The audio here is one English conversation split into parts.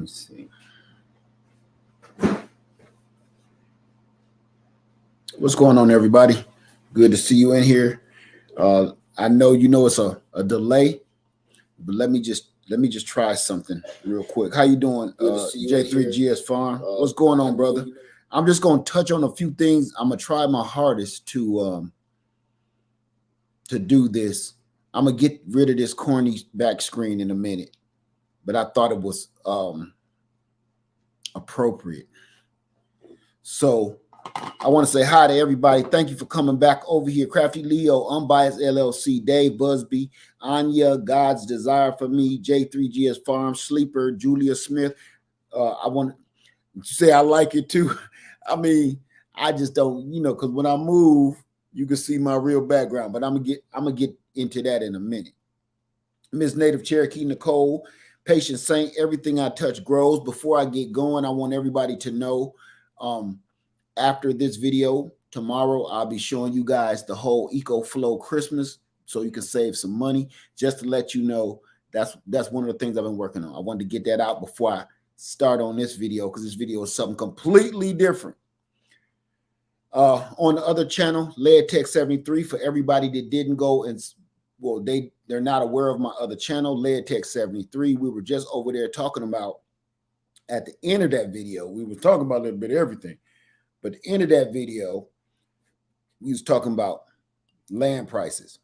see. What's going on, everybody? Good to see you in here. I know it's a delay, but let me just try something real quick. How you doing, J3GS Farm? What's going on, brother? I'm just gonna touch on a few things. I'm gonna try my hardest to do this. I'm gonna get rid of this corny back screen in a minute, but I thought it was appropriate. So I want to say hi to everybody. Thank you for coming back over here. Crafty Leo, Unbiased LLC, Dave Busby, Anya, God's Desire for Me, J3GS Farm, Sleeper, Julia Smith. I want to say I like it too. I mean, I just don't, because when I move, you can see my real background, but I'm gonna get into that in a minute. Miss Native Cherokee Nicole, Patient Saint, everything I touch grows. Before I get going, I want everybody to know, after this video tomorrow, I'll be showing you guys the whole EcoFlow Christmas so you can save some money. Just to let you know, that's one of the things I've been working on. I wanted to get that out before I start on this video because this video is something completely different. On the other channel, LeadTech 73, for everybody that didn't go and, well, they're not aware of my other channel, LeadTech 73. We were just over there talking about, at the end of that video, we were talking about a little bit of everything. But at the end of that video, we was talking about land prices.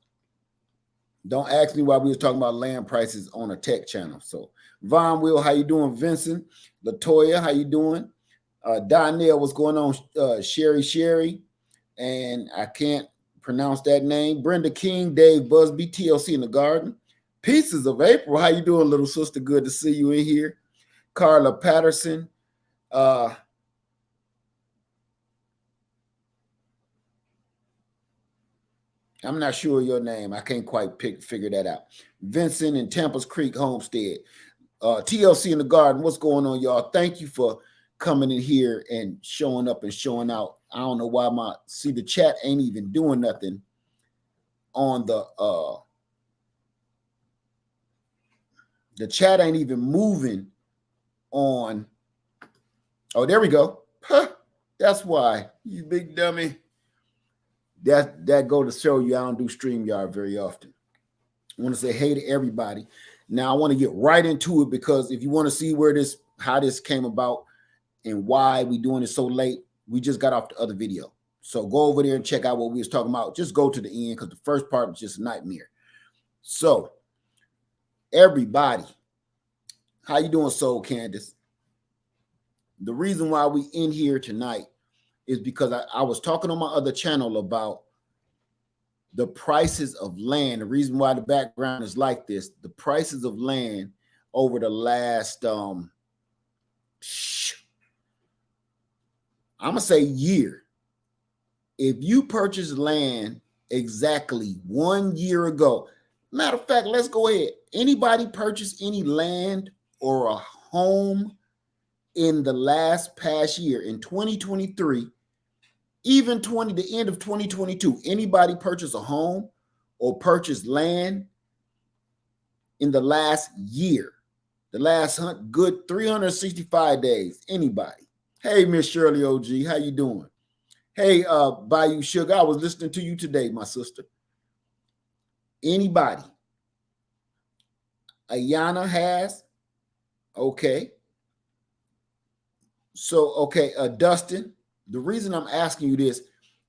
Don't ask me why we was talking about land prices on a tech channel. So, Von Will, how you doing? Vincent, Latoya, how you doing? Donnell, what's going on? Sherry, and I can't pronounce that name. Brenda King, Dave Busby, TLC in the Garden. Pieces of April, how you doing, little sister? Good to see you in here. Carla Patterson. I'm not sure your name. I can't quite figure that out. Vincent in Tampa's Creek Homestead. TLC in the Garden. What's going on, y'all? Thank you for coming in here and showing up and showing out. I don't know why the chat ain't even doing nothing on the chat ain't even moving on. Oh, there we go. Huh, that's why, you big dummy. That go to show you I don't do StreamYard very often. I want to say hey to everybody. Now I want to get right into it because if you want to see how this came about and why we doing it so late, we just got off the other video. So go over there and check out what we was talking about. Just go to the end because the first part was just a nightmare. So everybody, how you doing, Soul Candace? The reason why we in here tonight is because I was talking on my other channel about the prices of land. The reason why the background is like this, the prices of land over the last, I'm going to say year. If you purchased land exactly 1 year ago, matter of fact, let's go ahead. Anybody purchase any land or a home in the past year, in 2023, even the end of 2022, anybody purchase a home or purchase land in the last year, the last good 365 days, anybody? Hey, Miss Shirley OG, how you doing? Hey, Bayou Sugar, I was listening to you today, my sister. Anybody? Ayana has? Okay. So, okay, Dustin, the reason I'm asking you this,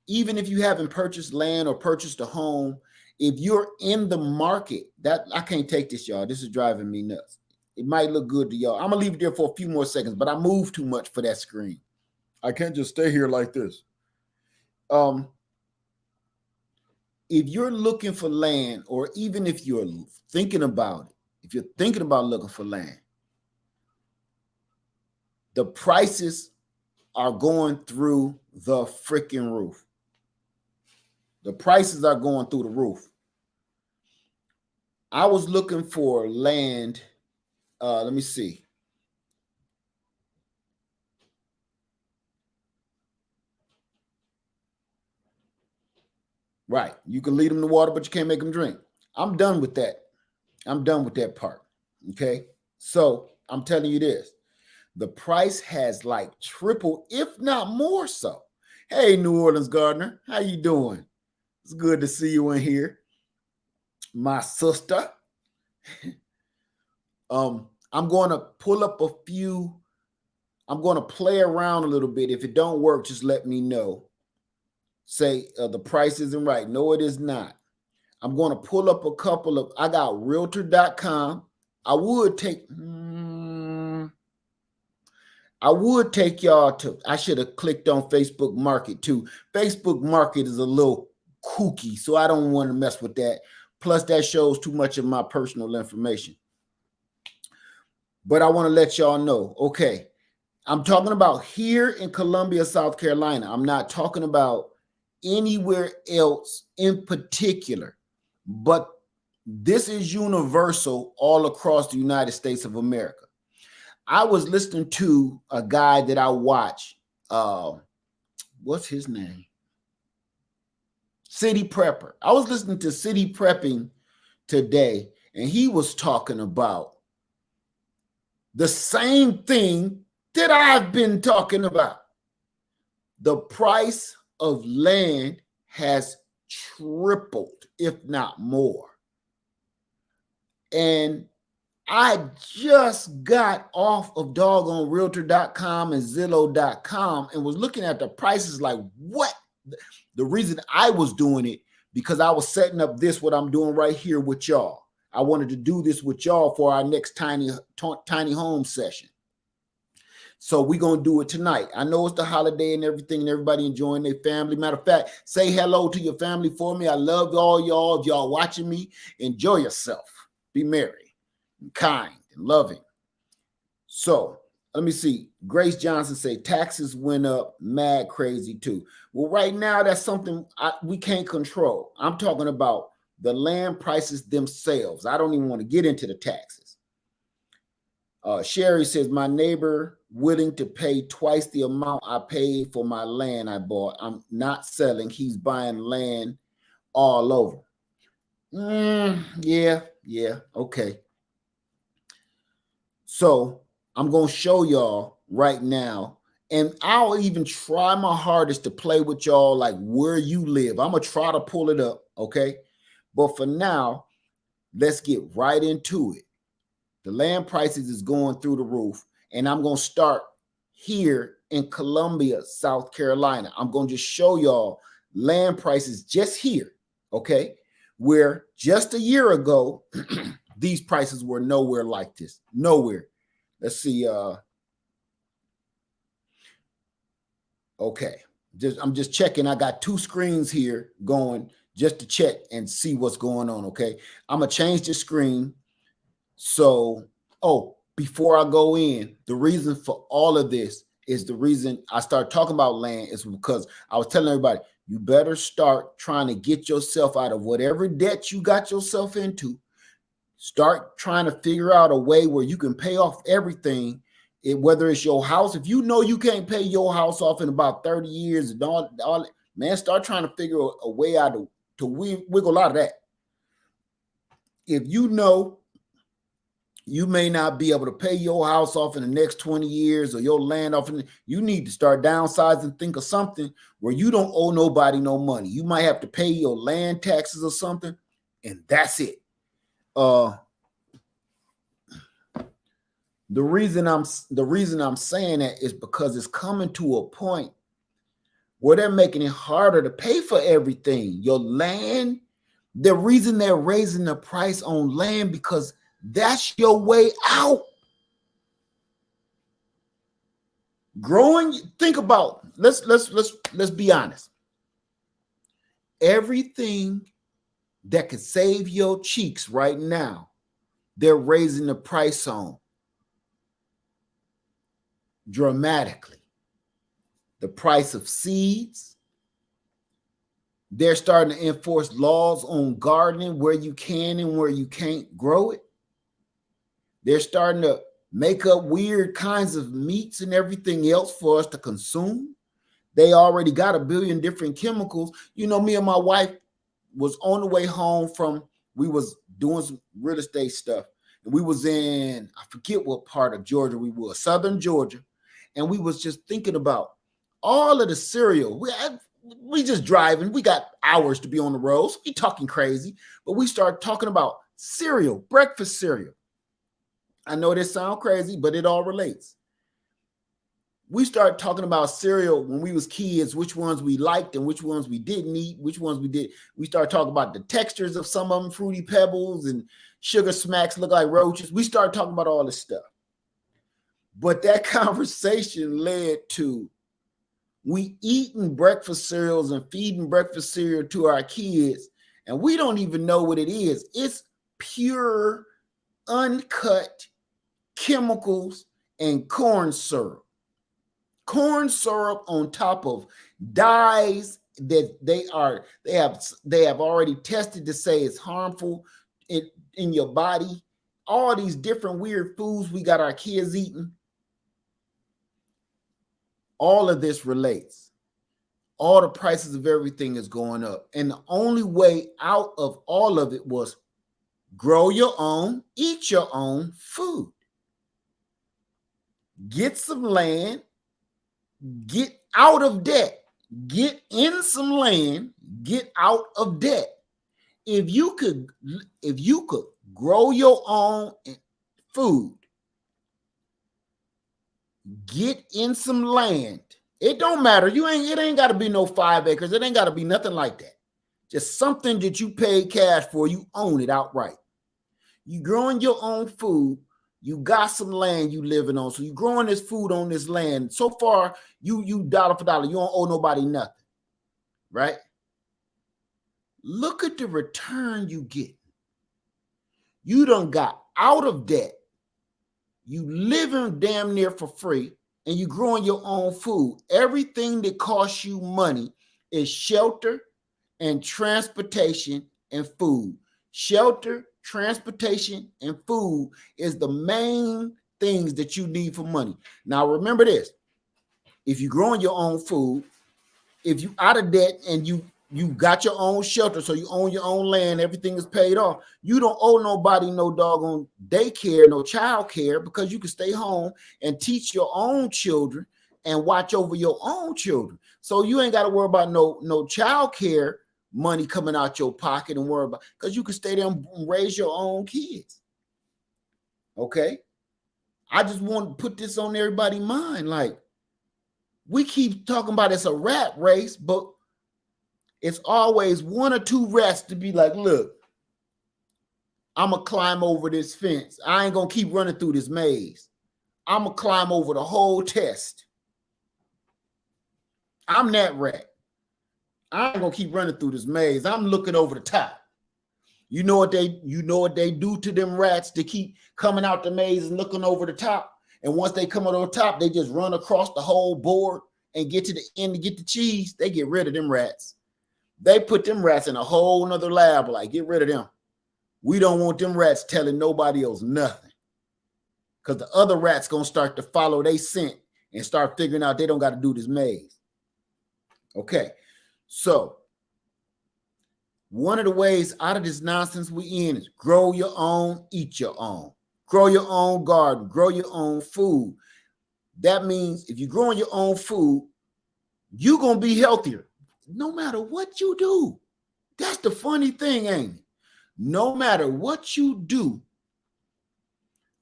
even if you haven't purchased land or purchased a home, if you're in the market, I can't take this, y'all. This is driving me nuts. It might look good to y'all. I'm going to leave it there for a few more seconds, but I move too much for that screen. I can't just stay here like this. If you're looking for land, or even if you're thinking about it, if you're thinking about looking for land, the prices are going through the freaking roof. The prices are going through the roof. I was looking for land. Let me see. Right. You can lead them to water, but you can't make them drink. I'm done with that. I'm done with that part. Okay. So I'm telling you this. The price has like tripled, if not more so. Hey, New Orleans Gardener, how you doing? It's good to see you in here, my sister. I'm going to pull up a few. I'm going to play around a little bit. If it don't work, just let me know. Say the price isn't right. No, it is not. I'm going to pull up a couple of. I got realtor.com. I would take y'all to. I should have clicked on Facebook Market too. Facebook Market is a little kooky, so I don't want to mess with that. Plus, that shows too much of my personal information. But I want to let y'all know, okay, I'm talking about here in Columbia, South Carolina. I'm not talking about anywhere else in particular, but this is universal all across the United States of America. I was listening to a guy that I watch. What's his name? City Prepper. I was listening to City Prepping today, and he was talking about the same thing that I've been talking about. The price of land has tripled, if not more. And I just got off of doggone realtor.com and Zillow.com and was looking at the prices like, what? The reason I was doing it, because I was setting up what I'm doing right here with y'all. I wanted to do this with y'all for our next tiny home session. So we're going to do it tonight. I know it's the holiday and everything and everybody enjoying their family. Matter of fact, say hello to your family for me. I love all y'all. If y'all watching me, enjoy yourself. Be merry and kind and loving. So let me see. Grace Johnson say taxes went up mad crazy too. Well, right now, that's something we can't control. I'm talking about the land prices themselves. I don't even want to get into the taxes. Sherry says, my neighbor willing to pay twice the amount I paid for my land I bought. I'm not selling. He's buying land all over. Yeah, okay. So I'm going to show y'all right now, and I'll even try my hardest to play with y'all like where you live. I'm going to try to pull it up, okay? But for now, let's get right into it. The land prices is going through the roof, and I'm going to start here in Columbia, South Carolina. I'm going to just show y'all land prices just here, okay? Where just a year ago, these prices were nowhere like this. Nowhere. Let's see. Okay. I'm just checking. I got two screens here going just to check and see what's going on, okay? I'm going to change the screen. So, before I go in, the reason for all of this is the reason I started talking about land is because I was telling everybody, you better start trying to get yourself out of whatever debt you got yourself into. Start trying to figure out a way where you can pay off everything, whether it's your house. If you know you can't pay your house off in about 30 years, man, start trying to figure a way out to wiggle out of that. If you know you may not be able to pay your house off in the next 20 years or your land off, you need to start downsizing, think of something where you don't owe nobody no money. You might have to pay your land taxes or something, and that's it. The reason I'm saying that is because it's coming to a point where they're making it harder to pay for everything. Your land, the reason they're raising the price on land because that's your way out. Growing, think about, let's be honest. Everything that could save your cheeks right now, they're raising the price on dramatically. The price of seeds. They're starting to enforce laws on gardening where you can and where you can't grow it. They're starting to make up weird kinds of meats and everything else for us to consume. They already got a billion different chemicals. You know, me and my wife was on the way home we was doing some real estate stuff. We was in, I forget what part of Georgia we were, southern Georgia, and we was just thinking about all of the cereal. We just driving. We got hours to be on the roads. We talking crazy, but we start talking about cereal, breakfast cereal. I know this sounds crazy, but it all relates. We started talking about cereal when we was kids, which ones we liked and which ones we didn't eat, which ones we did. We started talking about the textures of some of them, Fruity Pebbles and Sugar Smacks look like roaches. We started talking about all this stuff. But that conversation led to we eating breakfast cereals and feeding breakfast cereal to our kids, and we don't even know what it is. It's pure, uncut chemicals and corn syrup. Corn syrup on top of dyes that they have already tested to say it's harmful in your body. All these different weird foods we got our kids eating. All of this relates. All the prices of everything is going up. And the only way out of all of it was grow your own, eat your own food. Get some land, get out of debt, get in some land, get out of debt. If you could grow your own food, get in some land. It don't matter. It ain't got to be no 5 acres. It ain't got to be nothing like that. Just something that you pay cash for. You own it outright. You growing your own food. You got some land you living on. So you growing this food on this land. So far, you dollar for dollar. You don't owe nobody nothing. Right? Look at the return you get. You done got out of debt. You living damn near for free, and you growing your own food. Everything that costs you money is shelter and transportation and food. Shelter, transportation, and food is the main things that you need for money. Now, remember this. If you're growing your own food, if you out of debt and you got your own shelter, so you own your own land, everything is paid off, you don't owe nobody no doggone daycare, no child care, because you can stay home and teach your own children and watch over your own children. So you ain't got to worry about no child care money coming out your pocket and worry about, because you can stay there and raise your own kids. Okay? I just want to put this on everybody's mind. Like, we keep talking about it's a rat race, but it's always one or two rats to be like, look, I'm going to climb over this fence. I ain't going to keep running through this maze. I'm going to climb over the whole test. I'm that rat. I ain't going to keep running through this maze. I'm looking over the top. You know what they do to them rats to keep coming out the maze and looking over the top? And once they come over the top, they just run across the whole board and get to the end to get the cheese. They get rid of them rats. They put them rats in a whole nother lab, like, get rid of them. We don't want them rats telling nobody else nothing. Because the other rats going to start to follow their scent and start figuring out they don't got to do this maze. Okay, so one of the ways out of this nonsense we in is grow your own, eat your own. Grow your own garden, grow your own food. That means if you're growing your own food, you're going to be healthier. No matter what you do. That's the funny thing, ain't it? No matter what you do,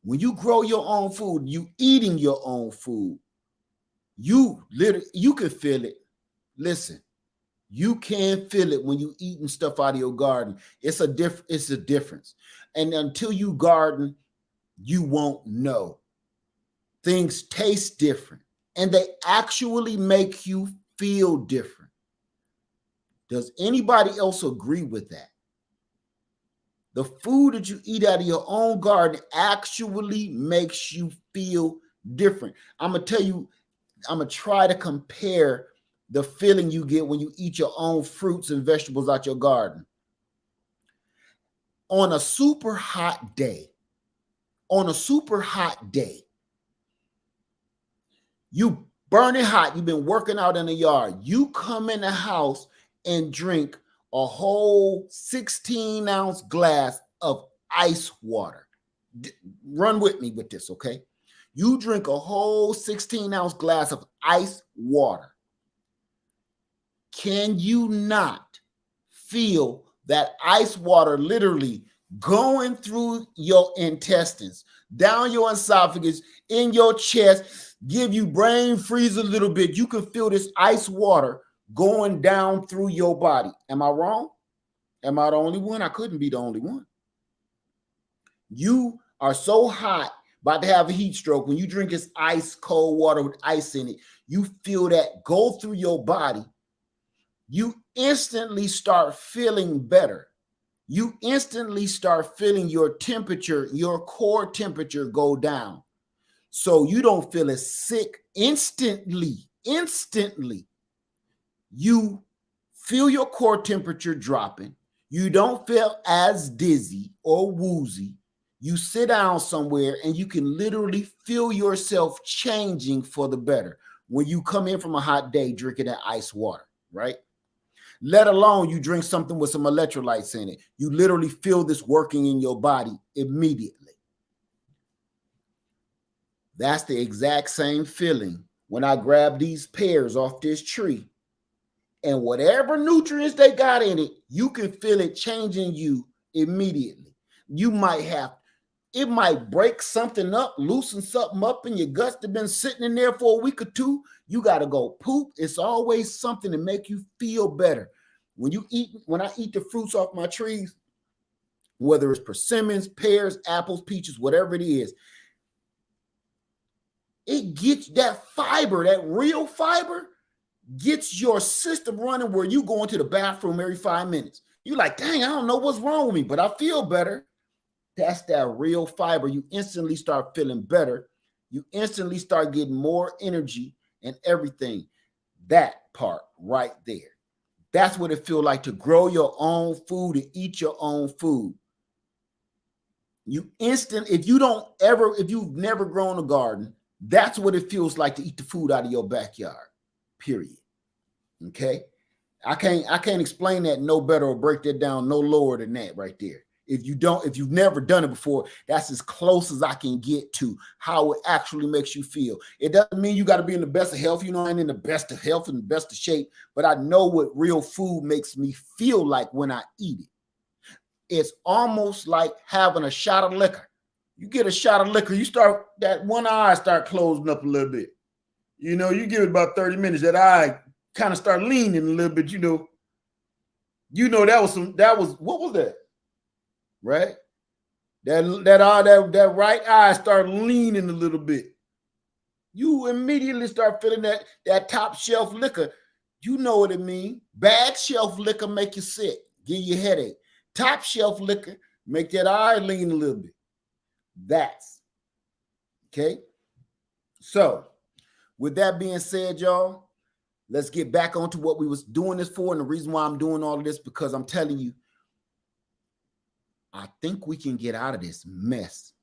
when you grow your own food, you eating your own food, you can feel it. Listen, you can feel it when you eating stuff out of your garden. It's a difference. And until you garden, you won't know. Things taste different, and they actually make you feel different. Does anybody else agree with that? The food that you eat out of your own garden actually makes you feel different. I'm going to try to compare the feeling you get when you eat your own fruits and vegetables out your garden. On a super hot day, you burning hot, you've been working out in the yard, you come in the house and drink a whole 16-ounce glass of ice water. run with me with this, okay? You drink a whole 16-ounce glass of ice water. Can you not feel that ice water literally going through your intestines, down your esophagus, in your chest, give you brain freeze a little bit? You can feel this ice water going down through your body. Am I wrong? Am I the only one? I couldn't be the only one. You are so hot, about to have a heat stroke. When you drink this ice cold water with ice in it, you feel that go through your body. You instantly start feeling better. You instantly start feeling your temperature, your core temperature go down. So you don't feel as sick instantly. You feel your core temperature dropping. You don't feel as dizzy or woozy. You sit down somewhere and you can literally feel yourself changing for the better when you come in from a hot day drinking that ice water, right? Let alone you drink something with some electrolytes in it. You literally feel this working in your body immediately. That's the exact same feeling when I grab these pears off this tree, and whatever nutrients they got in it, you can feel it changing you immediately. You might have, it might break something up, loosen something up in your guts that been sitting in there for a week or two. You got to go poop. It's always something to make you feel better. When I eat the fruits off my trees, whether it's persimmons, pears, apples, peaches, whatever it is, it gets that fiber, that real fiber, gets your system running where you go into the bathroom every 5 minutes. You're like, dang, I don't know what's wrong with me, but I feel better. That's that real fiber. You instantly start feeling better. You instantly start getting more energy and everything. That part right there. That's what it feels like to grow your own food and eat your own food. If you've never grown a garden, that's what it feels like to eat the food out of your backyard, period. Okay? I can't explain that no better or break that down no lower than that right there. If you've never done it before, that's as close as I can get to how it actually makes you feel. It doesn't mean you got to be in the best of health. I ain't in the best of health and the best of shape, but I know what real food makes me feel like when I eat it. It's almost like having a shot of liquor. You get a shot of liquor, that one eye start closing up a little bit. You give it about 30 minutes, that eye kind of start leaning a little bit, what was that? Right? That right eye start leaning a little bit. You immediately start feeling that top shelf liquor. You know what it means. Bad shelf liquor make you sick, give you a headache. Top shelf liquor make that eye lean a little bit. That's okay. So with that being said, y'all, let's get back onto what we was doing this for. And the reason why I'm doing all of this, because I'm telling you, I think we can get out of this mess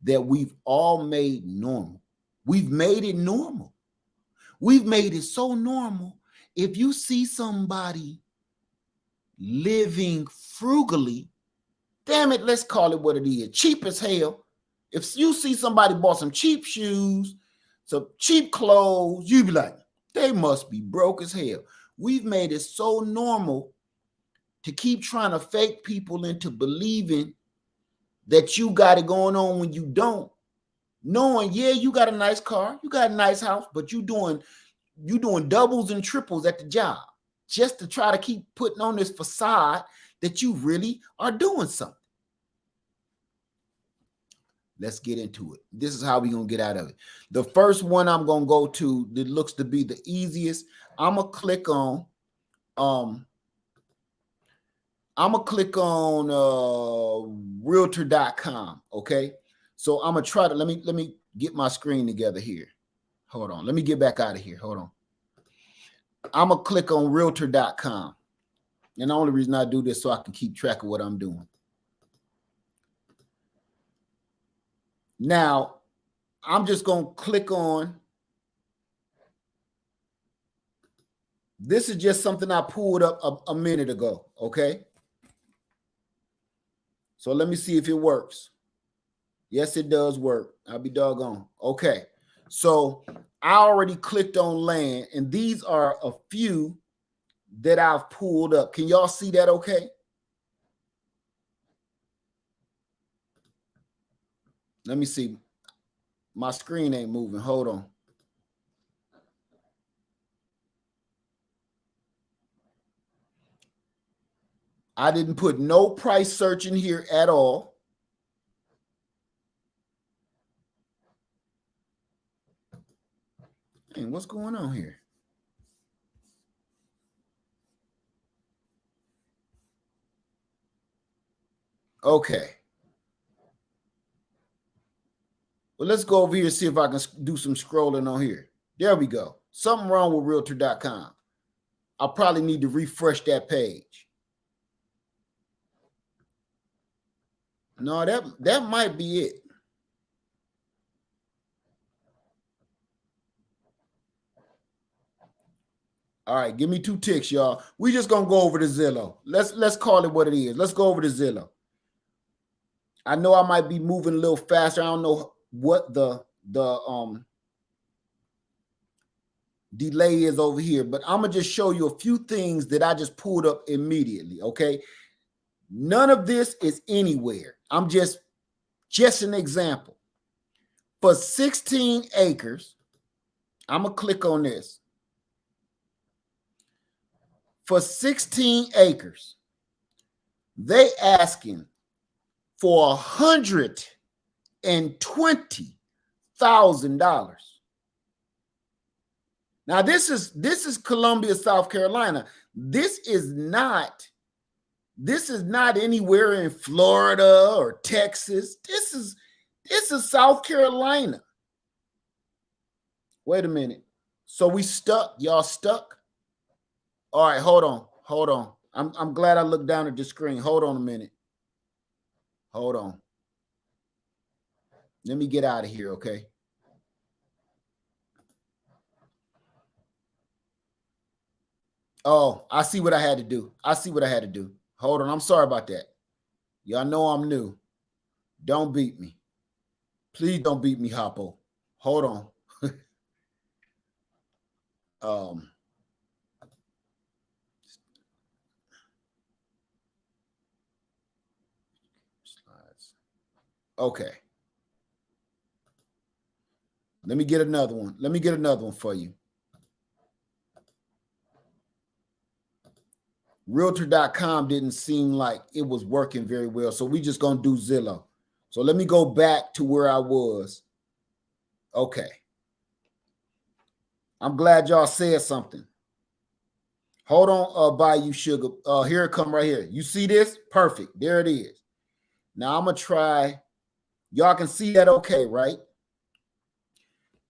that we've all made normal. We've made it normal. We've made it so normal. If you see somebody living frugally, damn it, let's call it what it is, cheap as hell. If you see somebody bought some cheap shoes, some cheap clothes, you be like, they must be broke as hell. We've made it so normal to keep trying to fake people into believing that you got it going on when you don't. Knowing, yeah, you got a nice car, you got a nice house, but you doing doubles and triples at the job just to try to keep putting on this facade that you really are doing something. Let's get into it. This is how we're going to get out of it. The first one I'm going to go to that looks to be the easiest, I'm going to click on realtor.com, okay? So I'm going to try to let me get my screen together here. Hold on. Let me get back out of here. Hold on. I'm going to click on realtor.com. And the only reason I do this so I can keep track of what I'm doing. Now, I'm just going to click on. This is just something I pulled up a minute ago, okay? So let me see if it works. Yes, it does work. I'll be doggone. Okay. So I already clicked on land, and these are a few that I've pulled up. Can y'all see that okay? Let me see. My screen ain't moving. Hold on. I didn't put no price search in here at all. Hey, what's going on here? Okay. Well, let's go over here and see if I can do some scrolling on here. There we go. Something wrong with realtor.com. I'll probably need to refresh that page. No, that might be it. All right, give me 2 ticks, y'all. We just gonna go over to Zillow. Let's call it what it is. Let's go over to Zillow. I know I might be moving a little faster. I don't know what the delay is over here, but I'm gonna just show you a few things that I just pulled up immediately. Okay, none of this is anywhere. I'm just an example. For 16 acres, I'm gonna click on this. For 16 acres, they asking for $120,000. Now this is Columbia, South Carolina. This is not anywhere in Florida or Texas. This is South Carolina. Wait a minute. So we stuck? Y'all stuck? All right, hold on. I'm glad I looked down at the screen. Hold on a minute. Hold on. Let me get out of here, okay? Oh, I see what I had to do. Hold on. I'm sorry about that. Y'all know I'm new. Don't beat me. Please don't beat me, Hoppo. Hold on. Slides. Okay. Let me get another one for you. Realtor.com didn't seem like it was working very well, so we just gonna do Zillow. So let me go back to where I was. Okay. I'm glad y'all said something. Hold on, Bayou Sugar. Here it come right here. You see this? Perfect. There it is. Now I'm gonna try. Y'all can see that okay, right?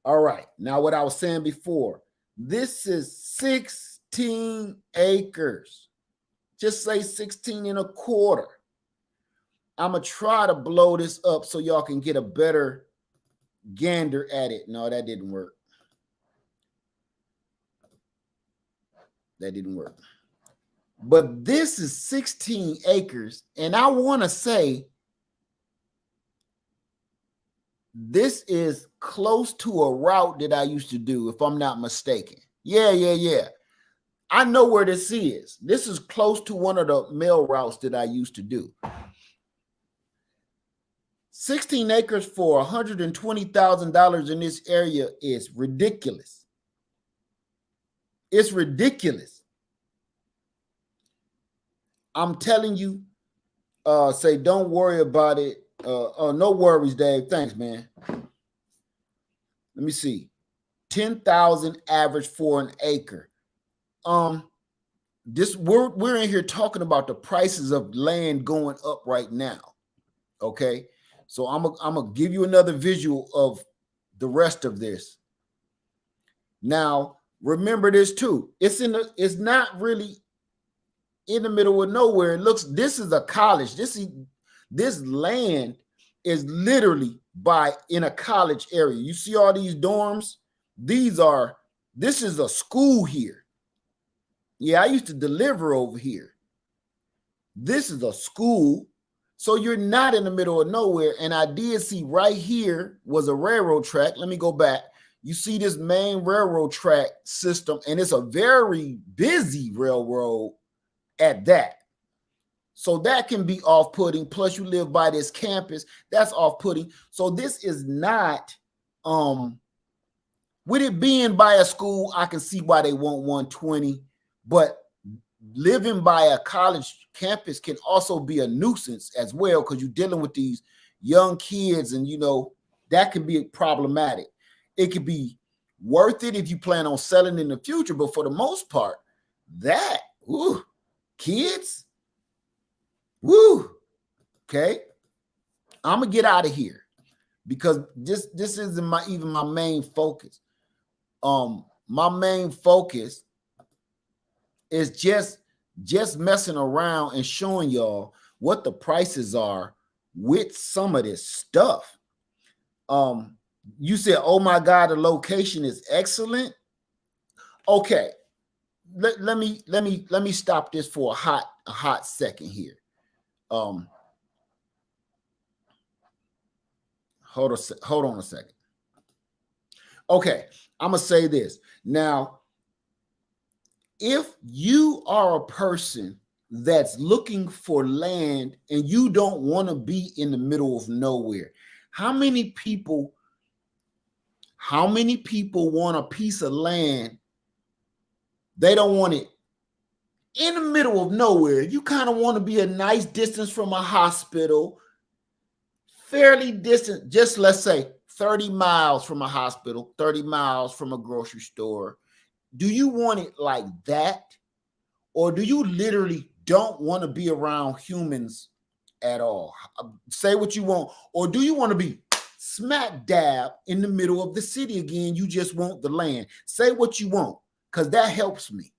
All right. Now what I was saying before, this is 16 acres. Just say 16 and a quarter. I'm gonna try to blow this up so y'all can get a better gander at it. No, that didn't work. But this is 16 acres, and I want to say this is close to a route that I used to do, if I'm not mistaken. Yeah. I know where this is. This is close to one of the mail routes that I used to do. 16 acres for $120,000 in this area is ridiculous. It's ridiculous. I'm telling you, say, don't worry about it. No worries, Dave. Thanks, man. Let me see. 10,000 average for an acre. This we're in here talking about the prices of land going up right now. Okay. So I'm gonna give you another visual of the rest of this. Now, remember this too. It's not really in the middle of nowhere. This is a college. This land is literally in a college area. You see all these dorms? This is a school here. Yeah, I used to deliver over here. This is a school. So you're not in the middle of nowhere. And I did see right here was a railroad track. Let me go back. You see this main railroad track system, and it's a very busy railroad at that. So that can be off-putting. Plus, you live by this campus. That's off-putting. So this is not, with it being by a school, I can see why they want 120. But living by a college campus can also be a nuisance as well, because you're dealing with these young kids, and that can be problematic. It could be worth it if you plan on selling in the future, but for the most part, that kids, okay. I'm gonna get out of here because this isn't my main focus. My main focus is just messing around and showing y'all what the prices are with some of this stuff. You said, oh my God, the location is excellent. Okay. Let me stop this for a hot second here. Hold on a second. Okay, I'm gonna say this. Now, if you are a person that's looking for land and you don't want to be in the middle of nowhere, how many people want a piece of land? They don't want it in the middle of nowhere. You kind of want to be a nice distance from a hospital, fairly distant, just let's say 30 miles from a hospital, 30 miles from a grocery store. Do you want it like that? Or do you literally don't want to be around humans at all? Say what you want. Or do you want to be smack dab in the middle of the city again? You just want the land. Say what you want, because that helps me.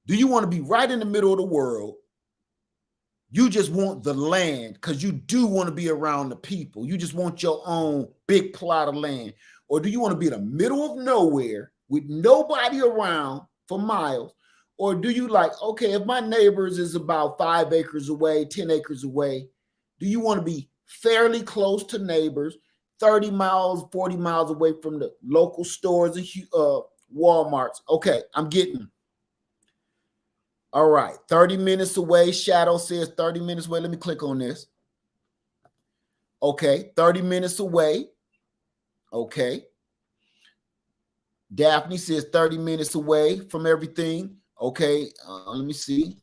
Do you want to be right in the middle of the world? You just want the land because you do want to be around the people. You just want your own big plot of land. Or do you want to be in the middle of nowhere with nobody around for miles? Or do you like, okay, if my neighbors is about 5 acres away, 10 acres away, do you want to be fairly close to neighbors, 30 miles, 40 miles away from the local stores and Walmarts? Okay, I'm getting. All right, 30 minutes away. Shadow says 30 minutes away. Let me click on this. Okay, 30 minutes away. Okay. Daphne says 30 minutes away from everything. Okay, let me see.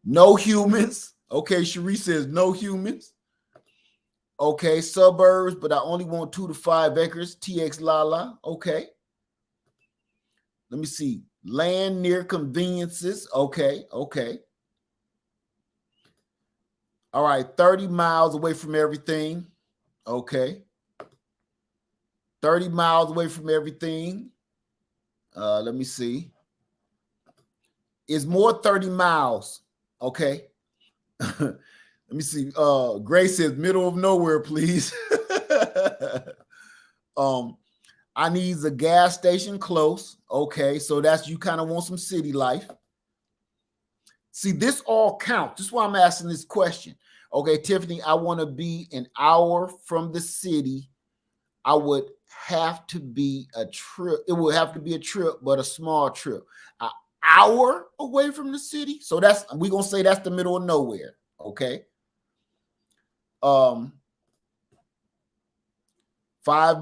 No humans. Okay, Cherie says no humans. Okay, suburbs, but I only want 2 to 5 acres. TX Lala. Okay. Let me see. Land near conveniences. Okay. Okay. All right. 30 miles away from everything. Okay. 30 miles away from everything. Let me see. It's more 30 miles. Okay. Let me see. Grace says middle of nowhere, please. I need a gas station close. Okay, so that's, you kind of want some city life. See, this all counts. This is why I'm asking this question. Okay, Tiffany, I want to be an hour from the city. I would have to be a trip. It would have to be a trip, but a small trip. An hour away from the city. So that's, we're going to say that's the middle of nowhere. Okay. 5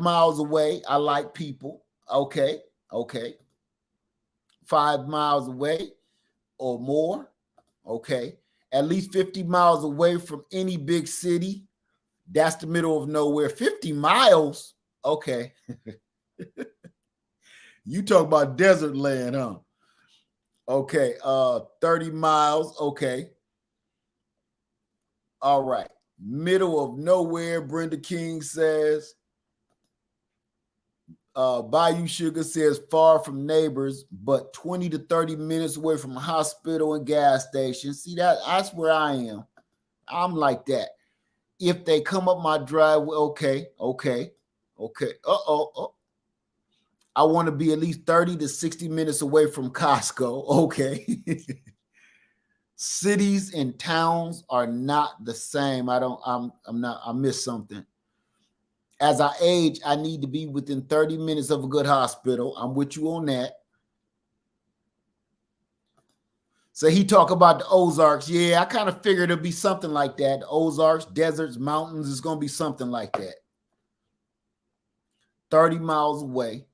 miles away. I like people. Okay. Okay. 5 miles away or more. Okay. At least 50 miles away from any big city. That's the middle of nowhere. 50 miles. Okay. You talk about desert land, huh? Okay. 30 miles. Okay. All right. Middle of nowhere, Brenda King says. Bayou Sugar says far from neighbors, but 20 to 30 minutes away from a hospital and gas station. See, that's where I am. I'm like that. If they come up my driveway, okay. I want to be at least 30 to 60 minutes away from Costco. Okay. Cities and towns are not the same. I missed something. As I age, I need to be within 30 minutes of a good hospital. I'm with you on that. So he talk about the Ozarks. Yeah, I kind of figured it'd be something like that. The Ozarks, deserts, mountains, is going to be something like that. 30 miles away.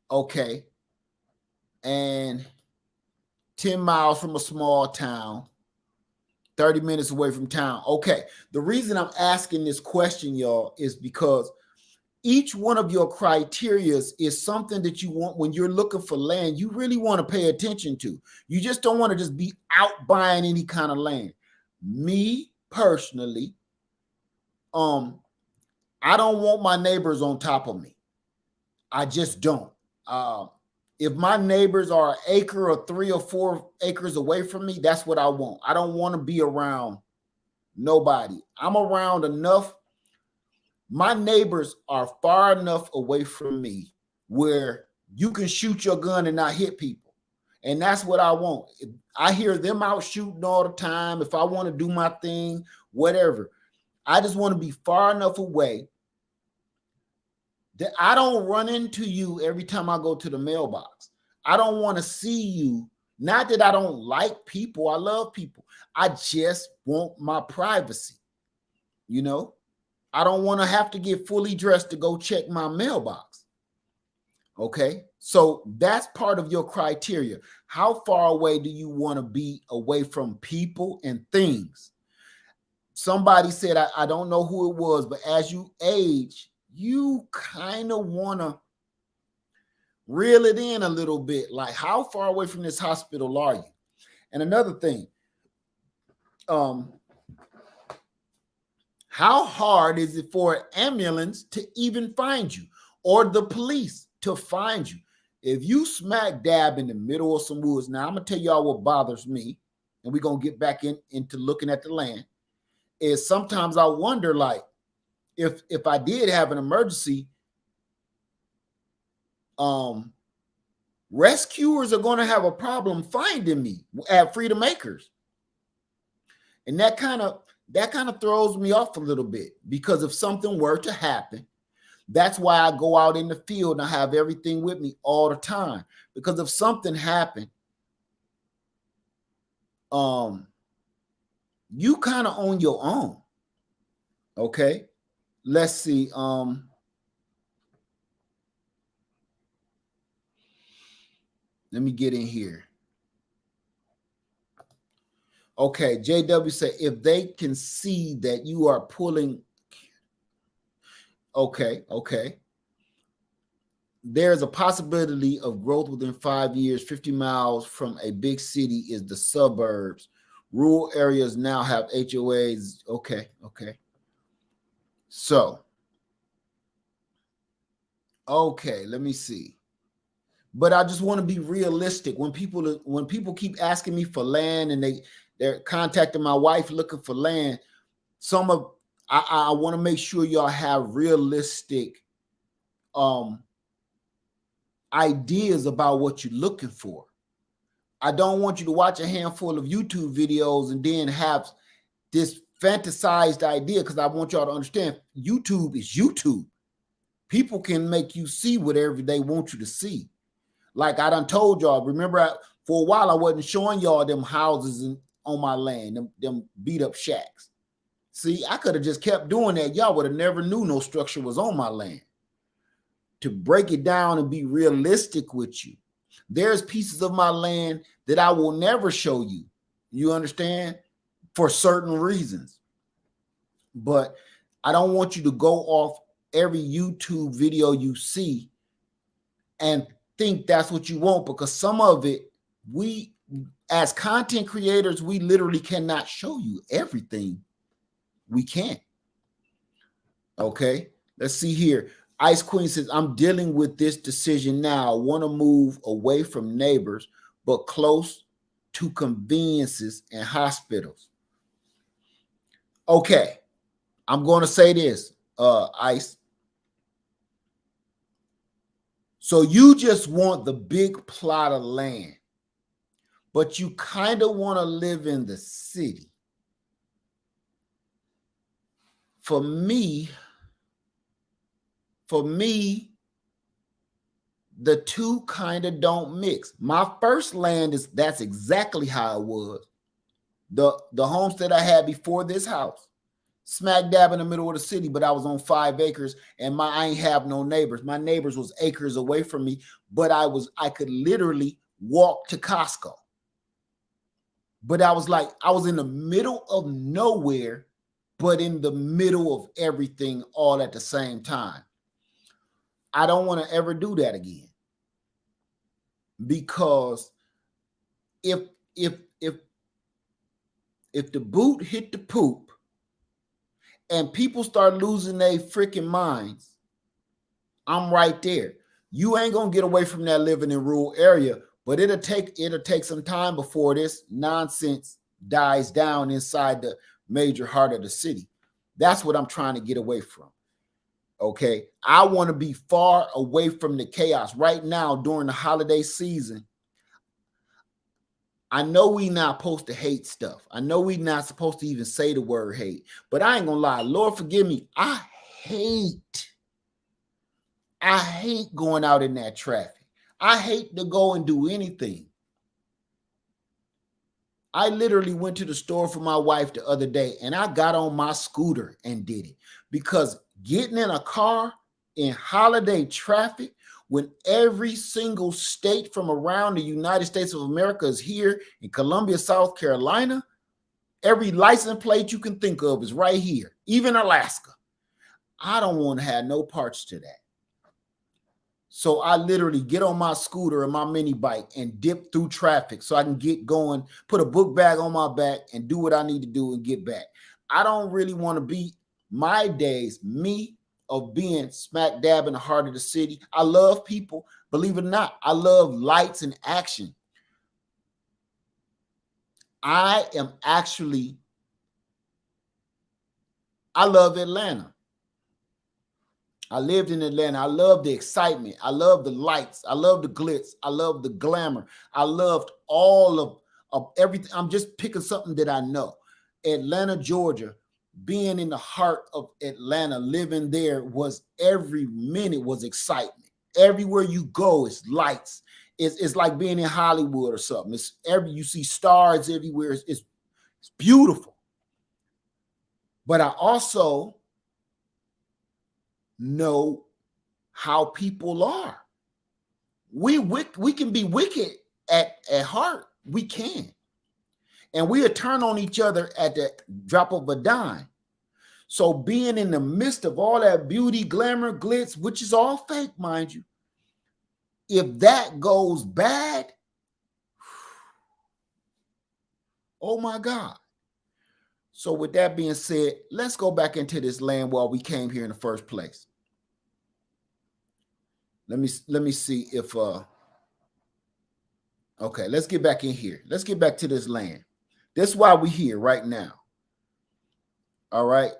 Okay. And 10 miles from a small town. 30 minutes away from town. Okay. The reason I'm asking this question, y'all, is because each one of your criterias is something that you want when you're looking for land. You really want to pay attention to. You just don't want to just be out buying any kind of land. Me personally, I don't want my neighbors on top of me. I just don't. If my neighbors are an acre or 3 or 4 acres away from me, that's what I want. I don't want to be around nobody. I'm around enough. My neighbors are far enough away from me where you can shoot your gun and not hit people. And that's what I want. I hear them out shooting all the time. If I want to do my thing, whatever. I just want to be far enough away that I don't run into you every time I go to the mailbox. I don't want to see you. Not that I don't like people. I love people. I just want my privacy. You know? I don't want to have to get fully dressed to go check my mailbox. Okay. So that's part of your criteria. How far away do you want to be away from people and things? Somebody said, I don't know who it was, but as you age, you kind of want to reel it in a little bit. Like, how far away from this hospital are you? And another thing, how hard is it for an ambulance to even find you or the police to find you? If you smack dab in the middle of some woods, now I'm going to tell y'all what bothers me, and we're going to get back into looking at the land, is sometimes I wonder, like, if I did have an emergency, rescuers are going to have a problem finding me at Freedom Acres. And that kind of throws me off a little bit, because if something were to happen, that's why I go out in the field and I have everything with me all the time. Because if something happened, you kind of on your own. Okay. Let's see. Let me get in here. Okay, JW said, if they can see that you are pulling. Okay. There's a possibility of growth within 5 years. 50 miles from a big city is the suburbs. Rural areas now have HOAs. Okay. So, okay, let me see. But I just want to be realistic. When people keep asking me for land and they're contacting my wife looking for land, I want to make sure y'all have realistic ideas about what you're looking for. I don't want you to watch a handful of YouTube videos and then have this fantasized idea, because I want y'all to understand YouTube is YouTube. People can make you see whatever they want you to see. Like I done told y'all, remember for a while I wasn't showing y'all them houses on my land, them beat up shacks. See, I could have just kept doing that. Y'all would have never knew no structure was on my land. To break it down and be realistic with you, there's pieces of my land that I will never show you. You understand? For certain reasons. But I don't want you to go off every YouTube video you see and think that's what you want, because some of it, we as content creators, we literally cannot show you everything. We can't. Okay, let's see here. Ice Queen says, I'm dealing with this decision now. I want to move away from neighbors, but close to conveniences and hospitals. Okay, I'm going to say this, Ice. So you just want the big plot of land, but you kind of want to live in the city. For me, the two kind of don't mix. My first land that's exactly how it was. The homestead I had before this house, smack dab in the middle of the city, but I was on 5 acres and I ain't have no neighbors. My neighbors was acres away from me, but I could literally walk to Costco. But I was in the middle of nowhere, but in the middle of everything all at the same time. I don't want to ever do that again. Because if the boot hit the poop and people start losing their freaking minds, I'm right there. You ain't gonna get away from that living in rural area, but it'll take some time before this nonsense dies down inside the major heart of the city. That's what I'm trying to get away from. Okay, I want to be far away from the chaos. Right now, during the holiday season, I know we not supposed to hate stuff. I know we not supposed to even say the word hate, but I ain't gonna lie. Lord forgive me. I hate going out in that traffic. I hate to go and do anything. I literally went to the store for my wife the other day and I got on my scooter and did it, because getting in a car in holiday traffic when every single state from around the United States of America is here in Columbia, South Carolina, every license plate you can think of is right here, even Alaska. I don't want to have no parts to that. So I literally get on my scooter and my mini bike and dip through traffic so I can get going, put a book bag on my back and do what I need to do and get back. I don't really want to be my days, me, of being smack dab in the heart of the city. I love people, believe it or not. I love lights and action. I love Atlanta. I lived in Atlanta. I love the excitement. I love the lights. I love the glitz. I love the glamour. I loved all of everything. I'm just picking something that I know. Atlanta, Georgia, being in the heart of Atlanta, living there, was every minute was excitement. Everywhere you go, it's lights. It's like being in Hollywood or something. You see stars everywhere. It's beautiful. But I also know how people are. We can be wicked at heart. We can. And we turn on each other at the drop of a dime. So being in the midst of all that beauty, glamour, glitz, which is all fake, mind you, if that goes bad, oh my God. So with that being said, let's go back into this land while we came here in the first place. Let me see if okay, let's get back in here. Let's get back to this land. That's why we're here right now. All right.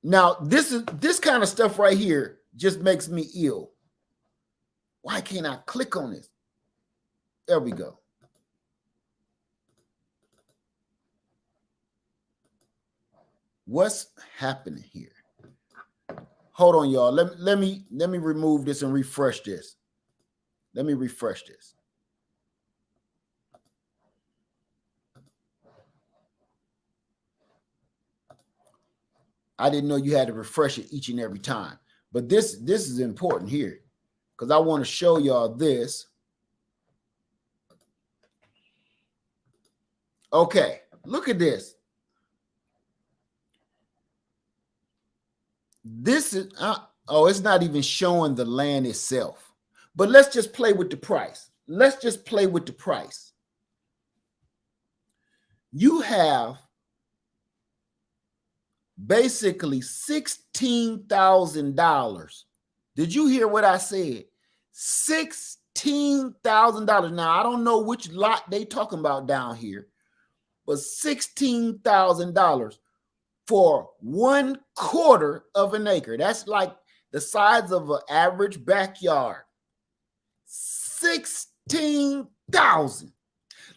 Now, this kind of stuff right here just makes me ill. Why can't I click on this? There we go. What's happening here? Hold on, y'all. Let me remove this and refresh this. Let me refresh this. I didn't know you had to refresh it each and every time. But this is important here because I want to show y'all this. Okay, look at this. This is, it's not even showing the land itself. But let's just play with the price. Let's just play with the price. You have basically $16,000. Did you hear what I said? $16,000. Now, I don't know which lot they talking about down here, but $16,000 for 1/4 of an acre. That's like the size of an average backyard. $16,000. $15,000.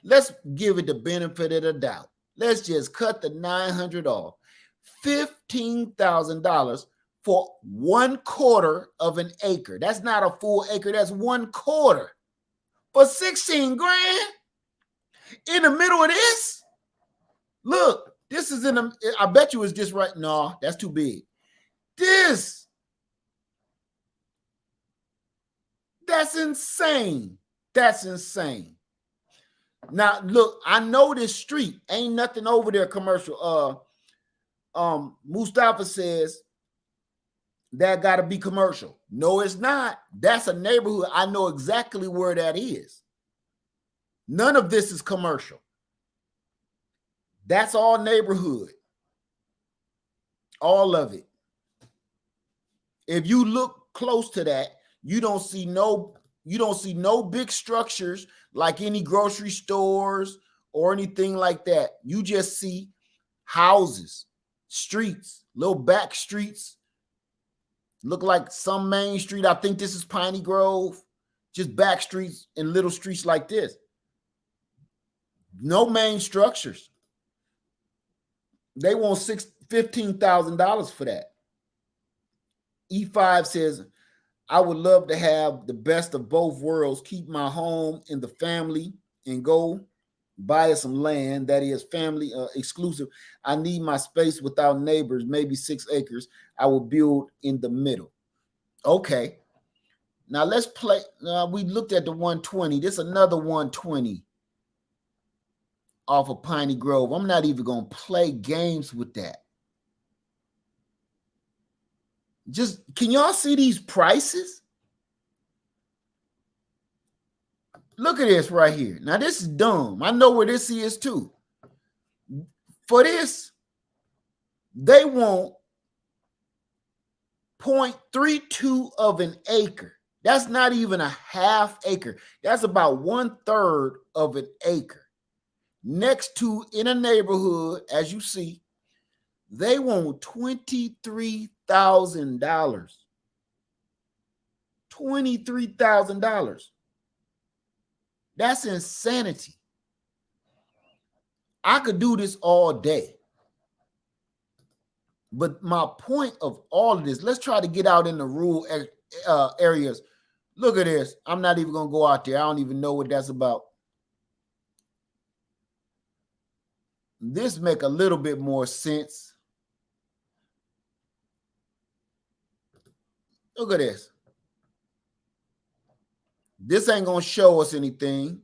Let's give it the benefit of the doubt. Let's just cut the $900 off. $15,000 for 1/4 of an acre. That's not a full acre. That's 1/4 for 16 grand. In the middle of this, look, this is in the, I bet you it's just right. No, that's too big. That's insane. That's insane. Now, look, I know this street ain't nothing over there commercial. Mustafa says that got to be commercial. No, it's not. That's a neighborhood. I know exactly where that is. None of this is commercial. That's all neighborhood. All of it. If you look close to that, you don't see no big structures like any grocery stores or anything like that. You just see houses, streets, little back streets. Look like some main street. I think this is Piney Grove. Just back streets and little streets like this. No main structures. They want $15,000 for that. E5 says, I would love to have the best of both worlds, keep my home in the family and go buy some land that is family exclusive. I need my space without neighbors, maybe 6 acres. I will build in the middle. Okay. Now let's play. We looked at the 120. This is another 120 off of Piney Grove. I'm not even going to play games with that. Just, can y'all see these prices? Look at this right here. Now, this is dumb. I know where this is too. For this, they want 0.32 of an acre. That's not even a half acre. That's about 1/3 of an acre. Next to, in a neighborhood, as you see, they want $23,000. $23,000. That's insanity. I could do this all day. But my point of all of this, let's try to get out in the rural areas. Look at this. I'm not even going to go out there. I don't even know what that's about. This make a little bit more sense. Look at this. This ain't going to show us anything.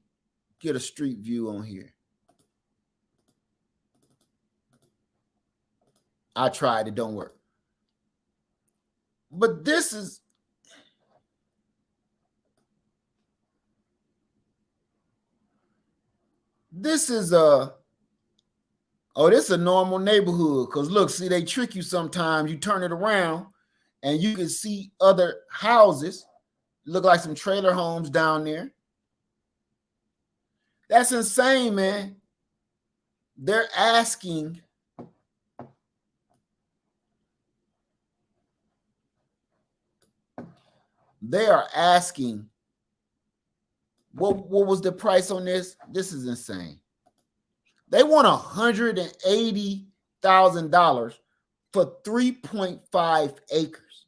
Get a street view on here. I tried. It don't work. But this is... This is a... Oh, this is a normal neighborhood. Because look, see, they trick you sometimes. You turn it around and you can see other houses. Look like some trailer homes down there. That's insane, man. They're asking. They are asking. What was the price on this? This is insane. They want $180,000 for 3.5 acres.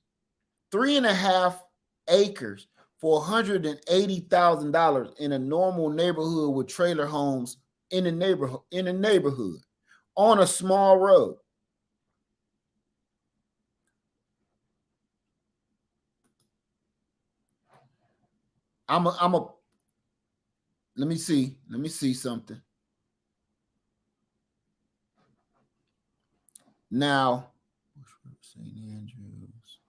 3.5 acres for $180,000 in a normal neighborhood with trailer homes in a neighborhood on a small road. Let me see something. Now, St. Andrews.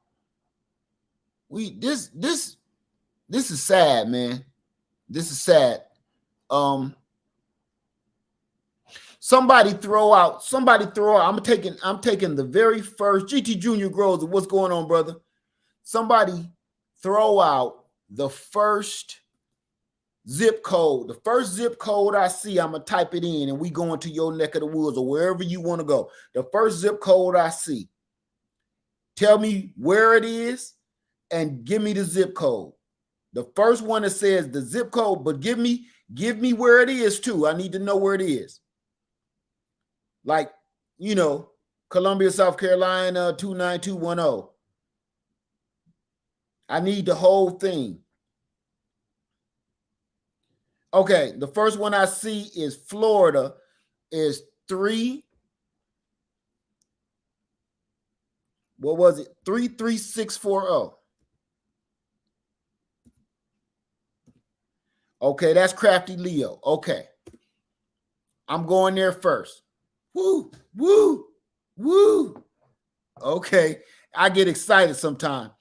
This is sad, man. This is sad. Somebody throw out. I'm taking the very first GT Junior Grows. What's going on, brother? Somebody throw out the first zip code. The first zip code I see, I'm gonna type it in, and we go into your neck of the woods or wherever you want to go. The first zip code I see. Tell me where it is and give me the zip code. The first one that says the zip code, but give me where it is too. I need to know where it is. Like, Columbia, South Carolina, 29210. I need the whole thing. Okay, the first one I see is Florida, is 33640. Okay, that's Crafty Leo. Okay. I'm going there first. Woo, woo, woo. Okay. I get excited sometimes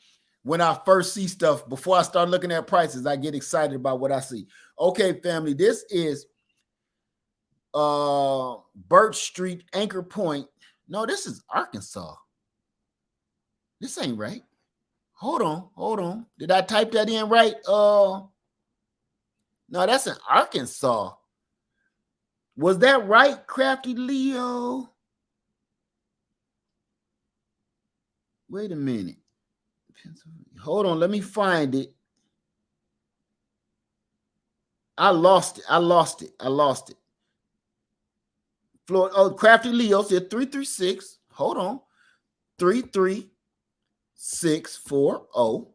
when I first see stuff. Before I start looking at prices, I get excited about what I see. Okay, family, this is Birch Street, Anchor Point. No, this is Arkansas. This ain't right. Hold on. Did I type that in right? No, that's in Arkansas. Was that right, Crafty Leo? Wait a minute. Hold on, let me find it. I lost it. Florida, Crafty Leo said 336. Hold on. 33640.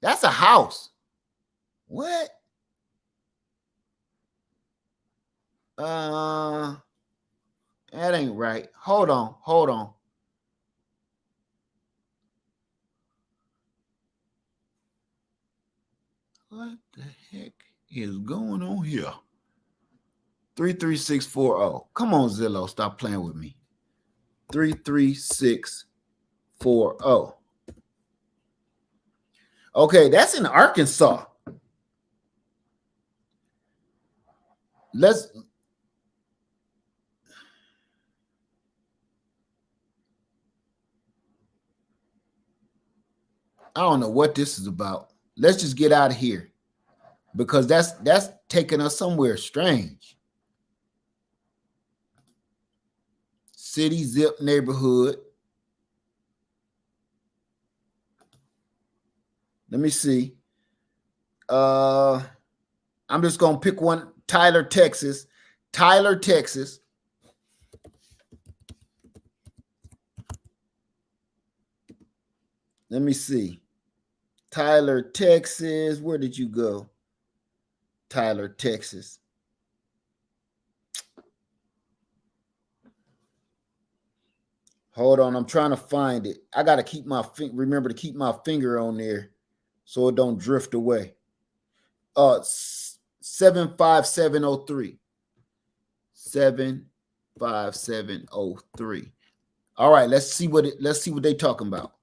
That's a house. What? That ain't right. Hold on. What the heck is going on here? 33640. Come on, Zillow. Stop playing with me. 33640. Okay, that's in Arkansas. I don't know what this is about. Let's just get out of here because that's taking us somewhere strange. City zip neighborhood. Let me see. I'm just gonna pick one. Tyler, Texas. Let me see. Tyler, Texas. Where did you go? Tyler, Texas. Hold on, I'm trying to find it. I gotta remember to keep my finger on there so it don't drift away. 75703. 75703. All right, let's see what they're talking about.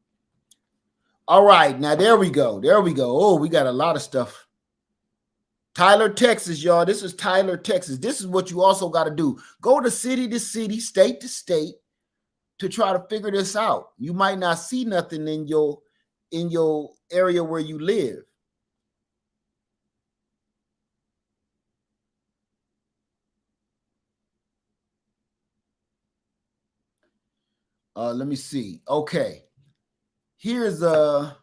All right, now there we go. Oh, we got a lot of stuff. Tyler, Texas, y'all. This is Tyler, Texas. This is what you also got to do. Go to city, state to state to try to figure this out. You might not see nothing in your area where you live. Let me see. Okay. Here's this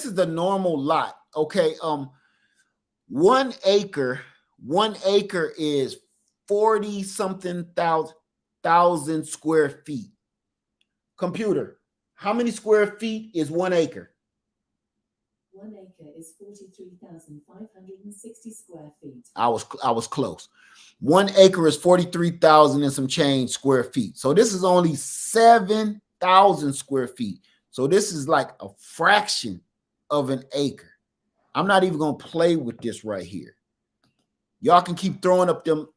is the normal lot. Okay. 1 acre is 40 something thousand square feet. Computer, how many square feet is 1 acre? 1 acre is 43,560 square feet. I was close. 1 acre is 43,000 and some change square feet. So this is only 7,000 square feet. So this is like a fraction of an acre. I'm not even gonna play with this right here. Y'all can keep throwing up them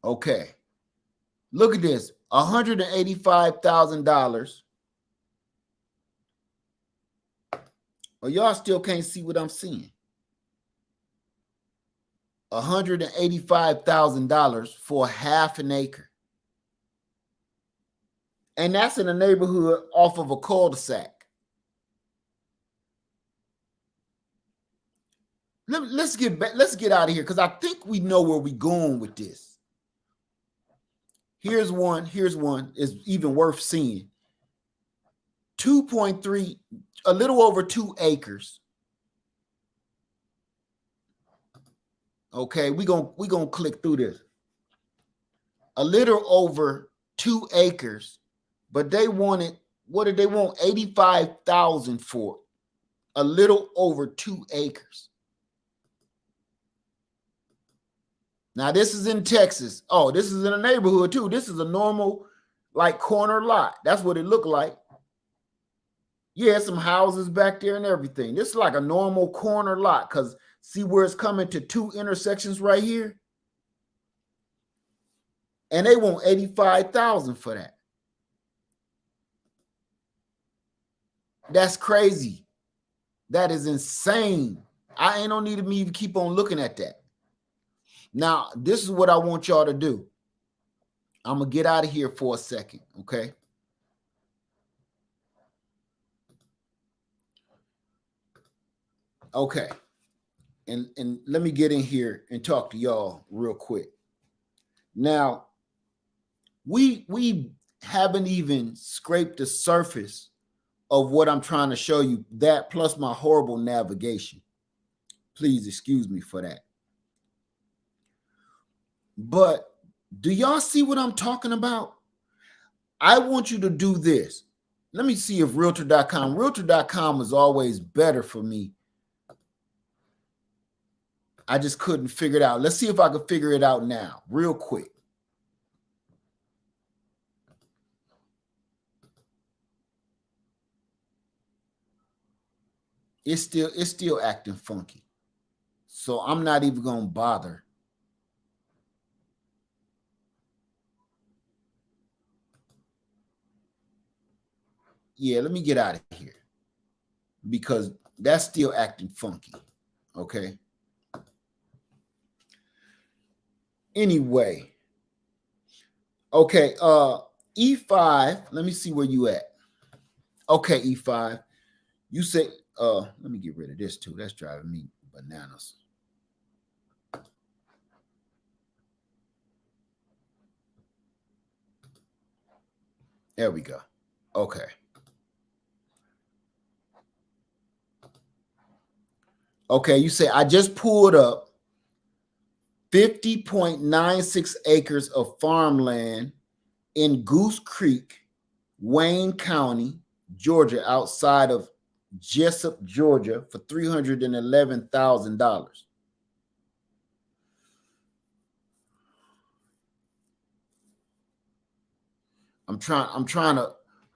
okay. Look at this. $185,000. Well, y'all still can't see what I'm seeing. $185,000 for half an acre. And that's in a neighborhood off of a cul-de-sac. Let's get back. Let's get out of here because I think we know where we're going with this. Here's one. Here's one. It's even worth seeing. 2.3, a little over 2 acres. Okay, we're gonna click through this. A little over 2 acres, but they wanted, what did they want? 85,000 for it. A little over 2 acres. Now this is in Texas. Oh, this is in a neighborhood too. This is a normal, like, corner lot. That's what it looked like. Yeah, some houses back there and everything. This is like a normal corner lot because see where it's coming to 2 intersections right here? And they want 85,000 for that. That's crazy. That is insane. I ain't don't need me to keep on looking at that. Now, this is what I want y'all to do. I'm going to get out of here for a second, okay? Okay. And let me get in here and talk to y'all real quick. Now, we haven't even scraped the surface of what I'm trying to show you, that plus my horrible navigation. Please excuse me for that. But do y'all see what I'm talking about? I want you to do this. Let me see if realtor.com. Realtor.com is always better for me. I just couldn't figure it out. Let's see if I can figure it out now, real quick. It's still acting funky. So I'm not even going to bother. Yeah, let me get out of here because that's still acting funky. Okay. Anyway. Okay, E5, let me see where you at. Okay, E5. You say let me get rid of this too. That's driving me bananas. There we go. Okay. Okay, you say I just pulled up 50.96 acres of farmland in Goose Creek, Wayne County, Georgia, outside of Jessup, Georgia, for $311,000. I'm trying to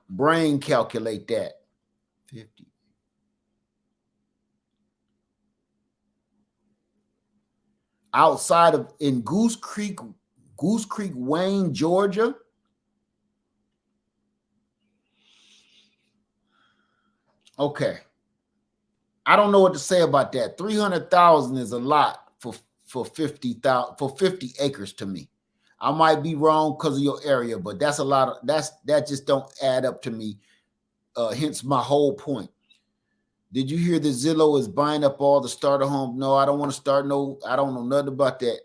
brain calculate that. 50. Outside of in Goose Creek, Wayne, Georgia. Okay. I don't know what to say about that. 300,000 is a lot for 50,000 for 50 acres to me. I might be wrong because of your area, but that's a lot of that just don't add up to me. Hence my whole point. Did you hear that Zillow is buying up all the starter homes? No, I don't want to start no, I don't know nothing about that.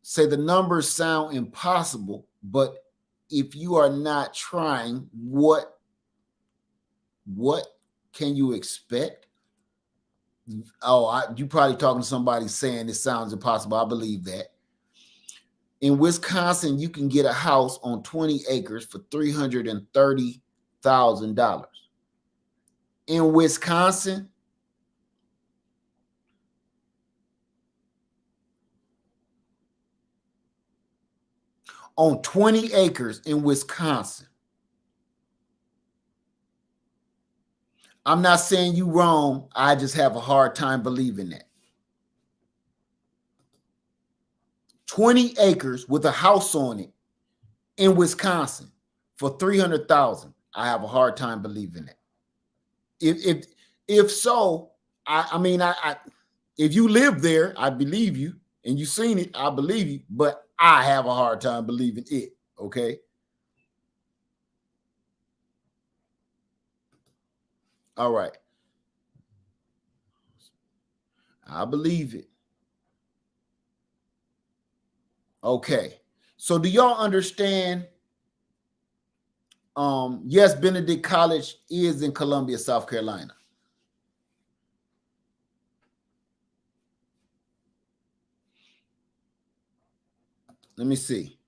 Say the numbers sound impossible, but if you are not trying, what can you expect? Oh, you probably talking to somebody saying it sounds impossible. I believe that. In Wisconsin, you can get a house on 20 acres for $330,000. In Wisconsin, on 20 acres in Wisconsin. I'm not saying you wrong. I just have a hard time believing that. 20 acres with a house on it in Wisconsin for $300,000. I have a hard time believing that. If so, I mean, if you live there, I believe you, and you seen it, I believe you, but I have a hard time believing it. Okay. All right. I believe it. Okay. So do y'all understand? Yes, Benedict College is in Columbia, South Carolina. Let me see.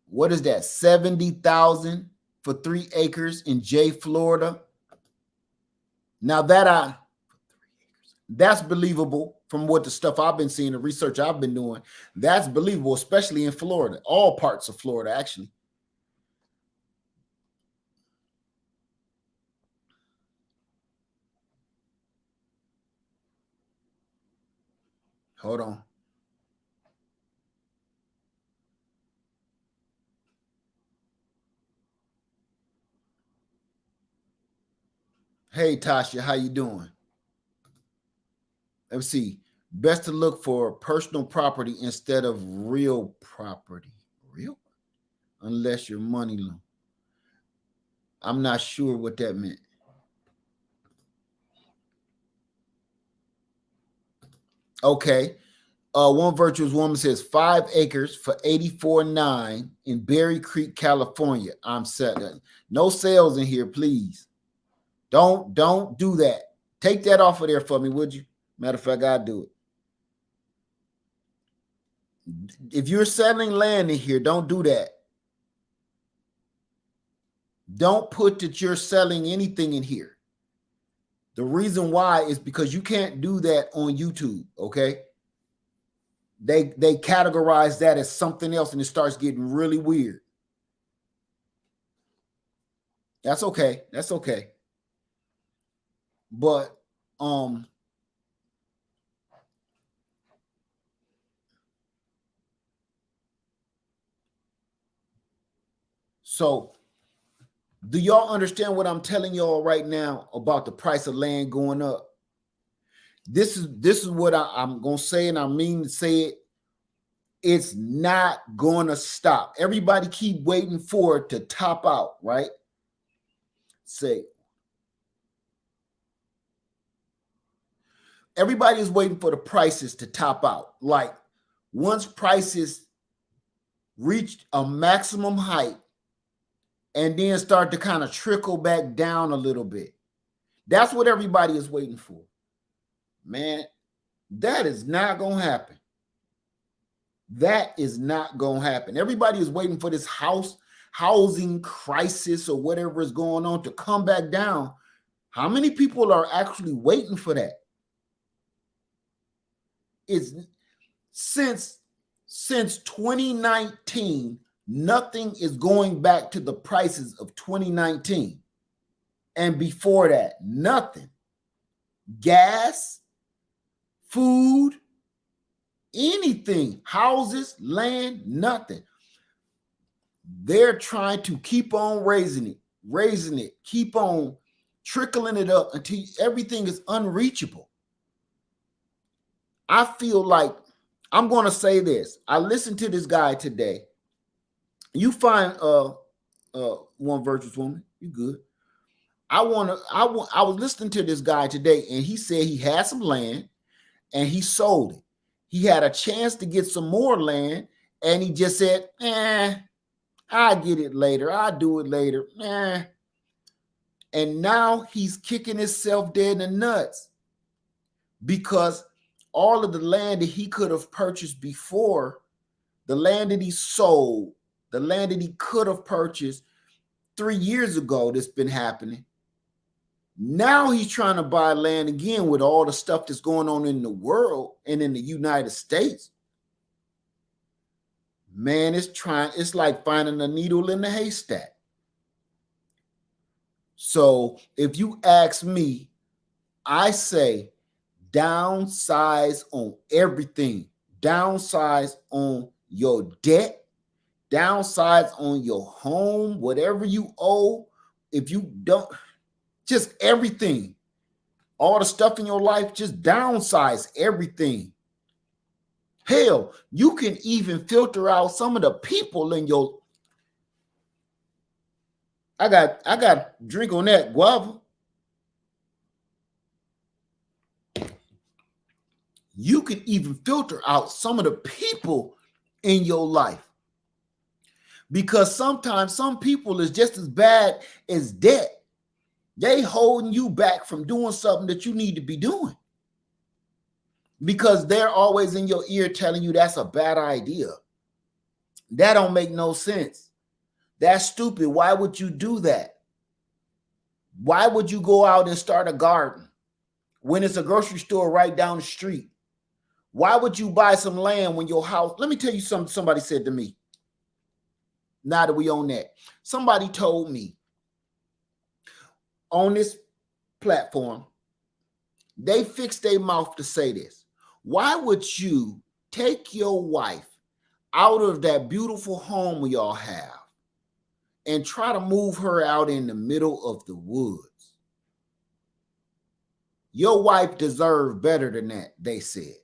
What is that? 70,000 for 3 acres in Jay, Florida. Now that's believable from what the stuff I've been seeing, the research I've been doing. That's believable, especially in Florida, all parts of Florida, actually. Hold on. Hey, Tasha, how you doing? Let's see. Best to look for personal property instead of real property. Real? Unless your money loan. I'm not sure what that meant. Okay. One virtuous woman says 5 acres for 84.9 in Berry Creek, California. I'm set. No sales in here, please. Don't do that. Take that off of there for me, would you? Matter of fact, I'll do it. If you're selling land in here, don't do that. Don't put that you're selling anything in here. The reason why is because you can't do that on YouTube, okay? They categorize that as something else and it starts getting really weird. That's okay. That's okay. But so do y'all understand what I'm telling y'all right now about the price of land going up? This is what I'm gonna say, and I mean to say it. It's not gonna stop. Everybody keep waiting for it to top out, right? Say everybody is waiting for the prices to top out. Like once prices reach a maximum height and then start to kind of trickle back down a little bit. That's what everybody is waiting for. Man, that is not going to happen. That is not going to happen. Everybody is waiting for this housing crisis or whatever is going on to come back down. How many people are actually waiting for that? It's since 2019, nothing is going back to the prices of 2019. And before that, nothing. Gas, food, anything, houses, land, nothing. They're trying to keep on raising it, keep on trickling it up until everything is unreachable. I feel like I'm going to say this. I listened to this guy today. You find one virtuous woman, you good. I was listening to this guy today, and he said he had some land and he sold it. He had a chance to get some more land, and he just said, I'll get it later. I'll do it later. And now he's kicking himself dead in the nuts because all of the land that he could have purchased before, the land that he sold, the land that he could have purchased 3 years ago that's been happening. Now he's trying to buy land again with all the stuff that's going on in the world and in the United States. Man, it's like finding a needle in the haystack. So if you ask me, I say downsize on everything. Downsize on your debt, downsize on your home, whatever you owe. If you don't, just everything, all the stuff in your life, just downsize everything. Hell, you can even filter out some of the people in your. I got drink on that guava. You can even filter out some of the people in your life, because sometimes some people is just as bad as debt. They holding you back from doing something that you need to be doing, because they're always in your ear telling you that's a bad idea. That don't make no sense. That's stupid. Why would you do that? Why would you go out and start a garden when it's a grocery store right down the street? Why would you buy some land when your house? Let me tell you something somebody said to me. Now that we own that, somebody told me on this platform, they fixed their mouth to say this. Why would you take your wife out of that beautiful home y'all have and try to move her out in the middle of the woods? Your wife deserved better than that, they said.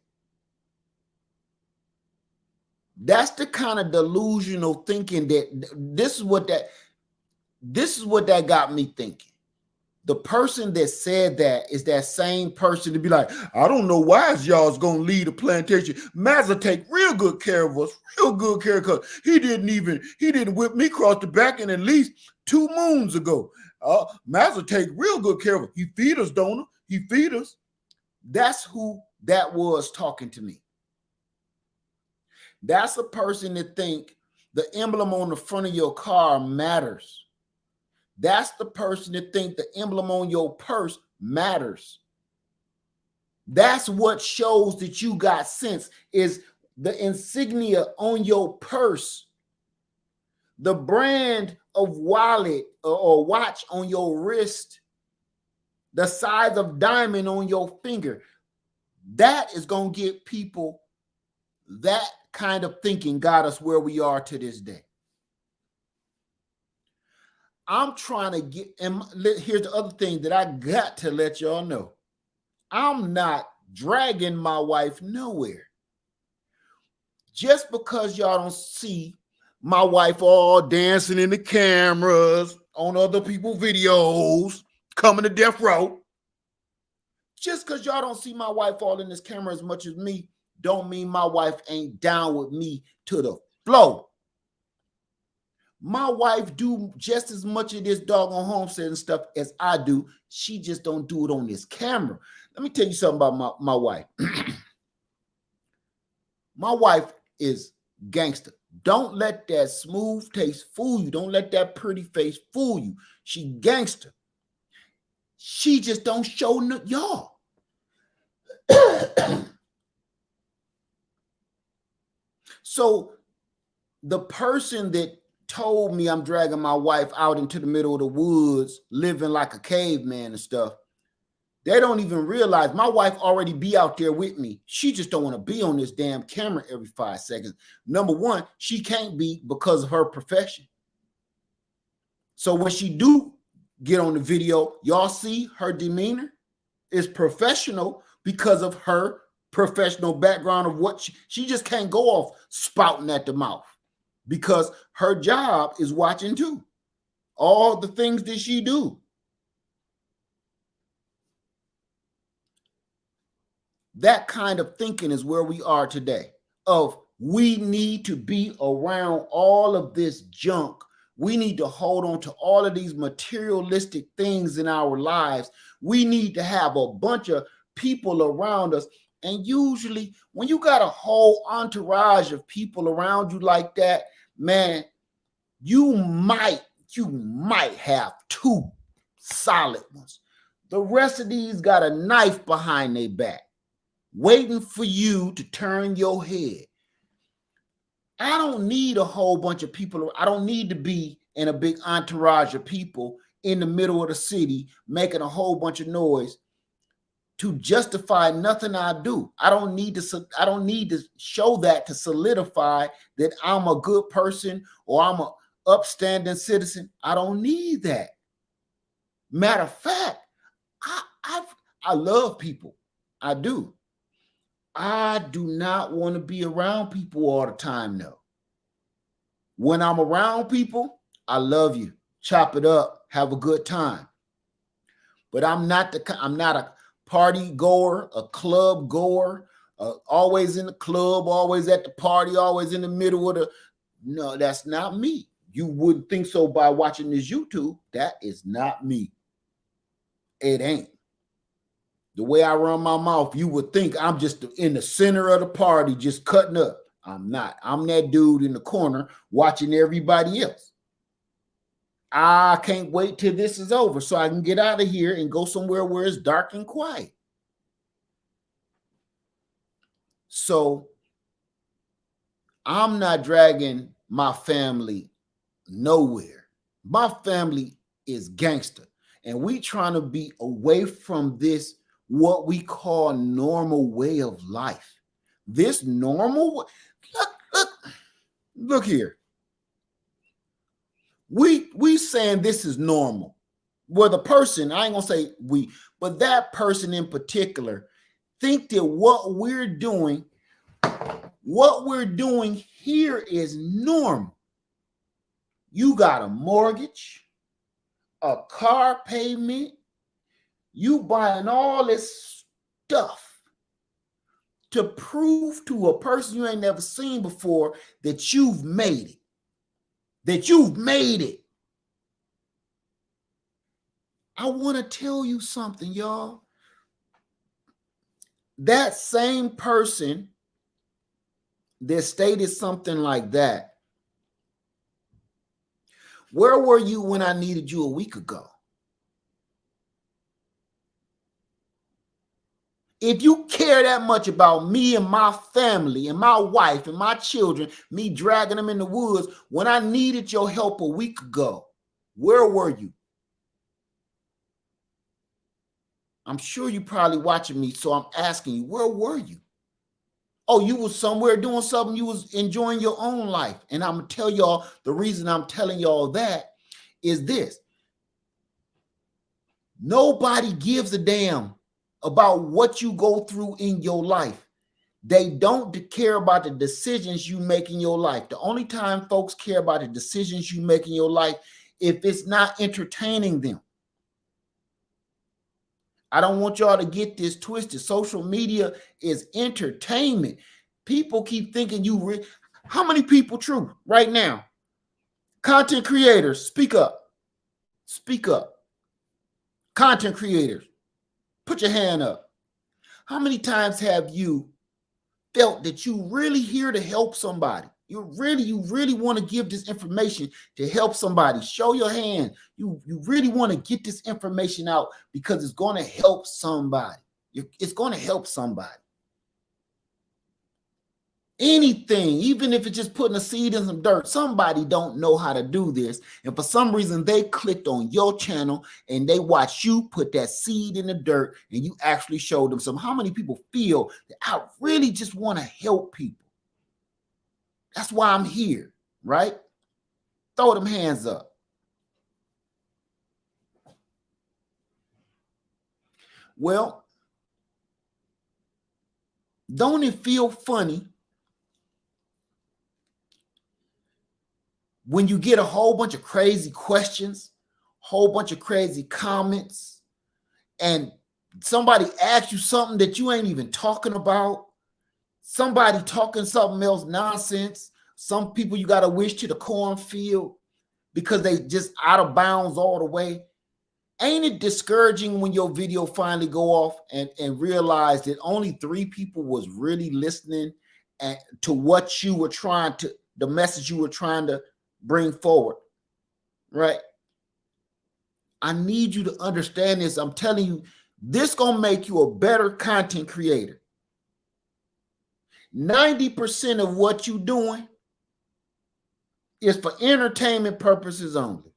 That's the kind of delusional thinking that this is what that got me thinking. The person that said that is that same person to be like, I don't know why y'all's gonna lead a plantation. Mazza take real good care of us, real good care, because he didn't whip me across the back in at least 2 moons ago. Mazza take real good care of us. He feed us, don't he? He feed us. That's who that was talking to me. That's a person that think the emblem on the front of your car matters. That's the person that think the emblem on your purse matters. That's what shows that you got sense, is the insignia on your purse, the brand of wallet or watch on your wrist, the size of diamond on your finger. That is going to get people. That kind of thinking got us where we are to this day. I'm trying to get, and here's the other thing that I got to let y'all know. I'm not dragging my wife nowhere. Just because y'all don't see my wife all dancing in the cameras on other people's videos, coming to death row. Just because y'all don't see my wife all in this camera as much as me, don't mean my wife ain't down with me to the flow. My wife do just as much of this doggone homesteading stuff as I do. She just don't do it on this camera. Let me tell you something about my wife. My wife is gangster. Don't let that smooth taste fool you. Don't let that pretty face fool you. She gangster. She just don't show y'all. So the person that told me I'm dragging my wife out into the middle of the woods, living like a caveman and stuff, they don't even realize my wife already be out there with me. She just don't want to be on this damn camera every 5 seconds. Number one, she can't be because of her profession. So when she do get on the video, y'all see her demeanor is professional because of her professional background of what she just can't go off spouting at the mouth, because her job is watching too. All the things that she do. That kind of thinking is where we are today. Of we need to be around all of this junk. We need to hold on to all of these materialistic things in our lives. We need to have a bunch of people around us. And usually when you got a whole entourage of people around you like that, man, you might have 2 solid ones. The rest of these got a knife behind their back, waiting for you to turn your head. I don't need a whole bunch of people. I don't need to be in a big entourage of people in the middle of the city making a whole bunch of noise to justify nothing I do. I don't need to show that to solidify that I'm a good person or I'm an upstanding citizen. I don't need that. Matter of fact, I love people. I do. I do not want to be around people all the time, though. When I'm around people, I love you. Chop it up. Have a good time. But I'm not a party goer, a club goer, always in the club, always at the party, always in the middle of the. No, that's not me. You wouldn't think so by watching this YouTube. That is not me. It ain't. The way I run my mouth, you would think I'm just in the center of the party, just cutting up. I'm not. I'm that dude in the corner watching everybody else. I can't wait till this is over so I can get out of here and go somewhere where it's dark and quiet. So I'm not dragging my family nowhere. My family is gangster. And we trying to be away from this, what we call normal way of life. This normal, look here. We saying this is normal. Well, the person, I ain't gonna say we, but that person in particular think that what we're doing here is normal. You got a mortgage, a car payment, you buying all this stuff to prove to a person you ain't never seen before that you've made it. That you've made it. I want to tell you something, y'all. That same person that stated something like that, where were you when I needed you a week ago? If you care that much about me and my family and my wife and my children, me dragging them in the woods, when I needed your help a week ago, where were you? I'm sure you probably watching me, so I'm asking you, where were you? Oh, you was somewhere doing something, you was enjoying your own life. And I'm going to tell y'all, the reason I'm telling y'all that is this. Nobody gives a damn about what you go through in your life. They don't care about the decisions you make in your life. The only time folks care about the decisions you make in your life, if it's not entertaining them. I don't want y'all to get this twisted. Social media is entertainment. People keep thinking how many people, true, right now? Content creators, speak up. Speak up. Content creators, put your hand up. How many times have you felt that you really here to help somebody? You really want to give this information to help somebody. Show your hand. You really want to get this information out because it's going to help somebody. It's going to help somebody. Anything, even if it's just putting a seed in some dirt, somebody don't know how to do this. And for some reason, they clicked on your channel and they watched you put that seed in the dirt and you actually showed them some. How many people feel that I really just want to help people? That's why I'm here, right? Throw them hands up. Well, don't it feel funny when you get a whole bunch of crazy questions, whole bunch of crazy comments, and somebody asks you something that you ain't even talking about, somebody talking something else nonsense, some people you got to wish to the cornfield because they just out of bounds all the way. Ain't it discouraging when your video finally go off and realize that only 3 people was really listening to what you were trying to, the message you were trying to bring forward, right? I need you to understand this. I'm telling you, this gonna make you a better content creator. 90% of what you're doing is for entertainment purposes only.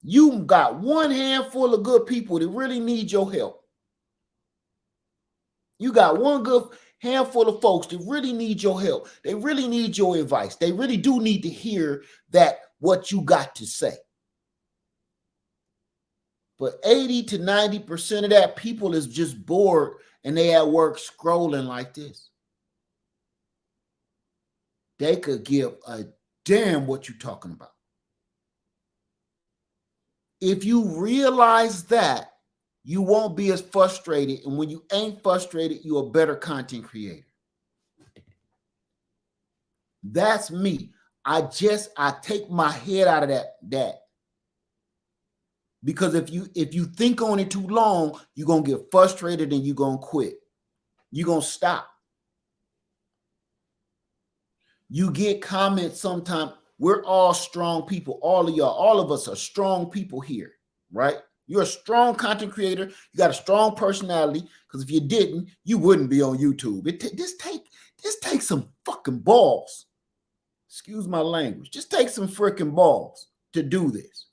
You got one handful of good people that really need your help. You got one good handful of folks that really need your help. They really need your advice. They really do need to hear that what you got to say. But 80 to 90% of that people is just bored and they at work scrolling like this. They could give a damn what you're talking about. If you realize that, you won't be as frustrated. And when you ain't frustrated, you're a better content creator. That's me. I take my head out of that. Because if you think on it too long, you're gonna get frustrated and you're gonna quit. You're gonna stop. You get comments sometimes. We're all strong people. All of y'all, all of us are strong people here, right? You're a strong content creator. You got a strong personality. Because if you didn't, you wouldn't be on YouTube. This takes some fucking balls. Excuse my language. Just take some freaking balls to do this.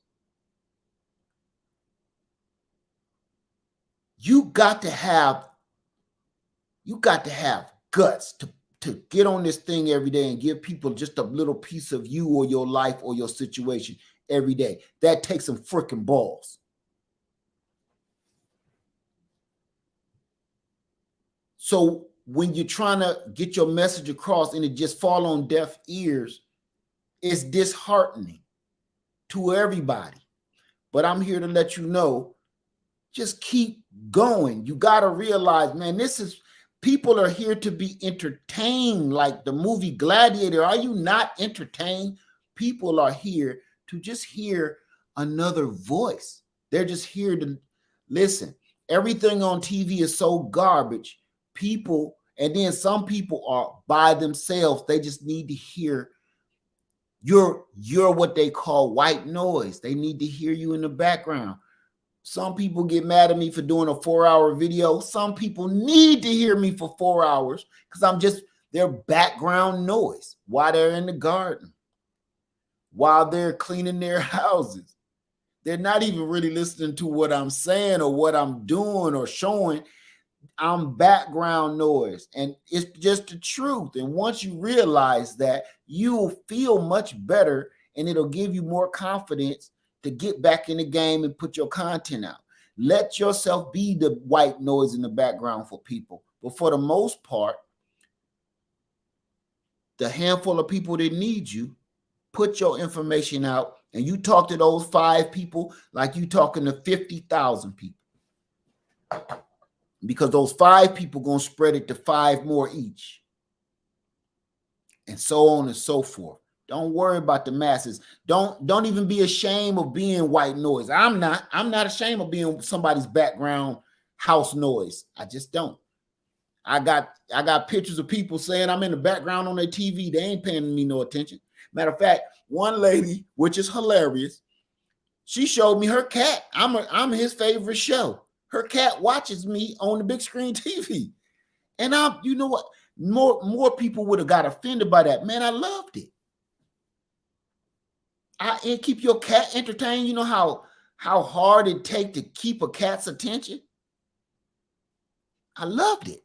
You got to have guts to get on this thing every day and give people just a little piece of you or your life or your situation every day. That takes some freaking balls. So when you're trying to get your message across and it just fall on deaf ears, it's disheartening to everybody. But I'm here to let you know, just keep going. You got to realize, man, people are here to be entertained, like the movie Gladiator. Are you not entertained? People are here to just hear another voice. They're just here to listen. Everything on TV is so garbage. People, and then some people are by themselves. They just need to hear you're what they call white noise. They need to hear you in the background. Some people get mad at me for doing a 4-hour video. Some people need to hear me for 4 hours because I'm just their background noise while they're in the garden, while they're cleaning their houses. They're not even really listening to what I'm saying or what I'm doing or showing. I'm background noise, and it's just the truth. And once you realize that, you'll feel much better and it'll give you more confidence to get back in the game and put your content out. Let yourself be the white noise in the background for people. But for the most part, the handful of people that need you, put your information out and you talk to those 5 people like you talking to 50,000 people. Because those 5 people going to spread it to 5 more each. And so on and so forth. Don't worry about the masses. Don't even be ashamed of being white noise. I'm not ashamed of being somebody's background house noise. I just don't. I got pictures of people saying I'm in the background on their TV. They ain't paying me no attention. Matter of fact, one lady, which is hilarious, she showed me her cat. I'm his favorite show. Her cat watches me on the big screen TV. And you know what? More people would have got offended by that. Man, I loved it. And keep your cat entertained. You know how hard it takes to keep a cat's attention? I loved it.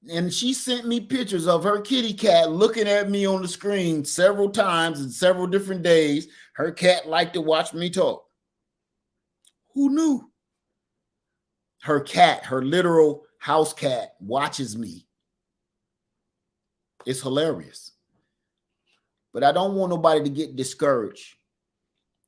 And she sent me pictures of her kitty cat looking at me on the screen several times in several different days. Her cat liked to watch me talk. Who knew? Her cat, her literal house cat, watches me. It's hilarious. But I don't want nobody to get discouraged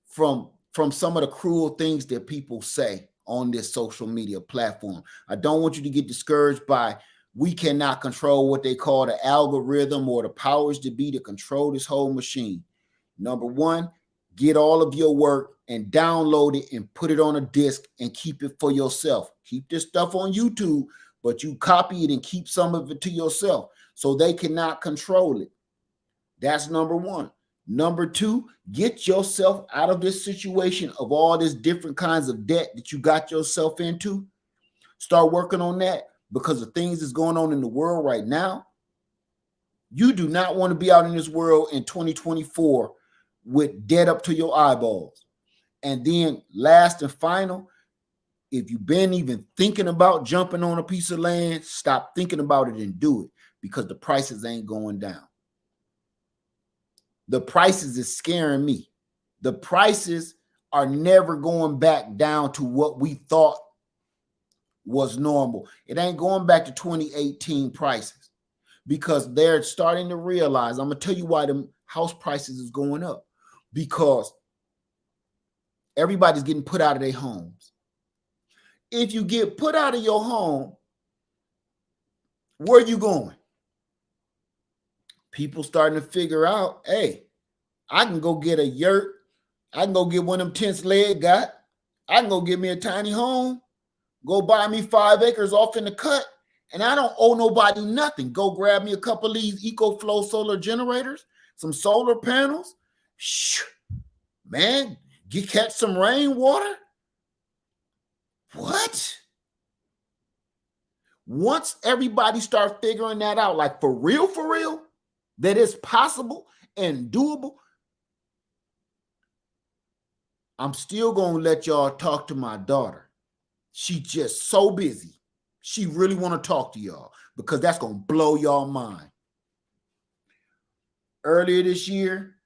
from some of the cruel things that people say on this social media platform. I don't want you to get discouraged by we cannot control what they call the algorithm or the powers to be to control this whole machine. Number one, get all of your work and download it and put it on a disk and keep it for yourself. Keep this stuff on YouTube, but you copy it and keep some of it to yourself so they cannot control it. That's number one. Number two, get yourself out of this situation of all this different kinds of debt that you got yourself into. Start working on that because the things that's going on in the world right now. You do not want to be out in this world in 2024 with debt up to your eyeballs. And then last and final, if you've been even thinking about jumping on a piece of land, stop thinking about it and do it because the prices ain't going down. The prices is scaring me. The prices are never going back down to what we thought was normal. It ain't going back to 2018 prices because they're starting to realize, I'm going to tell you why the house prices is going up, because Everybody's getting put out of their homes. If you get put out of your home, where are you going? People starting to figure out, hey, I can go get a yurt. I can go get one of them tents Led got. I can go get me a tiny home, go buy me 5 acres off in the cut, and I don't owe nobody nothing. Go grab me a couple of these EcoFlow solar generators, some solar panels. Shh, man, catch some rainwater. What? Once everybody start figuring that out, like for real, that it's possible and doable, I'm still going to let y'all talk to my daughter. She just so busy. She really want to talk to y'all because that's going to blow y'all mind. Earlier this year,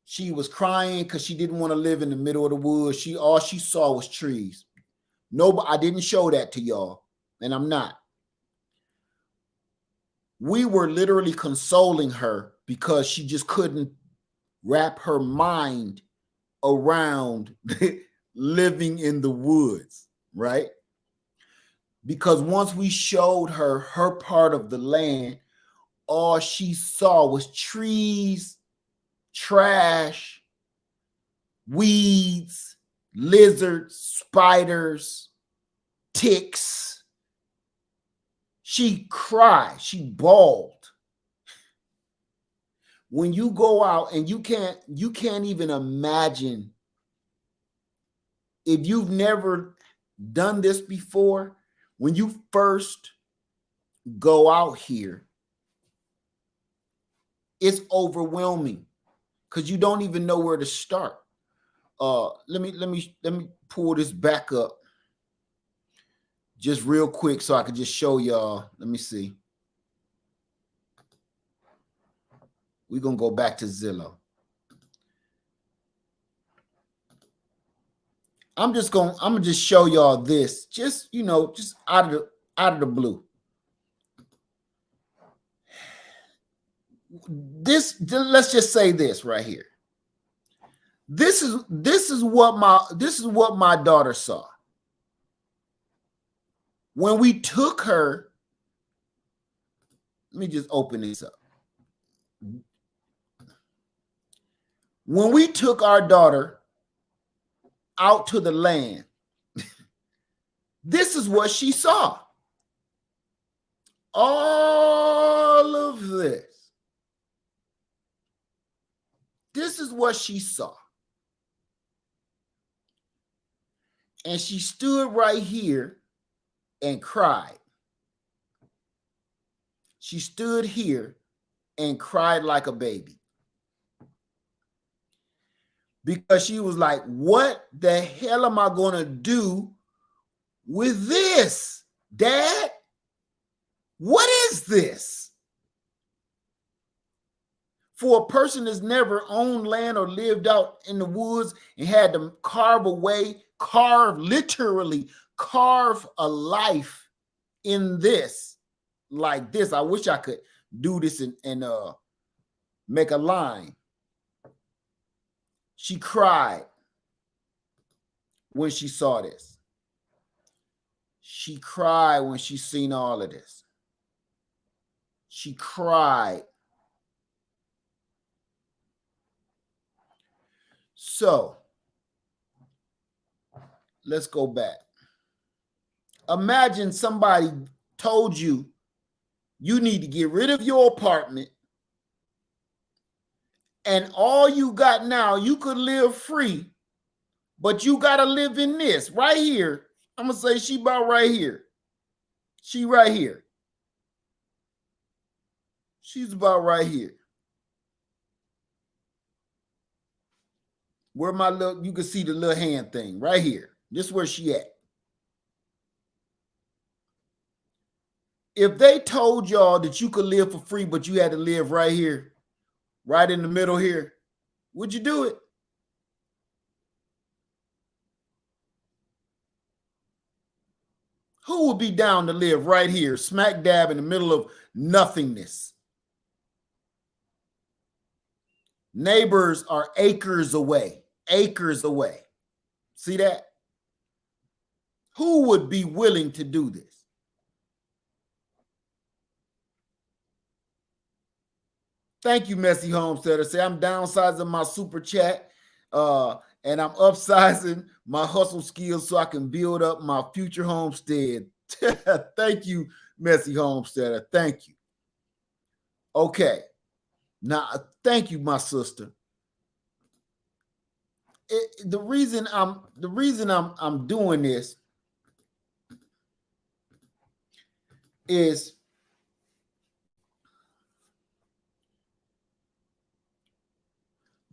she was crying because she didn't want to live in the middle of the woods. All she saw was trees. No, I didn't show that to y'all, and I'm not. We were literally consoling her because she just couldn't wrap her mind around living in the woods, right? Because once we showed her her part of the land, all she saw was trees, trash, weeds, lizards, spiders, ticks. She cried, she bawled. When you go out and you can't even imagine, if you've never done this before, when you first go out here, it's overwhelming because you don't even know where to start. Let me pull this back up just real quick so I can just show y'all. Let me see. We're gonna go back to Zillow. I'm gonna just show y'all this, just just out of the blue. Let's just say this right here. This is what my daughter saw. When we took her, let me just open this up. When we took our daughter out to the land, this is what she saw. All of this. This is what she saw. And she stood right here and cried. She stood here and cried like a baby. Because she was like, what the hell am I going to do with this, Dad? What is this? For a person that's never owned land or lived out in the woods and had to literally carve a life in this, like this. I wish I could do this and make a line. She cried when she saw this. She cried when she seen all of this. She cried. So, let's go back. Imagine somebody told you you need to get rid of your apartment and all you got now, you could live free, but you got to live in this right here. I'm going to say she about right here. She right here. She's about right here. Where my little, you can see the little hand thing right here. This is where she at. If they told y'all that you could live for free, but you had to live right here, right in the middle here, would you do it? Who would be down to live right here, smack dab in the middle of nothingness? Neighbors are acres away, acres away. See that? Who would be willing to do this? Thank you, Messy Homesteader. Say I'm downsizing my super chat and I'm upsizing my hustle skills so I can build up my future homestead. Thank you, Messy Homesteader. Thank you. Okay. Now, thank you, my sister. The reason I'm doing this is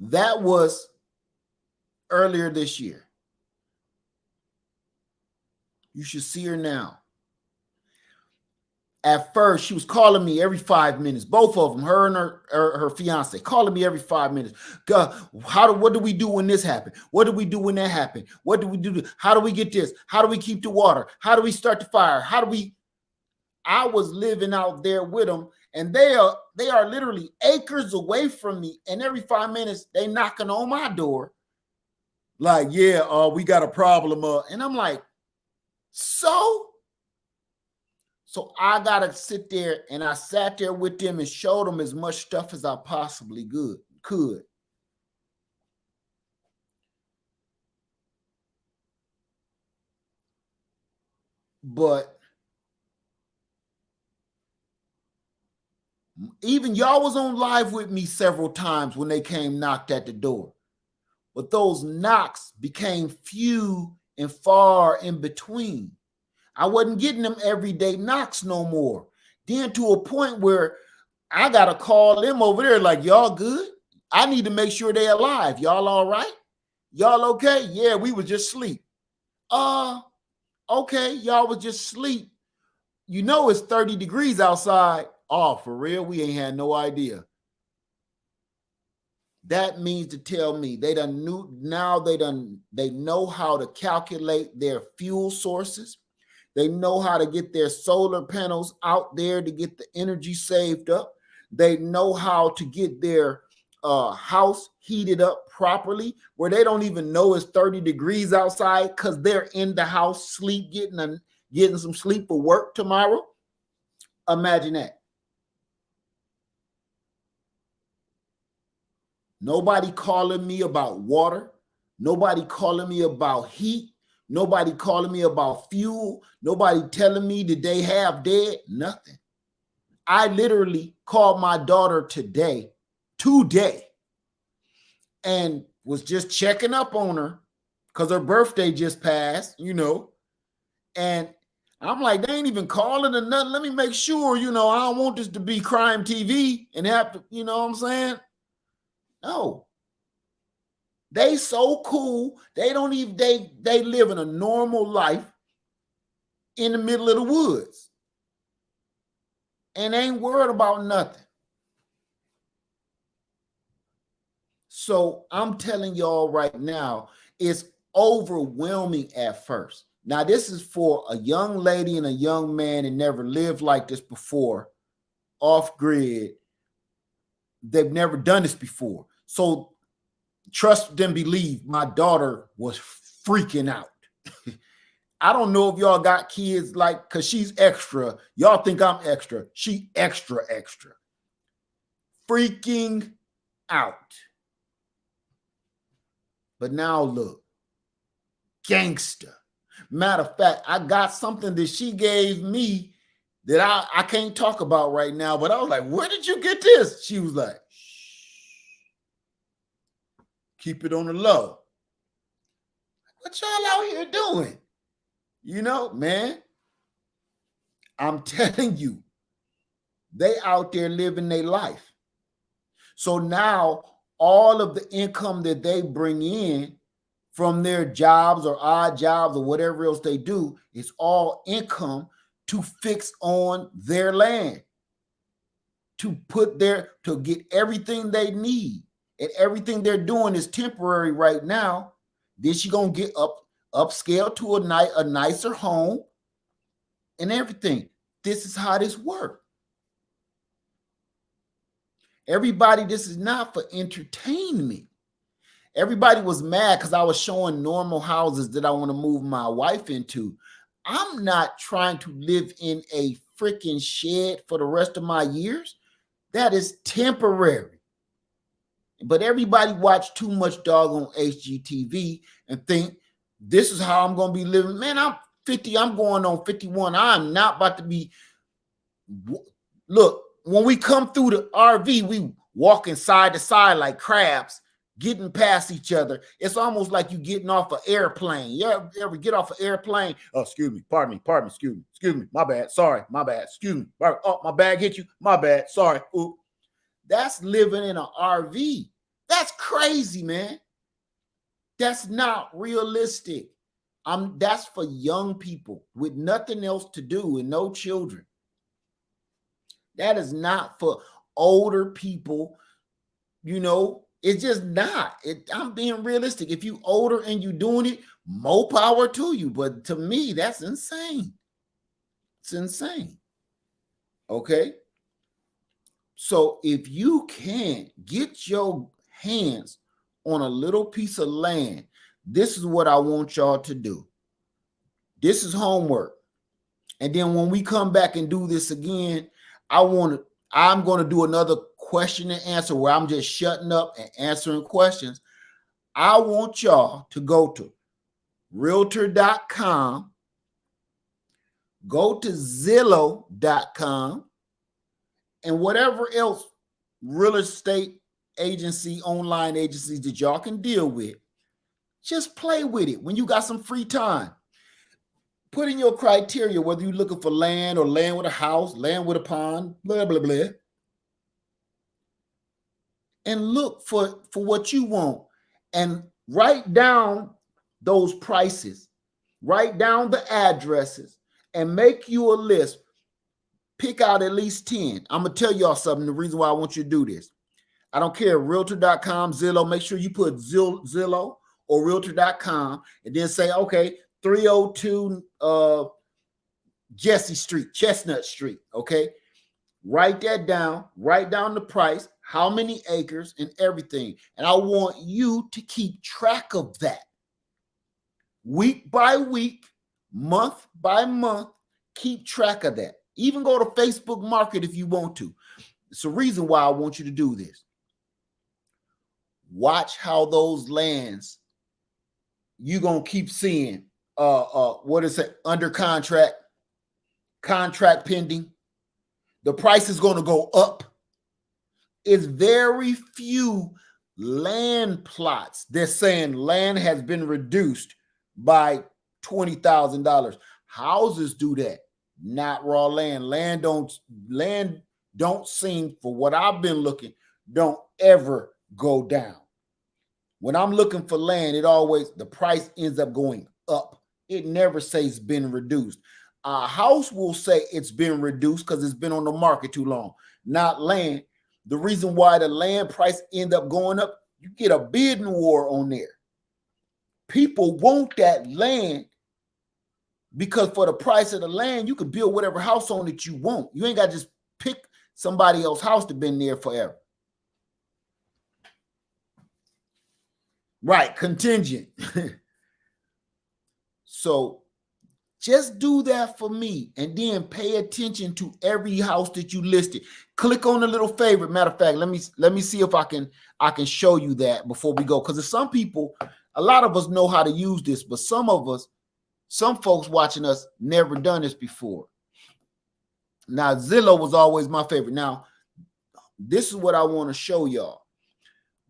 that was earlier this year. You should see her now. At first, she was calling me every 5 minutes. Both of them, her and her fiance, calling me every 5 minutes. What do we do when this happened? What do we do when that happened? What do we do? How do we get this? How do we keep the water? How do we start the fire? I was living out there with them, and they are literally acres away from me. And every 5 minutes, they knocking on my door, like, yeah, we got a problem. And I'm like, So I gotta sit there, and I sat there with them and showed them as much stuff as I possibly could. But even y'all was on live with me several times when they came knocked at the door. But those knocks became few and far in between. I wasn't getting them everyday knocks no more. Then to a point where I got to call them over there like, y'all good? I need to make sure they're alive. Y'all all right? Y'all okay? Yeah, we was just asleep. Okay, y'all was just asleep. You know it's 30 degrees outside. Oh, for real? We ain't had no idea. That means to tell me they know how to calculate their fuel sources. They know how to get their solar panels out there to get the energy saved up. They know how to get their house heated up properly where they don't even know it's 30 degrees outside because they're in the house sleep, getting some sleep for work tomorrow. Imagine that. Nobody calling me about water. Nobody calling me about heat. Nobody calling me about fuel. Nobody telling me that they have dead. Nothing. I literally called my daughter today, and was just checking up on her because her birthday just passed, And I'm like, they ain't even calling or nothing. Let me make sure, I don't want this to be crime TV and have to, you know what I'm saying? No. They so cool. They don't even, they live in a normal life in the middle of the woods and ain't worried about nothing. So I'm telling y'all right now, it's overwhelming at first. Now, this is for a young lady and a young man that never lived like this before, off grid. They've never done this before. So trust and believe, my daughter was freaking out. I don't know if y'all got kids because she's extra. Y'all think I'm extra. She extra. Freaking out. But now look, gangster. Matter of fact, I got something that she gave me that I can't talk about right now, but I was like, where did you get this? She was like, shh, keep it on the low. What y'all out here doing? Man, I'm telling you, they out there living their life. So now all of the income that they bring in from their jobs or odd jobs or whatever else they do is all income to fix on their land, to get everything they need. And everything they're doing is temporary right now. Then she's going to get upscale to a nicer home and everything. This is how this works. Everybody, this is not for entertainment. Everybody was mad because I was showing normal houses that I want to move my wife into. I'm not trying to live in a freaking shed for the rest of my years. That is temporary. But everybody watch too much doggone HGTV and think this is how I'm going to be living. Man, I'm 50. I'm going on 51. I'm not about to be. Look, when we come through the RV, we walking side to side like crabs, getting past each other. It's almost like you getting off an airplane. You ever get off an airplane? Oh, excuse me, pardon me, excuse me, my bad, sorry, my bad, excuse me. Oh, my bag hit you, my bad, sorry. Ooh. That's living in an RV. That's crazy, man. That's not realistic. That's for young people with nothing else to do and no children. That is not for older people. It's just not. I'm being realistic. If you older and you doing it, more power to you. But to me, that's insane. It's insane. Okay. So if you can get your hands on a little piece of land, this is what I want y'all to do. This is homework. And then when we come back and do this again, I'm going to do another question and answer where I'm just shutting up and answering questions. I want y'all to go to realtor.com, go to Zillow.com, and whatever else real estate agency, online agencies that y'all can deal with, just play with it when you got some free time. Put in your criteria, whether you're looking for land or land with a house, land with a pond, blah, blah, blah. And look for what you want and write down those prices, write down the addresses, and make you a list. Pick out at least 10. I'm going to tell y'all something, the reason why I want you to do this. I don't care, realtor.com, Zillow, make sure you put Zillow or realtor.com and then say, okay, 302 Jesse Street, Chestnut Street, okay? Write that down, write down the price, how many acres and everything. And I want you to keep track of that. Week by week, month by month, keep track of that. Even go to Facebook Market if you want to. It's a reason why I want you to do this. Watch how those lands, you're going to keep seeing, what is it, under contract, contract pending. The price is going to go up. It's very few land plots they're saying land has been reduced by $20,000. Houses do that, not raw land. Land don't seem, for what I've been looking, don't ever go down. When I'm looking for land, the price ends up going up. It never says it's been reduced. A house will say it's been reduced because it's been on the market too long, not land. The reason why the land price end up going up, you get a bidding war on there. People want that land because for the price of the land, you can build whatever house on it you want. You ain't got to just pick somebody else's house that's been there forever. Right, contingent. So just do that for me and then pay attention to every house that you listed. Click on the little favorite. Matter of fact, let me see if I can show you that before we go. Because there's some people, a lot of us know how to use this, but some folks watching us never done this before. Now, Zillow was always my favorite. Now, this is what I want to show y'all.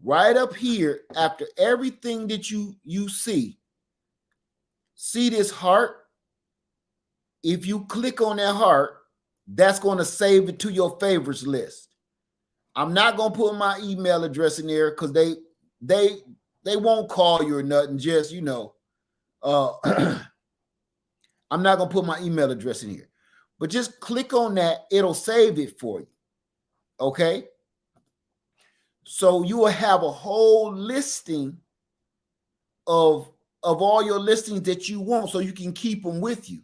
Right up here, after everything that you see this heart? If you click on that heart, that's going to save it to your favorites list. I'm not going to put my email address in there because they won't call you or nothing. Just, I'm not going to put my email address in here. But just click on that. It'll save it for you. Okay? So you will have a whole listing of all your listings that you want so you can keep them with you.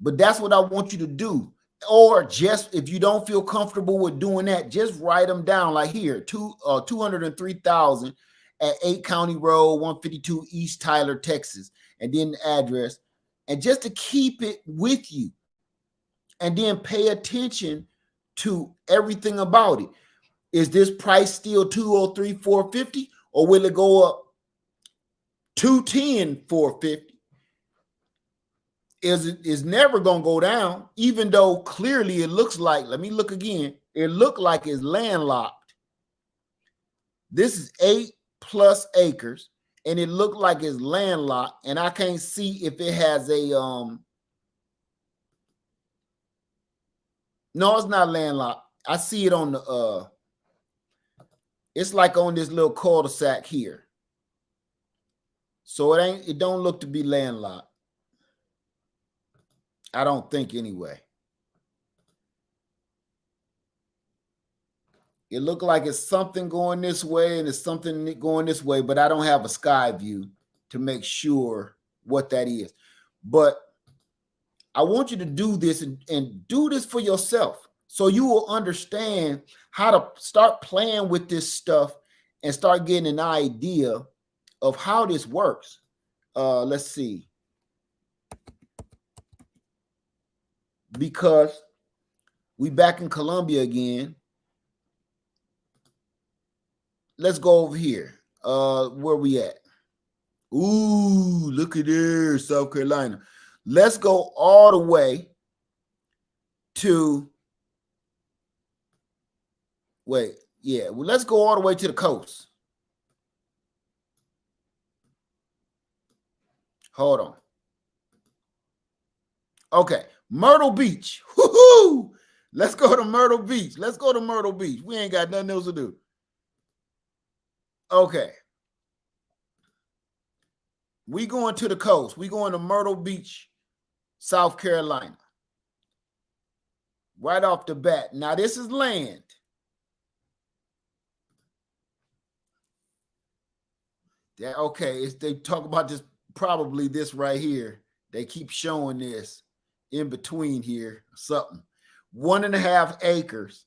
But that's what I want you to do. Or just if you don't feel comfortable with doing that, just write them down. Like here, 203,000 at 8 County Road, 152 East Tyler, Texas, and then the address, and just to keep it with you, and then pay attention to everything about it. Is this price still 203, 450, or will it go up 210, 450? Is never gonna go down, even though clearly it looks like, let me look again. It looked like it's landlocked. This is 8+ acres, and it looked like it's landlocked, and I can't see if it has a no, it's not landlocked. I see it on the it's like on this little cul-de-sac here. So it don't look to be landlocked. I don't think anyway. It looked like it's something going this way and it's something going this way, but I don't have a sky view to make sure what that is. But I want you to do this and do this for yourself so you will understand how to start playing with this stuff and start getting an idea of how this works. Let's see. Because we back in Columbia again. Let's go over here. Where we at? Ooh, look at there, South Carolina. Let's go all the way to, well, let's go all the way to the coast. Hold on. Okay, Myrtle Beach. Woohoo! Let's go to Myrtle Beach. Let's go to Myrtle Beach. We ain't got nothing else to do. Okay. We going to the coast. We going to Myrtle Beach, South Carolina. Right off the bat. Now, this is land. Yeah, okay, they talk about this, probably this right here. They keep showing this in between here, something. 1.5 acres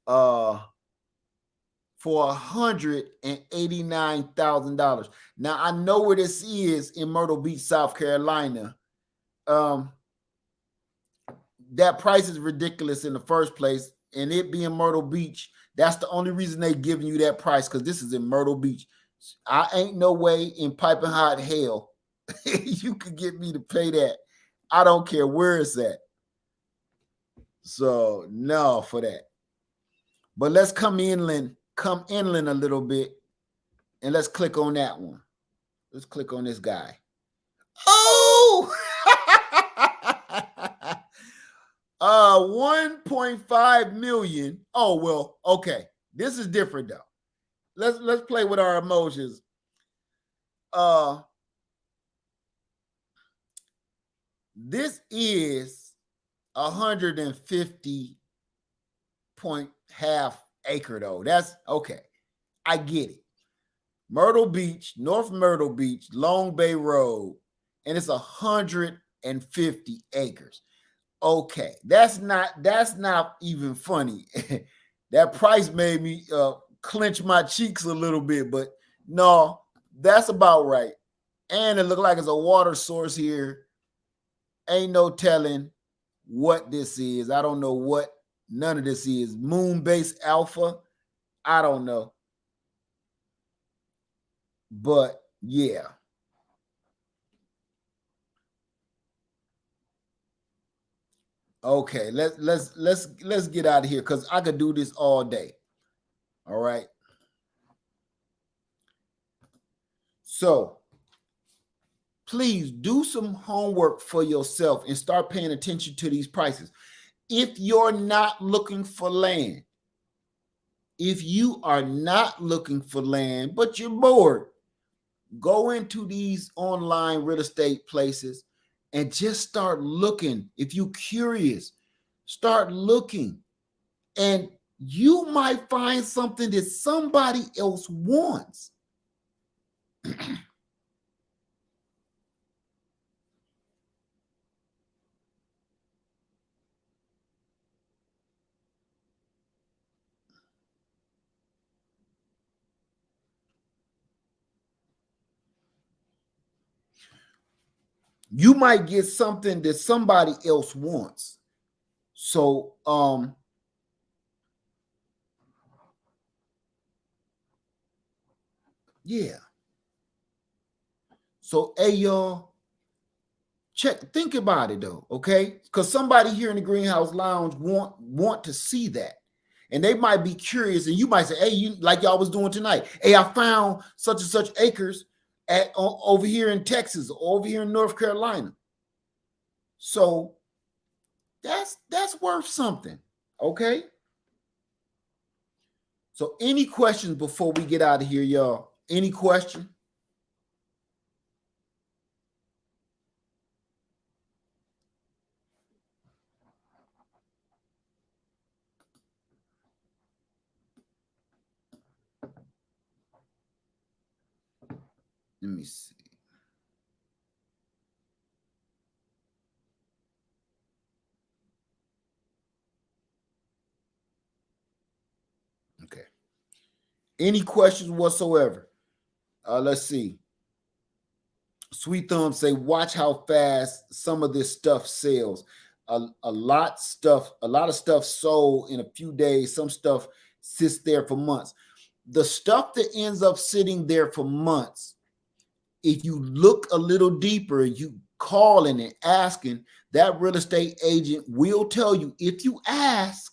for $189,000. Now, I know where this is in Myrtle Beach, South Carolina. That price is ridiculous in the first place. And it being Myrtle Beach, that's the only reason they giving you that price, because this is in Myrtle Beach. I ain't no way in piping hot hell you could get me to pay that. I don't care where it's at. So no for that. But let's come inland a little bit, and let's click on that one. Let's click on this guy. Oh, 1.5 million. Oh, well, okay. This is different though. Let's play with our emotions. This is 150.5 acre though. That's okay. I get it. Myrtle Beach, North Myrtle Beach, Long Bay Road, and it's 150 acres. Okay, that's not even funny. That price made me clench my cheeks a little bit, but no, that's about right. And it looked like it's a water source here. Ain't no telling what this is. I don't know what none of this is. Moon-based alpha. I don't know. But yeah. Okay, let's get out of here because I could do this all day. All right. So please do some homework for yourself and start paying attention to these prices. If you're not looking for land, if you are not looking for land, but you're bored, go into these online real estate places and just start looking. If you're curious, start looking. And you might find something that somebody else wants. You might get something that somebody else wants. So, yeah. So, hey, y'all, think about it though, okay? Because somebody here in the greenhouse lounge want to see that. And they might be curious, and you might say, hey, you like y'all was doing tonight. Hey, I found such and such acres over here in Texas, over here in North Carolina. So that's worth something. Okay. So any questions before we get out of here, y'all? Any question? Let me see. Okay. Any questions whatsoever? Let's see. Sweet Thumb say, watch how fast some of this stuff sells. A lot of stuff sold in a few days. Some stuff sits there for months. The stuff that ends up sitting there for months, if you look a little deeper, you calling and asking, that real estate agent will tell you. If you ask,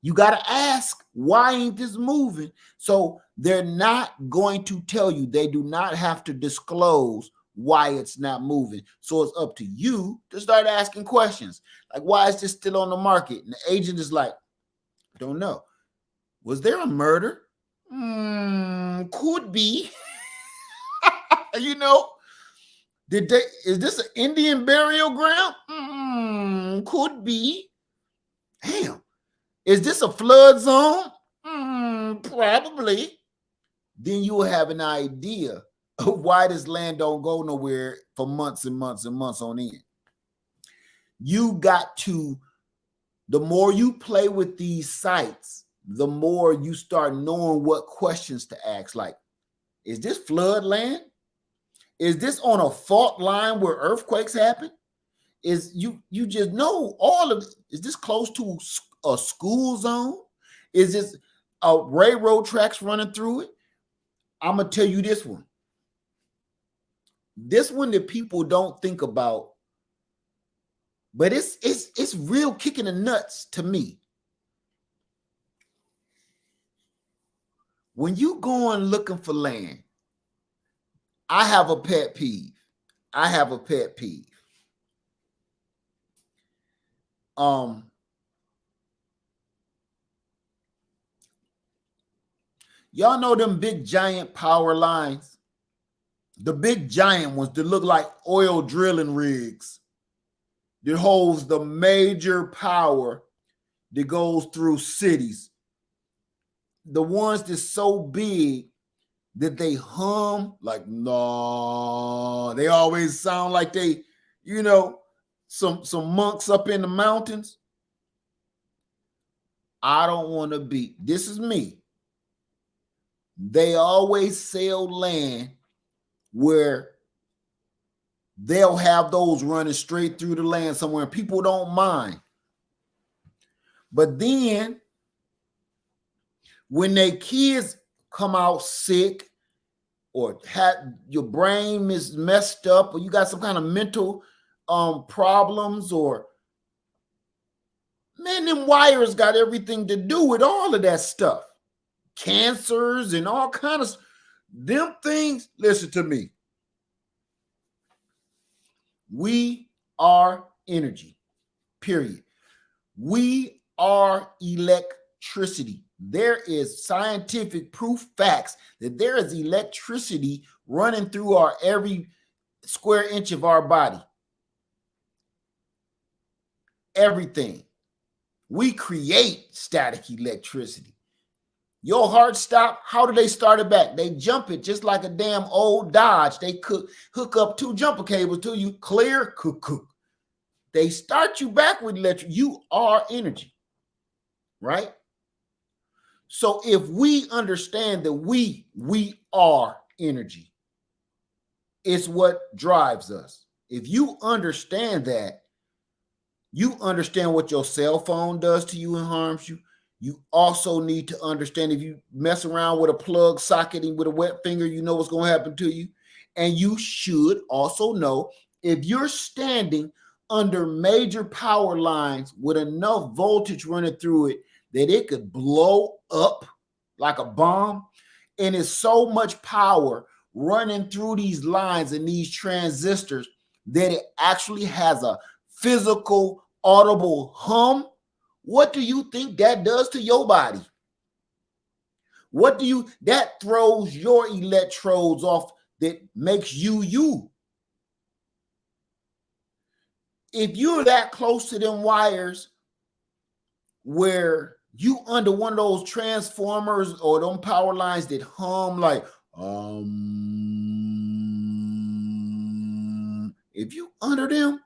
you got to ask, why ain't this moving? So they're not going to tell you. They do not have to disclose why it's not moving. So it's up to you to start asking questions. Like, why is this still on the market? And the agent is like, don't know. Was there a murder? Could be. You know, is this an Indian burial ground? Could be. Damn. Is this a flood zone? Probably. Then you will have an idea of why this land don't go nowhere for months and months and months on end. You got to, the more you play with these sites, the more you start knowing what questions to ask. Like, is this flood land? Is this on a fault line where earthquakes happen? Is you just know all of it. Is this close to a school zone? Is this railroad tracks running through it? I'm gonna tell you this one. This one that people don't think about, but it's real kicking the nuts to me. When you go on looking for land, I have a pet peeve. Y'all know them big giant power lines? The big giant ones that look like oil drilling rigs that holds the major power that goes through cities. The ones that's so big that they hum like, no, they always sound like they, some monks up in the mountains. I don't want to be, this is me. They always sell land where they'll have those running straight through the land somewhere. People don't mind. But then when their kids come out sick or your brain is messed up or you got some kind of mental problems, or man, them wires got everything to do with all of that stuff. Cancers and all kinds of them things. Listen to me. We are energy, period. We are electricity. There is scientific proof, facts that there is electricity running through our every square inch of our body. Everything. We create static electricity. Your heart stop, how do they start it back? They jump it just like a damn old Dodge. They could hook up 2 jumper cables to you, clear, cook. They start you back with electric. You are energy, right? So if we understand that we are energy, it's what drives us. If you understand that, you understand what your cell phone does to you and harms you. You also need to understand if you mess around with a plug socketing with a wet finger, you know what's going to happen to you. And you should also know if you're standing under major power lines with enough voltage running through it that it could blow up like a bomb, and it's so much power running through these lines and these transistors that it actually has a physical audible hum. What do you think that does to your body? That throws your electrodes off, that makes you. If you're that close to them wires where you under one of those transformers or them power lines that hum like if you under them,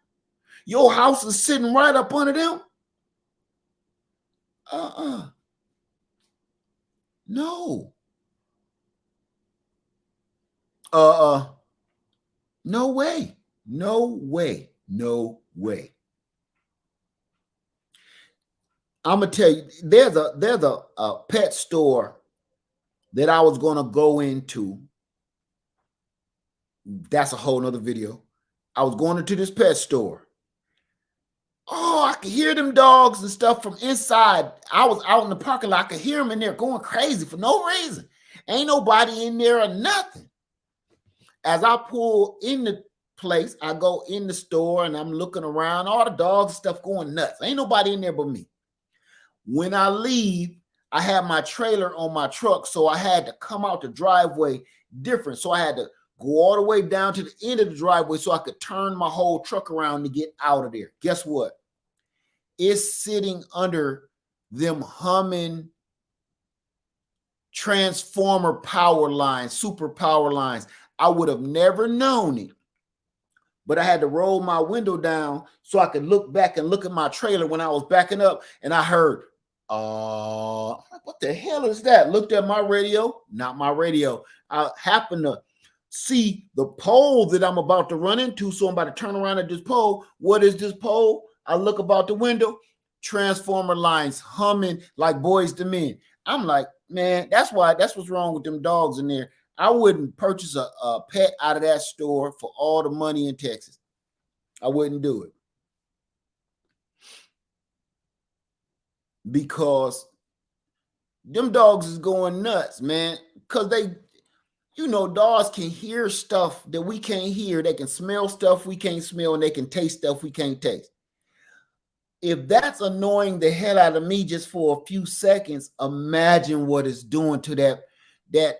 your house is sitting right up under them. No. No way. No way. No way. I'm gonna tell you, there's a pet store that I was gonna go into. That's a whole nother video. I was going into this pet store. Oh, I could hear them dogs and stuff from inside. I was out in the parking lot. I could hear them in there going crazy for no reason. Ain't nobody in there or nothing. As I pull in the place, I go in the store and I'm looking around. All the dogs and stuff going nuts. Ain't nobody in there but me. When I leave, I had my trailer on my truck, so I had to come out the driveway different. So I had to go all the way down to the end of the driveway so I could turn my whole truck around to get out of there. Guess what? It's sitting under them humming transformer power lines, super power lines. I would have never known it, but I had to roll my window down so I could look back and look at my trailer when I was backing up, and I heard, what the hell is that? Looked at my radio, not my radio. I happened to see the pole that I'm about to run into, so I'm about to turn around at this pole. What is this pole? I look about the window, transformer lines humming like Boys to Men. I'm like, man, that's what's wrong with them dogs in there. I wouldn't purchase a pet out of that store for all the money in Texas. I wouldn't do it. Because them dogs is going nuts, man. Because dogs can hear stuff that we can't hear. They can smell stuff we can't smell, and they can taste stuff we can't taste. If that's annoying the hell out of me just for a few seconds, imagine what it's doing to that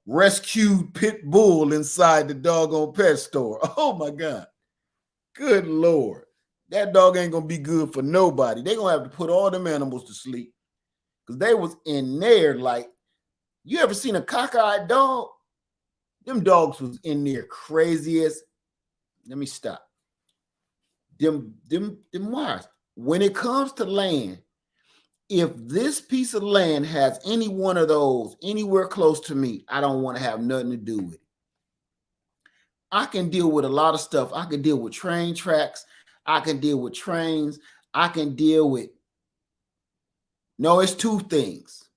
rescued pit bull inside the doggone pet store. Oh my God. Good Lord. That dog ain't gonna be good for nobody. They're gonna have to put all them animals to sleep. Because they was in there like, you ever seen a cockeyed dog? Them dogs was in there crazy as, let me stop. Them wires. When it comes to land, if this piece of land has any one of those anywhere close to me, I don't want to have nothing to do with it. I can deal with a lot of stuff. I can deal with train tracks. I can deal with trains. I can deal with, no, it's two things.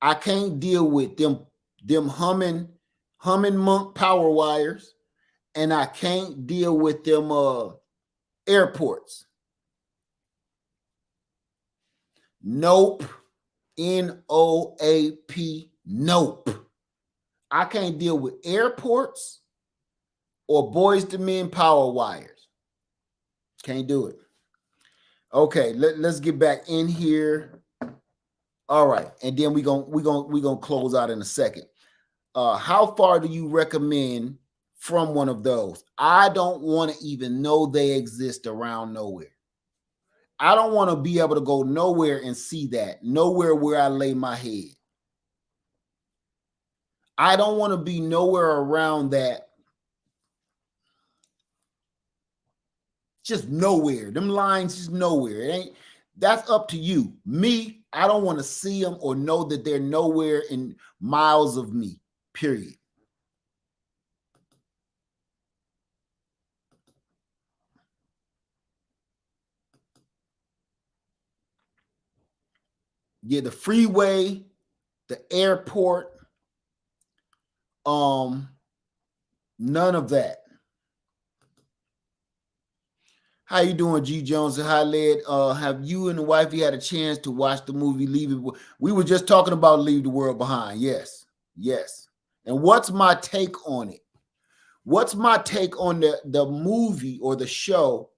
I can't deal with them humming monk power wires, and I can't deal with them airports. Nope. NOAP. Nope. I can't deal with airports or Boys to Men power wires. Can't do it. Okay, let's get back in here. All right, and then we're gonna close out in a second. How far do you recommend from one of those? I don't want to even know they exist around nowhere. I don't want to be able to go nowhere and see that, nowhere where I lay my head. I don't want to be nowhere around that. Just nowhere. Them lines just nowhere. It ain't. That's up to you. Me, I don't want to see them or know that they're nowhere in miles of me, period. Yeah, the freeway, the airport, none of that. How you doing, G Jones and High Led? Have you and the wifey had a chance to watch the movie Leave It? We were just talking about Leave the World Behind. Yes, yes. And what's my take on it? What's my take on the movie or the show?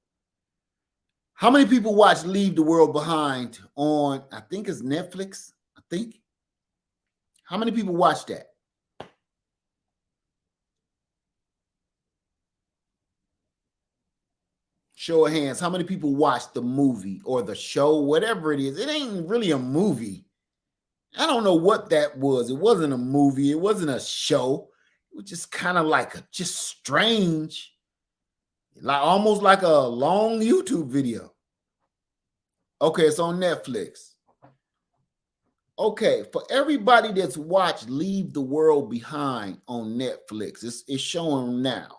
How many people watch Leave the World Behind on, I think it's Netflix? I think. How many people watch that? Show of hands. How many people watch the movie or the show, whatever it is? It ain't really a movie. I don't know what that was. It wasn't a movie. It wasn't a show. It was just kind of like just strange, like almost like a long YouTube video. Okay, it's on Netflix. Okay, for everybody that's watched Leave the World Behind on Netflix, it's showing now.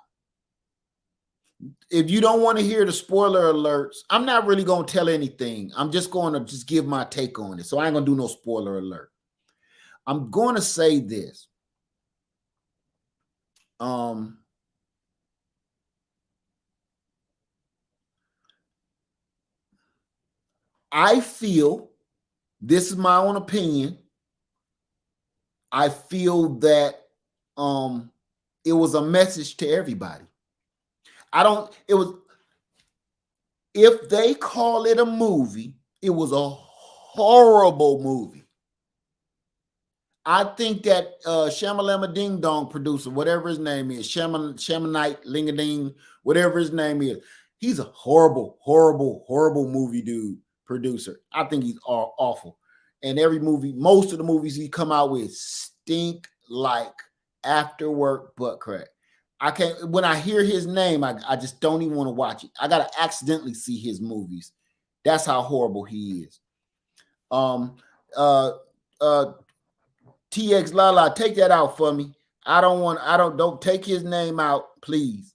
If you don't want to hear the spoiler alerts, I'm not really going to tell anything. I'm just going to just give my take on it. So I ain't going to do no spoiler alert. I'm going to say this. I feel, this is my own opinion, I feel that it was a message to everybody. If they call it a movie, it was a horrible movie. I think that Shamalama Ding Dong producer, whatever his name is, Shamanite Lingading, whatever his name is, he's a horrible, horrible, horrible movie dude, producer. I think he's awful. And every movie, most of the movies he come out with stink like after work butt crack. I can't, when I hear his name, I just don't even want to watch it. I gotta accidentally see his movies. That's how horrible he is. TX Lala, take that out for me. Don't take his name out, please.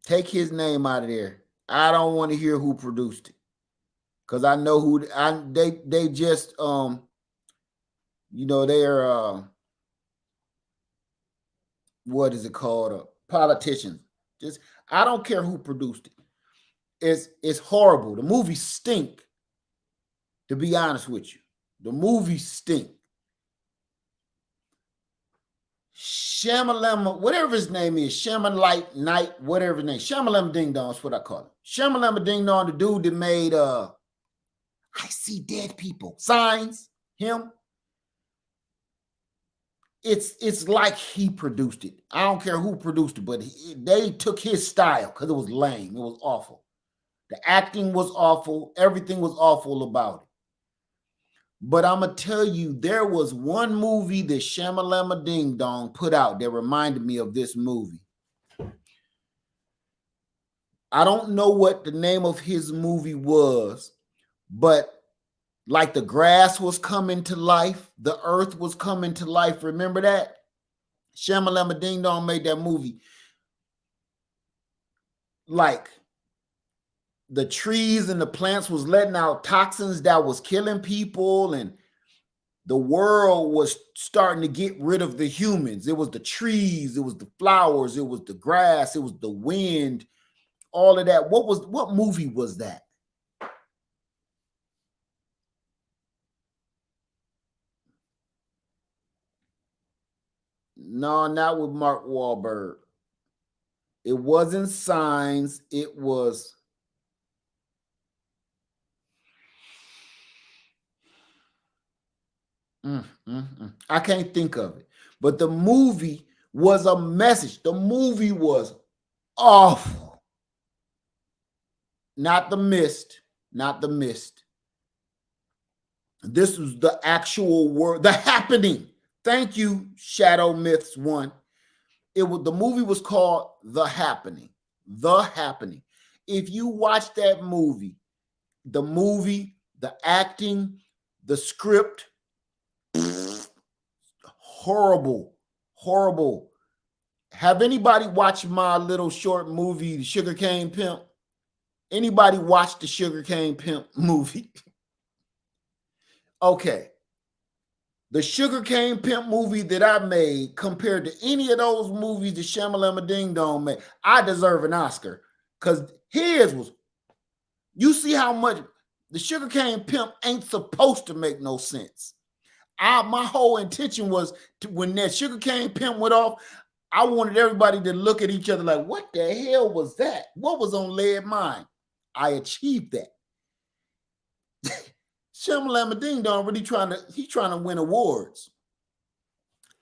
Take his name out of there. I don't want to hear who produced it. Because I know who they just they're what is it called? Politicians. Just I don't care who produced it. It's horrible. The movie stink. To be honest with you, the movie stink. Shamalama, whatever his name is, Shamalite Night, whatever his name, Shamalama Ding Dong is what I call it. Shamalama Ding Dong, the dude that made I See Dead People, Signs, him. It's like he produced it. I don't care who produced it, but they took his style because it was lame. It was awful. The acting was awful. Everything was awful about it. But I'm going to tell you, there was one movie that Shamalama Ding Dong put out that reminded me of this movie. I don't know what the name of his movie was, but like the grass was coming to life, the earth was coming to life. Remember that? Shamalama Ding Dong made that movie. Like the trees and the plants was letting out toxins that was killing people, and the world was starting to get rid of the humans. It was the trees, it was the flowers, it was the grass, it was the wind, all of that. What movie was that? No, not with Mark Wahlberg. It wasn't Signs. It was I can't think of it. But the movie was a message. The movie was awful. Not The Mist. Not The Mist. This was the actual word, The Happening. Thank you, Shadow Myths One. The movie was called The Happening. The Happening. If you watch that movie, the acting, the script, horrible, horrible. Have anybody watched my little short movie, The Sugar Cane Pimp? Anybody watched the Sugar Cane Pimp movie? Okay. The Sugar Cane Pimp movie that I made compared to any of those movies that Shamalama Ding Dong made, I deserve an Oscar. Because his was, you see how much the Sugar Cane Pimp ain't supposed to make no sense. My whole intention was when that Sugar Cane Pimp went off, I wanted everybody to look at each other like, what the hell was that? What was on lead mind? I achieved that. Shamalama Ding Dong really trying to win awards.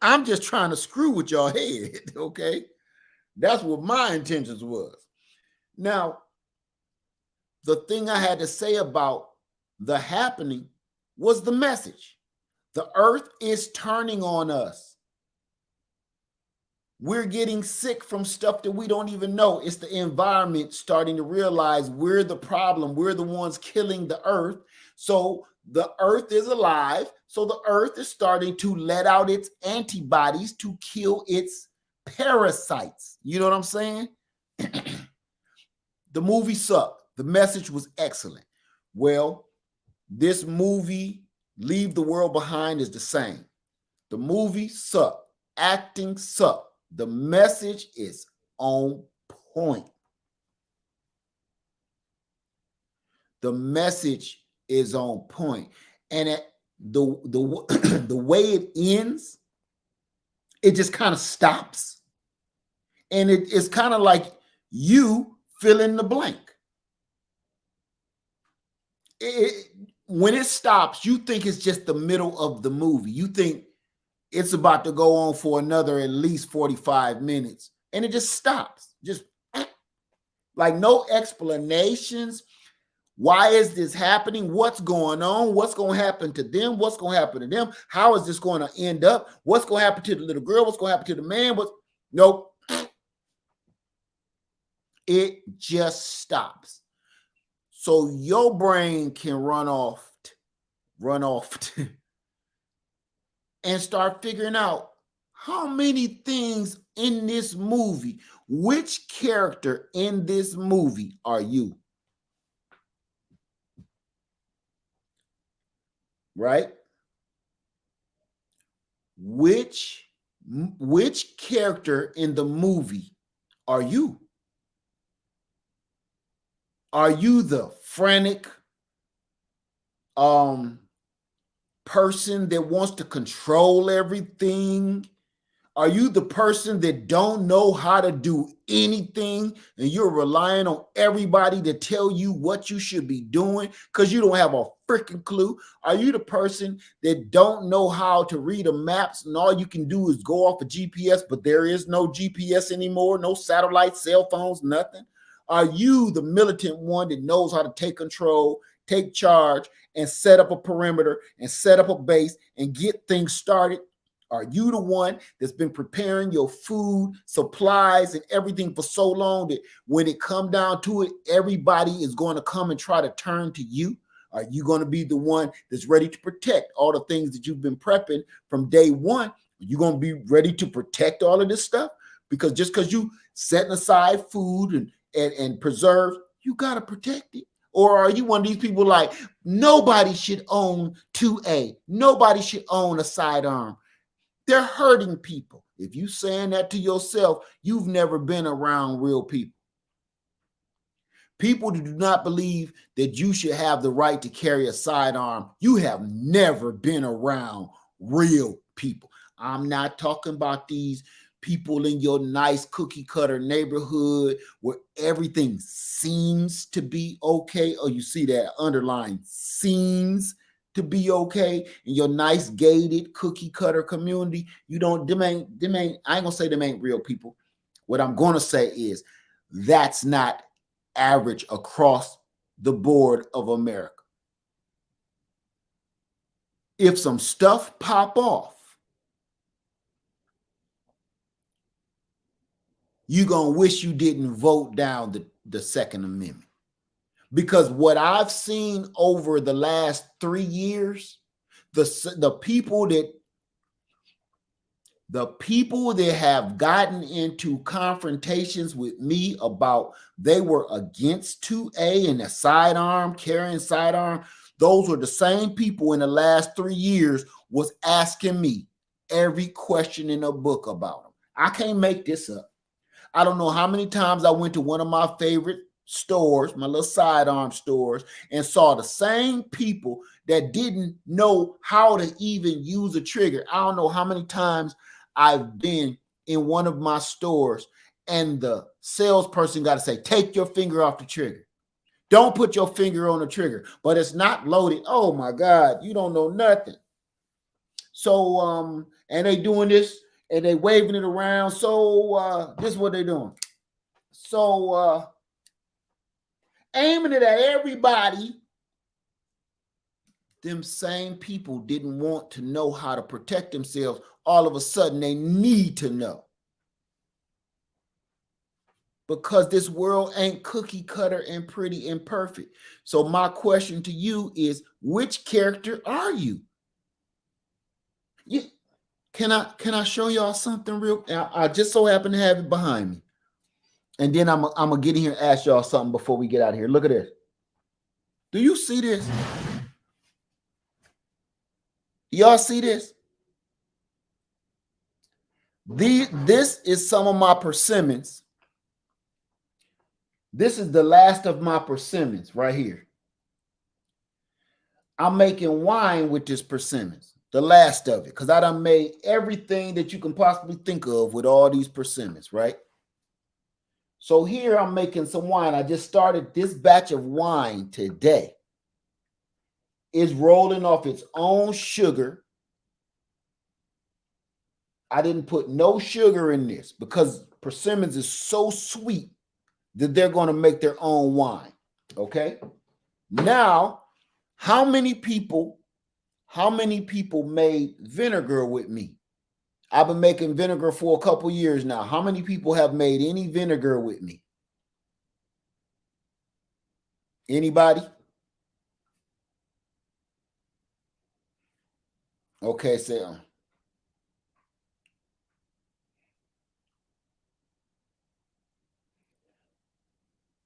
I'm just trying to screw with your head, okay? That's what my intentions was. Now, the thing I had to say about the happening was the message. The earth is turning on us. We're getting sick from stuff that we don't even know. It's the environment starting to realize we're the problem. We're the ones killing the earth. So the earth is alive. So the earth is starting to let out its antibodies to kill its parasites. You know what I'm saying? The movie sucked. The message was excellent. Well, this movie, Leave the World Behind, is the same. The movie sucked. Acting sucked. The message is on point. The message is on point. And the way it ends, it just kind of stops. And it's kind of like you fill in the blank. When it stops, you think it's just the middle of the movie. You think it's about to go on for another at least 45 minutes. And it just stops. Just like no explanations. Why is this happening? What's going on? What's going to happen to them? What's going to happen to them? How is this going to end up? What's going to happen to the little girl? What's going to happen to the man? Nope. It just stops. So your brain can run off and start figuring out how many things in this movie, which character in this movie are you? Right? Which character in the movie are you? Are you the frantic person that wants to control everything? Are you the person that don't know how to do anything and you're relying on everybody to tell you what you should be doing because you don't have a freaking clue? Are you the person that don't know how to read the maps and all you can do is go off a GPS, but there is no GPS anymore, no satellite, cell phones, nothing? Are you the militant one that knows how to take control, take charge, and set up a perimeter and set up a base and get things started? Are you the one that's been preparing your food, supplies, and everything for so long that when it come down to it, everybody is going to come and try to turn to you? Are you going to be the one that's ready to protect all the things that you've been prepping from day one? Are you going to be ready to protect all of this stuff? Because just because you setting aside food and preserve, you got to protect it. Or are you one of these people like, nobody should own 2A. Nobody should own a sidearm. They're hurting people. If you saying that to yourself, you've never been around real people. People who do not believe that you should have the right to carry a sidearm, you have never been around real people. I'm not talking about these people in your nice cookie cutter neighborhood where everything seems to be okay. Oh, you see that underline, seems to be okay in your nice gated cookie cutter community. You don't, them ain't, I ain't gonna say them ain't real people. What I'm gonna say is that's not average across the board of America. If some stuff pop off, you're gonna wish you didn't vote down the Second Amendment. Because what I've seen over the last 3 years, the people that The people that have gotten into confrontations with me about they were against 2A and the sidearm, carrying sidearm, those were the same people in the last 3 years was asking me every question in the book about them. I can't make this up. I don't know how many times I went to one of my favorite stores, my little sidearm stores, and saw the same people that didn't know how to even use a trigger. I don't know how many times I've been in one of my stores and the salesperson got to say, take your finger off the trigger. Don't put your finger on the trigger, but it's not loaded. Oh my God, you don't know nothing. So, and they doing this and they waving it around. So, this is what they're doing. So, aiming it at everybody. Them same people didn't want to know how to protect themselves. All of a sudden, they need to know. Because this world ain't cookie cutter and pretty and perfect. So my question to you is, which character are you? Can I show y'all something real? I just so happen to have it behind me. And then I'm gonna get in here and ask y'all something before we get out of here. Look at this. Do you see this? Y'all see this? This is some of my persimmons. This is the last of my persimmons right here. I'm making wine with this persimmons, the last of it, because I done made everything that you can possibly think of with all these persimmons, right? So here I'm making some wine. I just started this batch of wine today. It's rolling off its own sugar. I didn't put no sugar in this because persimmons is so sweet that they're going to make their own wine. Okay. Now, how many people made vinegar with me? I've been making vinegar for a couple years now. How many people have made any vinegar with me? Anybody? Okay, so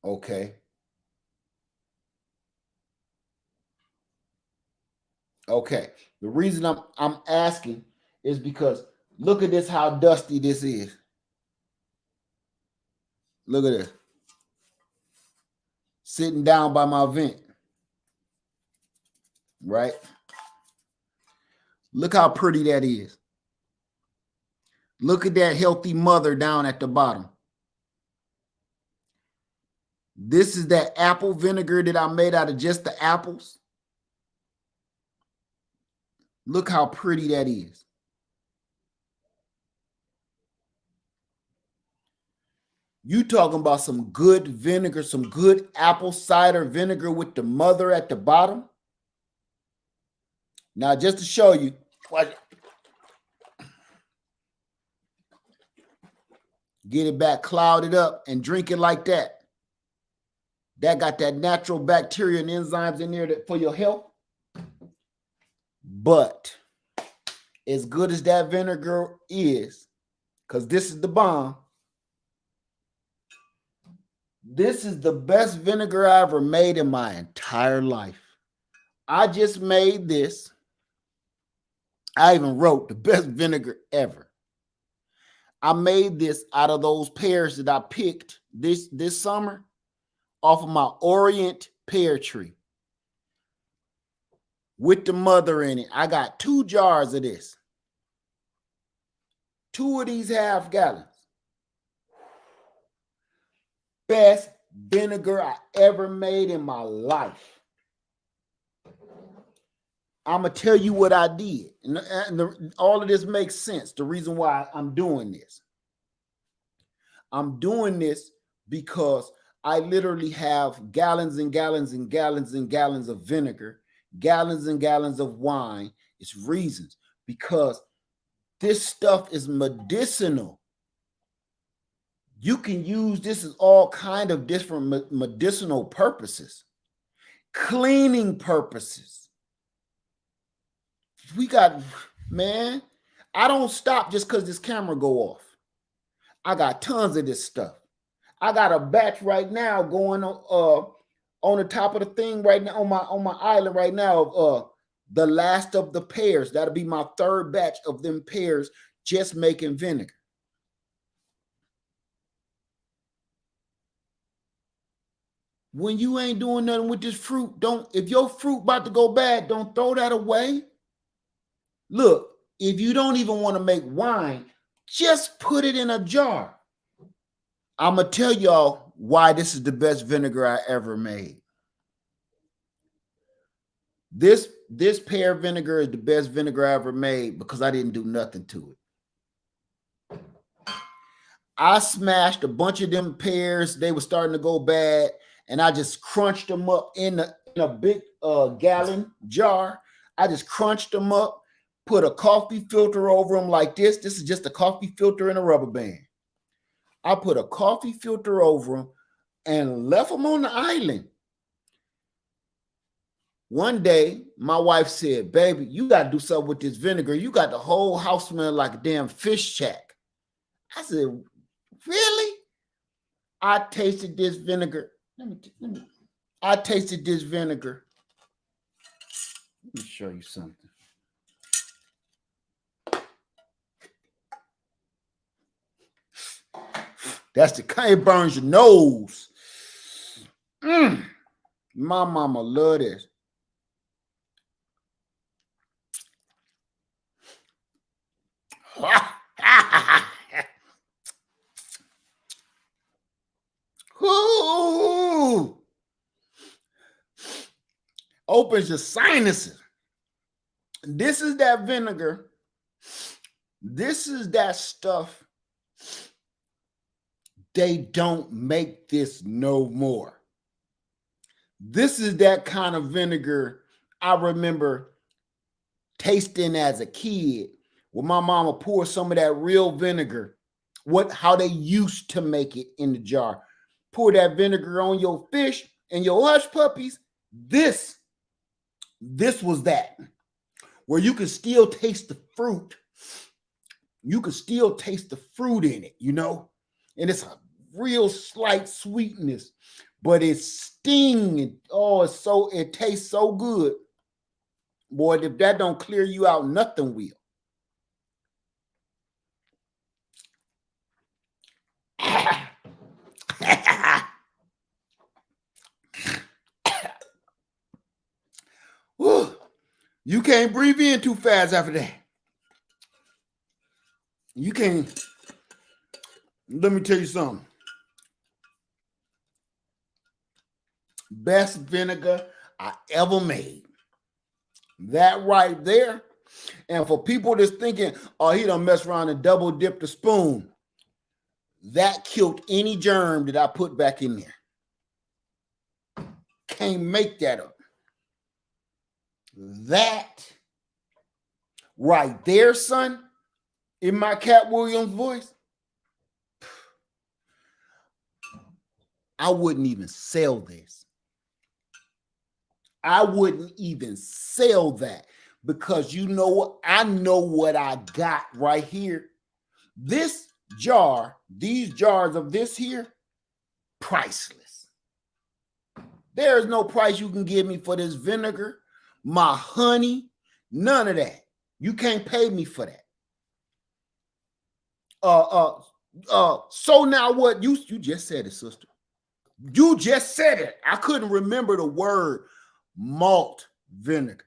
okay. Okay. The reason I'm asking is because look at this, how dusty this is. Look at this. Sitting down by my vent. Right? Look how pretty that is. Look at that healthy mother down at the bottom. This is that apple vinegar that I made out of just the apples. Look how pretty that is. You talking about some good vinegar, some good apple cider vinegar with the mother at the bottom. Now, just to show you, get it back, cloud it up, and drink it like that. That got that natural bacteria and enzymes in there for your health. But as good as that vinegar is, because this is the bomb, this is the best vinegar I ever made in my entire life. I just made this. I even wrote the best vinegar ever. I made this out of those pears that I picked this summer off of my Orient pear tree with the mother in it. I got 2 jars of this. 2 of these half gallons. Best vinegar I ever made in my life. I'm going to tell you what I did. And all of this makes sense. The reason why I'm doing this. I'm doing this because I literally have gallons and gallons and gallons and gallons of vinegar, gallons and gallons of wine. It's reasons because this stuff is medicinal. You can use this as all kind of different medicinal purposes, cleaning purposes. We got, man, I don't stop just because this camera go off. I got tons of this stuff. I got a batch right now going on the top of the thing right now on my island right now of the last of the pears. That'll be my third batch of them pears just making vinegar. When you ain't doing nothing with this fruit, if your fruit about to go bad, don't throw that away. Look, if you don't even want to make wine, just put it in a jar. I'm going to tell y'all why this is the best vinegar I ever made. This pear vinegar is the best vinegar I ever made because I didn't do nothing to it. I smashed a bunch of them pears. They were starting to go bad, and I just crunched them up in a big gallon jar. I just crunched them up, put a coffee filter over them like this. This is just a coffee filter and a rubber band. I put a coffee filter over them and left them on the island. One day, my wife said, baby, you got to do something with this vinegar. You got the whole house smelling like a damn fish shack. I said, really? I tasted this vinegar. I tasted this vinegar. Let me show you something. That's the kind it burns your nose. My mama love this. Ooh. Opens your sinuses. This is that vinegar. This is that stuff. They don't make this no more. This is that kind of vinegar I remember tasting as a kid when my mama poured some of that real vinegar, how they used to make it in the jar. Pour that vinegar on your fish and your hush puppies. This was that, where you can still taste the fruit. You can still taste the fruit in it, you know? And it's a real slight sweetness, but it's stinging. Oh, it tastes so good. Boy, if that don't clear you out, nothing will. You can't breathe in too fast after that. You can't. Let me tell you something. Best vinegar I ever made. That right there. And for people that's thinking, oh, he done mess around and double dipped the spoon, that killed any germ that I put back in there. Can't make that up. That right there, son, in my Cat Williams voice, I wouldn't even sell this. I wouldn't even sell that because you know what? I know what I got right here. This jar, these jars of this here, priceless. There is no price you can give me for this vinegar, my honey, none of that. You can't pay me for that. So now what? You just said it, sister. You just said it. I couldn't remember the word malt vinegar.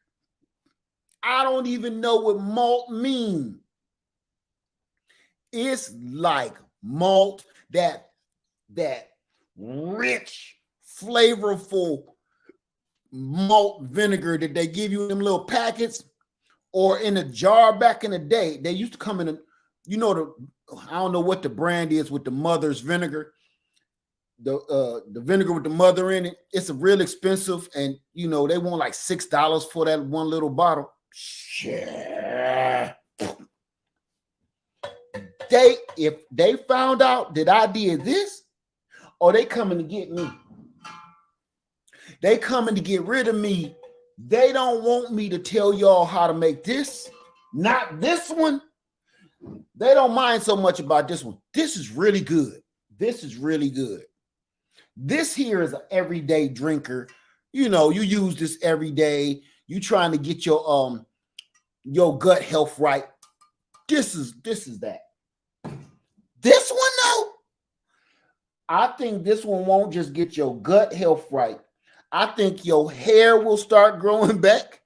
I don't even know what malt means. It's like malt, that rich, flavorful malt vinegar that they give you in them little packets or in a jar back in the day. They used to come in I don't know what the brand is with the mother's vinegar. The vinegar with the mother in it, it's a real expensive, and they want like $6 for that one little bottle. Shit. If they found out that I did this, or they coming to get me. They coming to get rid of me. They don't want me to tell y'all how to make this. Not this one. They don't mind so much about this one. This is really good. This is really good. This here is an everyday drinker. You know, you use this every day. You trying to get your gut health right. This is that. This one though, I think this one won't just get your gut health right. I think your hair will start growing back.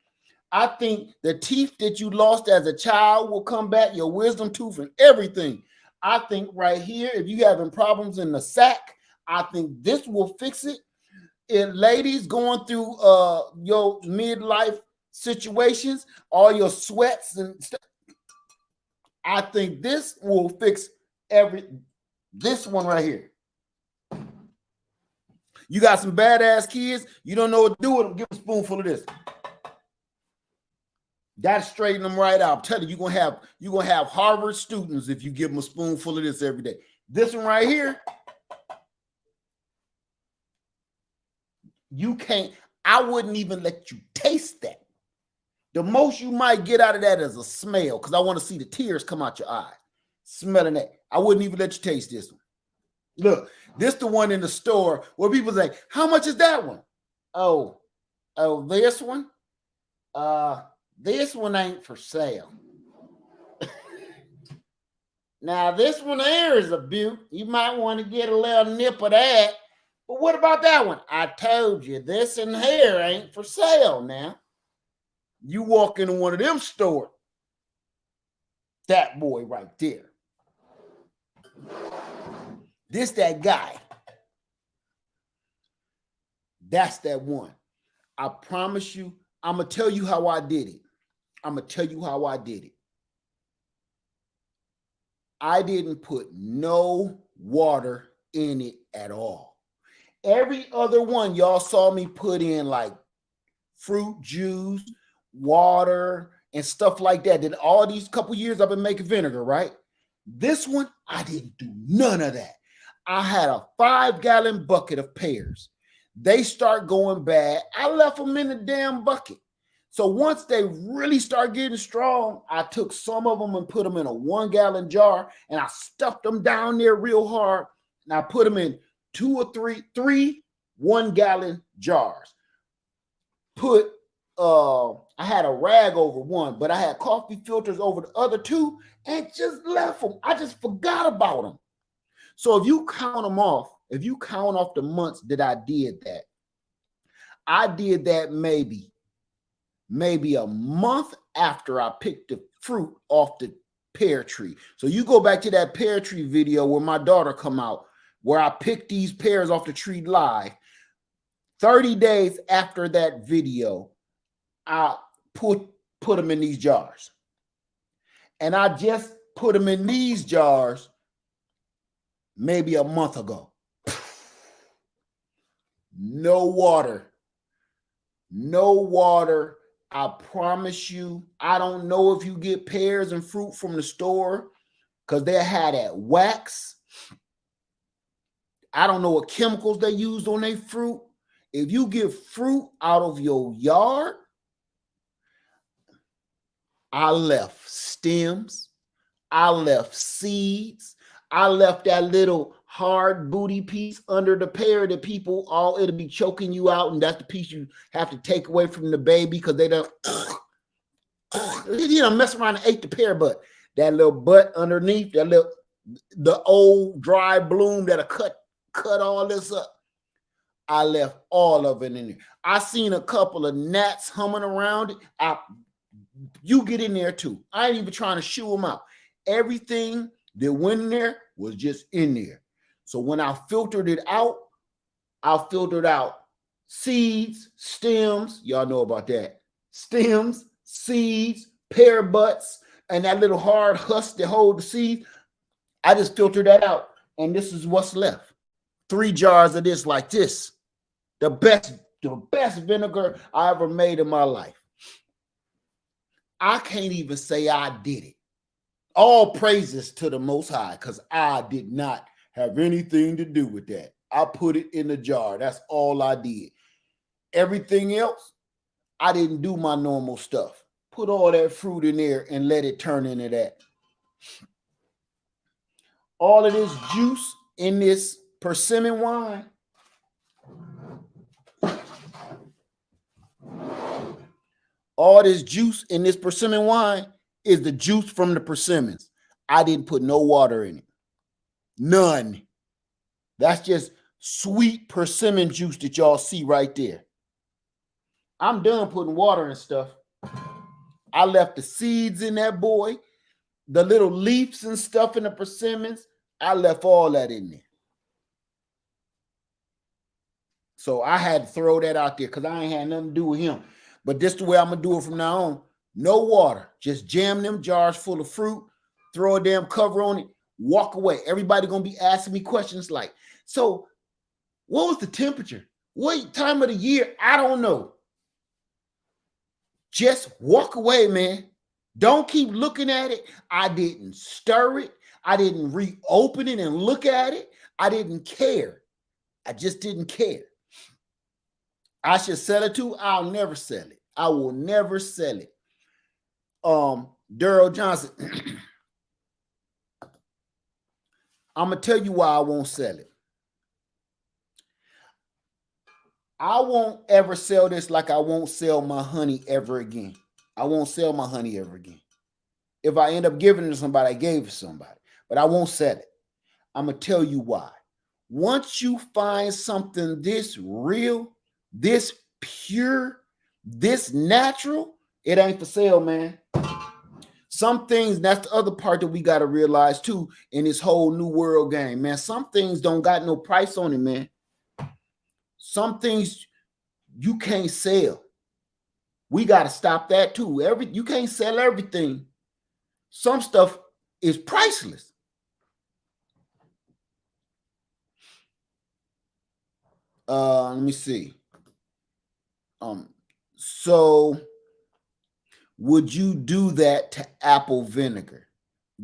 I think the teeth that you lost as a child will come back, your wisdom tooth and everything. I think right here, if you having problems in the sack, I think this will fix it. If ladies going through your midlife situations, all your sweats and stuff, I think this will fix this one right here. You got some badass kids, you don't know what to do with them, give them a spoonful of this. That straighten them right out. I'm telling you, you're gonna have Harvard students if you give them a spoonful of this every day. This one right here, you can't. I wouldn't even let you taste that. The most you might get out of that is a smell, because I want to see the tears come out your eyes. Smelling that, I wouldn't even let you taste this one. Look, this the one in the store where people say, "How much is that one?" Oh, this one. This one ain't for sale. Now, this one here is a beaut. You might want to get a little nip of that. But what about that one? I told you, this in here ain't for sale now. You walk into one of them stores, that boy right there. This that guy. That's that one. I promise you, I'm going to tell you how I did it. I didn't put no water in it at all. Every other one y'all saw me put in like fruit juice, water, and stuff like that. Then all these couple years I've been making vinegar, right? This one, I didn't do none of that. I had a 5-gallon bucket of pears. They start going bad. I left them in the damn bucket. So once they really start getting strong, I took some of them and put them in a 1-gallon jar, and I stuffed them down there real hard, and I put them in 2 or 3 1-gallon jars. I had a rag over one, but I had coffee filters over the other 2 and just left them. I just forgot about them. So if you count off the months that I did that maybe a month after I picked the fruit off the pear tree. So you go back to that pear tree video where my daughter come out, where I picked these pears off the tree live. 30 days after that video, I put them in these jars. And I just put them in these jars maybe a month ago. No water. I promise you, I don't know if you get pears and fruit from the store because they had that wax. I don't know what chemicals they used on their fruit. If you get fruit out of your yard, I left stems, I left seeds, I left that little hard booty piece under the pear that it'll be choking you out, and that's the piece you have to take away from the baby because they don't mess around and ate the pear butt. That little butt underneath, the old dry bloom that'll cut all this up. I left all of it in there. I seen a couple of gnats humming around it. You get in there too. I ain't even trying to shoo them out. Everything that went in there was just in there. So when I filtered it out, seeds, stems, y'all know about that. Stems, seeds, pear butts, and that little hard husk that hold the seeds. I just filtered that out, and this is what's left. 3 jars of this like this. The best vinegar I ever made in my life. I can't even say I did it. All praises to the Most High, because I did not have anything to do with that. I put it in the jar. That's all I did. Everything else, I didn't do my normal stuff. Put all that fruit in there and let it turn into that. All of this juice in this persimmon wine, all this juice in this persimmon wine is the juice from the persimmons. I didn't put no water in it. None. That's just sweet persimmon juice that y'all see right there. I'm done putting water and stuff. I left the seeds in that boy, the little leaves and stuff in the persimmons. I left all that in there. So I had to throw that out there because I ain't had nothing to do with him. But this is the way I'm going to do it from now on. No water. Just jam them jars full of fruit, throw a damn cover on it, walk away. Everybody going to be asking me questions like, so what was the temperature? What time of the year? I don't know. Just walk away, man. Don't keep looking at it. I didn't stir it. I didn't reopen it and look at it. I didn't care. I just didn't care. I should sell it too. I'll never sell it. I will never sell it. Daryl Johnson. I'm going to tell you why I won't sell it. I won't ever sell this like I won't sell my honey ever again. I won't sell my honey ever again. If I end up giving it to somebody, I gave it to somebody. But I won't sell it. I'm going to tell you why. Once you find something this real, this pure, this natural, it ain't for sale, man. Some things, that's the other part that we got to realize too in this whole new world game, man. Some things don't got no price on it, man. Some things you can't sell. We got to stop that too. You can't sell everything. Some stuff is priceless. Let me see. So would you do that to apple vinegar?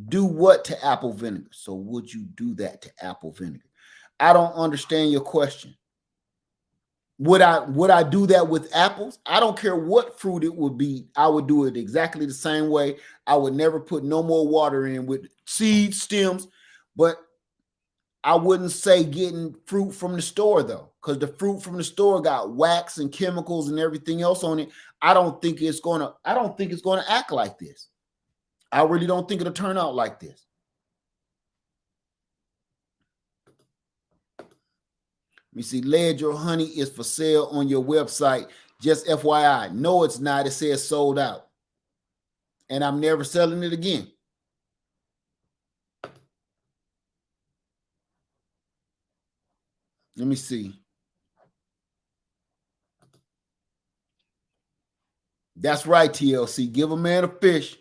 Do what to apple vinegar? So would you do that to apple vinegar? I don't understand your question. Would I do that with apples? I don't care what fruit it would be. I would do it exactly the same way. I would never put no more water in with seeds, stems, but I wouldn't say getting fruit from the store though, because the fruit from the store got wax and chemicals and everything else on it. I don't think it's gonna act like this. I really don't think it'll turn out like this. Let me see. Lead your honey is for sale on your website. Just FYI. No, it's not. It says sold out. And I'm never selling it again. Let me see. That's right, TLC. Give a man a fish.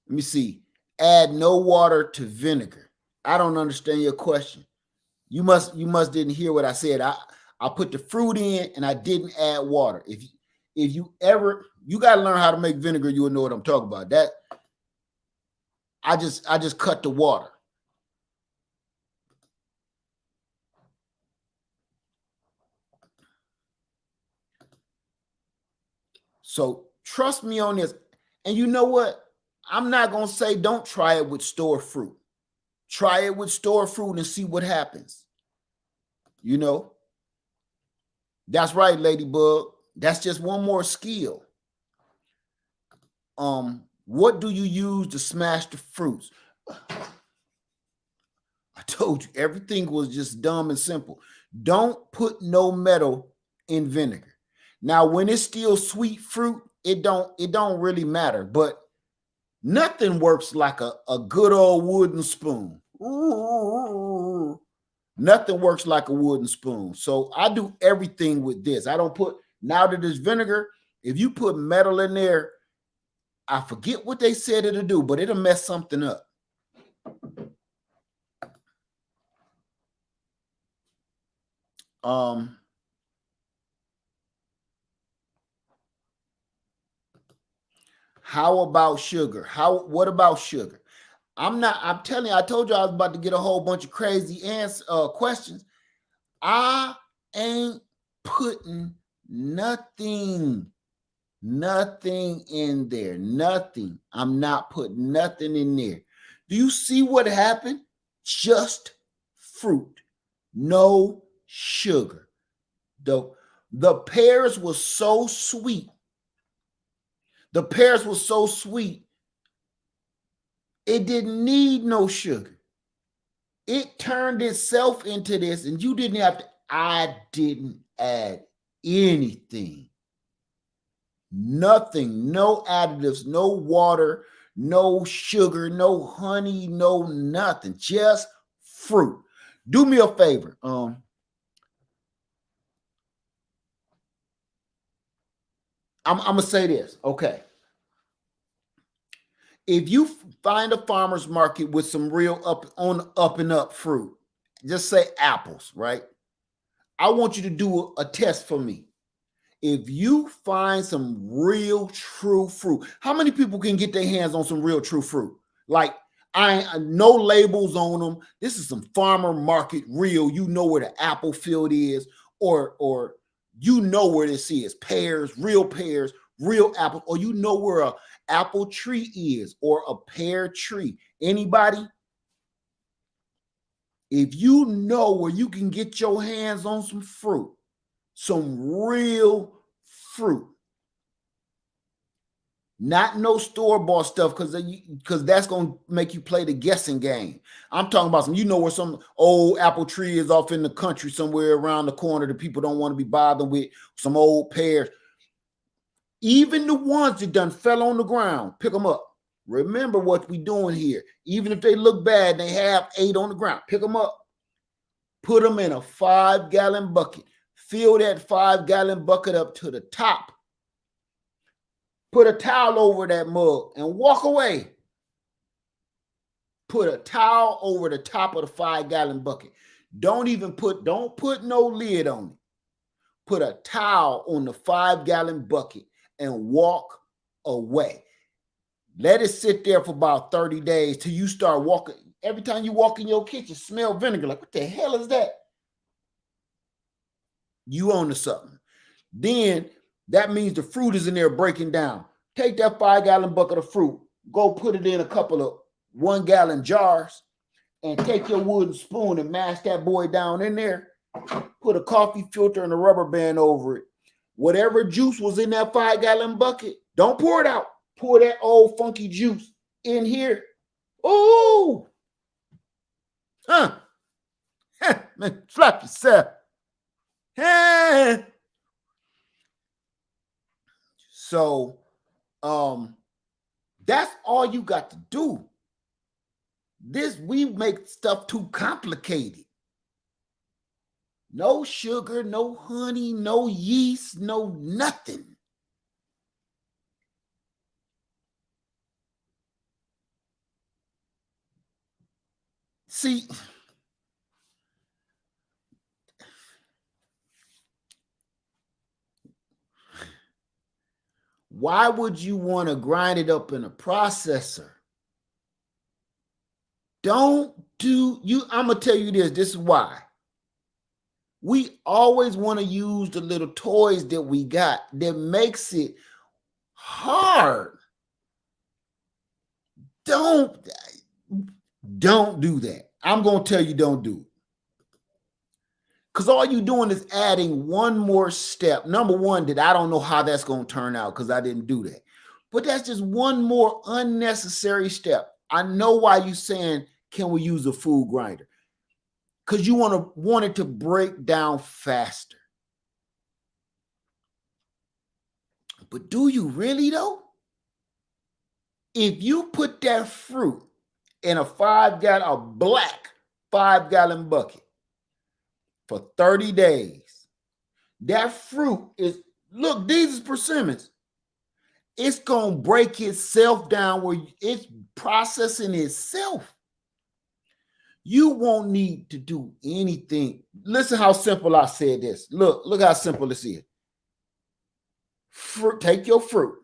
Let me see. Add no water to vinegar. I don't understand your question. You must didn't hear what I said. I put the fruit in and I didn't add water. If you got to learn how to make vinegar, you will know what I'm talking about. That I just cut the water. So trust me on this. And you know what? I'm not going to say don't try it with store fruit. Try it with store fruit and see what happens. You know, that's right, Ladybug. That's just one more skill. What do you use to smash the fruits? I told you everything was just dumb and simple. Don't put no metal in vinegar. Now, when it's still sweet fruit, it don't really matter, but nothing works like a good old wooden spoon. Nothing works like a wooden spoon. So I do everything with this. I don't put, now that there's vinegar, if you put metal in there, I forget what they said it'll do, but it'll mess something up. How about sugar? What about sugar? I'm telling you, I told you I was about to get a whole bunch of crazy questions. I ain't putting nothing Nothing in there. Nothing. I'm not putting nothing in there. Do you see what happened? Just fruit. No sugar. The pears were so sweet. The pears were so sweet. It didn't need no sugar. It turned itself into this, and you didn't have to. I didn't add anything. Nothing, no additives, no water, no sugar, no honey, no nothing, just fruit. Do me a favor. I'm gonna say this, okay. If you find a farmer's market with some real up and up fruit, just say apples, right? I want you to do a test for me. If you find some real true fruit, how many people can get their hands on some real true fruit? Like, I no labels on them. This is some farmer market real. You know where the apple field is, or you know where this is. Pears, real apples, or you know where a apple tree is, or a pear tree. Anybody? If you know where you can get your hands on some fruit, some real fruit, not no store-bought stuff, because that's going to make you play the guessing game. I'm talking about some, you know, where some old apple tree is off in the country somewhere around the corner that people don't want to be bothered with, some old pears. Even the ones that done fell on the ground, pick them up. Remember what we doing here. Even if they look bad, they have 8 on the ground. Pick them up. Put them in a 5-gallon bucket. Fill that 5-gallon bucket up to the top. Put a towel over that mug and walk away. Put a towel over the top of the 5-gallon bucket. Don't put no lid on it. Put a towel on the 5-gallon bucket and walk away. Let it sit there for about 30 days till you start walking. Every time you walk in your kitchen, smell vinegar. Like, what the hell is that? You own to something. Then that means the fruit is in there breaking down. Take that 5-gallon bucket of fruit, go put it in a couple of 1-gallon jars, and take your wooden spoon and mash that boy down in there. Put a coffee filter and a rubber band over it. Whatever juice was in that 5-gallon bucket, don't pour it out. Pour that old funky juice in here. Ooh! Huh? Man, slap yourself. So, that's all you got to do. We make stuff too complicated. No sugar, no honey, no yeast, no nothing. See, why would you want to grind it up in a processor? I'm going to tell you this. This is why. We always want to use the little toys that we got that makes it hard. Don't do that. I'm going to tell you, don't do it. Because all you're doing is adding one more step. Number one, that I don't know how that's going to turn out because I didn't do that. But that's just one more unnecessary step. I know why you're saying, can we use a food grinder? Because you want it to break down faster. But do you really though? If you put that fruit in a black 5-gallon bucket for 30 days, that fruit is, look, these is persimmons. It's going to break itself down where it's processing itself. You won't need to do anything. Listen how simple I said this. Look how simple this is. Take your fruit.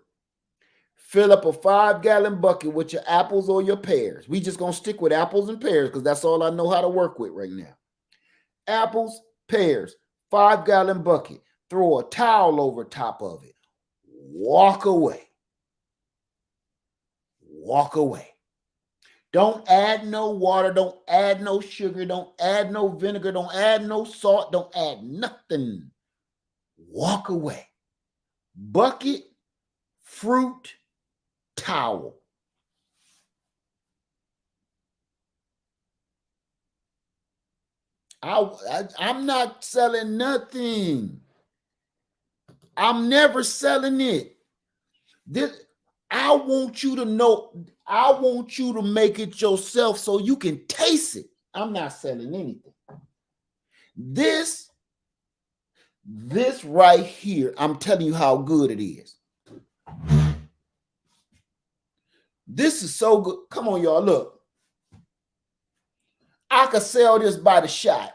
Fill up a 5-gallon bucket with your apples or your pears. We just going to stick with apples and pears because that's all I know how to work with right now. Apples, pears, 5-gallon bucket. Throw a towel over top of it. walk away. Walk away. Don't add no water. Don't add no sugar. Don't add no vinegar. Don't add no salt. Don't add nothing. Walk away. Bucket, fruit, towel. I'm not selling nothing. I'm never selling it. I want you to know, I want you to make it yourself so you can taste it. I'm not selling anything. This right here, I'm telling you how good it is. This is so good. Come on, y'all, look. I could sell this by the shot.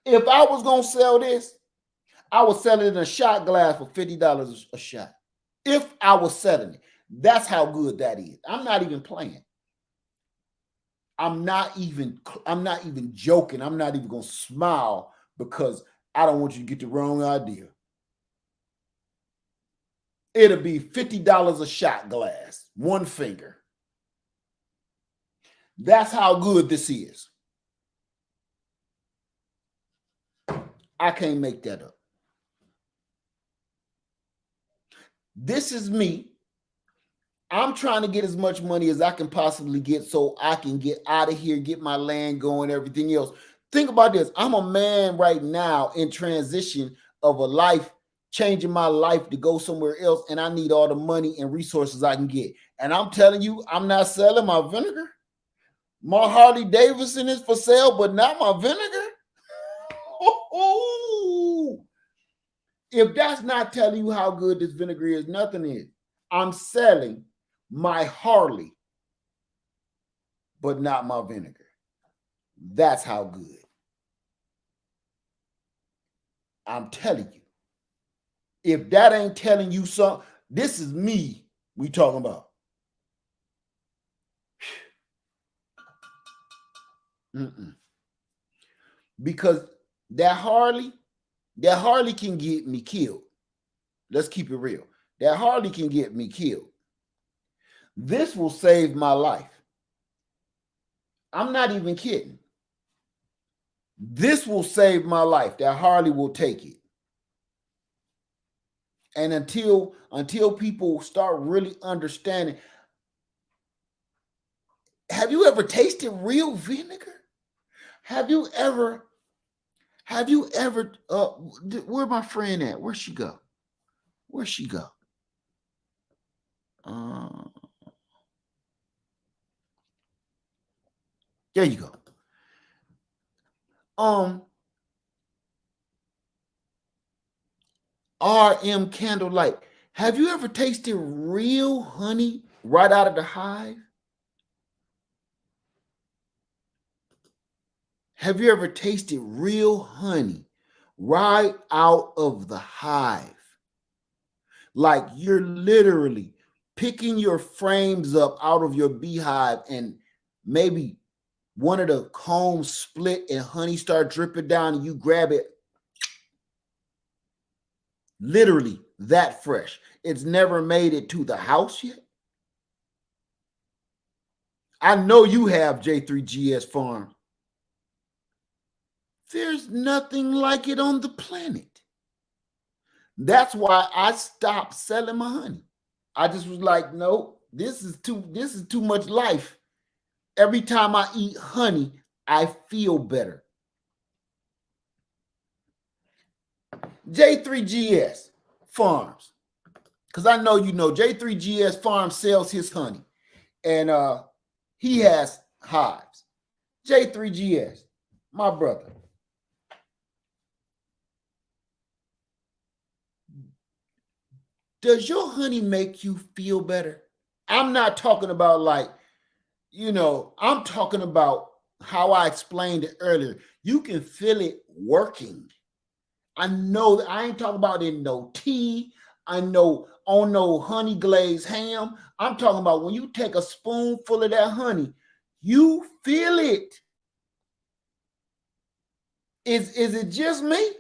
If I was gonna sell this, I would sell it in a shot glass for $50 a shot. If I was selling it, that's how good that is. I'm not even playing. I'm not even joking. I'm not even gonna smile because I don't want you to get the wrong idea. It'll be $50 a shot glass, one finger. That's how good this is. I can't make that up. This is me. I'm trying to get as much money as I can possibly get so I can get out of here, get my land going, everything else. Think about this. I'm a man right now in transition of a life, changing my life to go somewhere else, and I need all the money and resources I can get. And I'm telling you, I'm not selling my vinegar. My Harley Davidson is for sale, but not my vinegar. If that's not telling you how good this vinegar is, nothing is. I'm selling my Harley, but not my vinegar. That's how good. I'm telling you. If that ain't telling you something, this is me we talking about. Because that Harley can get me killed. Let's keep it real. That Harley can get me killed. This will save my life. I'm not even kidding. This will save my life. That Harley will take it. And until people start really understanding, have you ever tasted real vinegar? Have you ever, where my friend at? Where'd she go? There you go. RM Candlelight. Have you ever tasted real honey right out of the hive? Have you ever tasted real honey right out of the hive? Like you're literally picking your frames up out of your beehive and maybe one of the combs split and honey start dripping down and you grab it. Literally that fresh. It's never made it to the house yet. I know you have J3GS Farm. There's nothing like it on the planet. That's why I stopped selling my honey. I just was like, no, this is too much life. Every time I eat honey, I feel better. J3GS Farms. Because I know you know J3GS Farms sells his honey. And he has hives. J3GS, my brother. Does your honey make you feel better? I'm not talking about like, I'm talking about how I explained it earlier. You can feel it working. I know that I ain't talking about in no tea. I know on no honey glazed ham. I'm talking about when you take a spoonful of that honey, you feel it. Is it just me?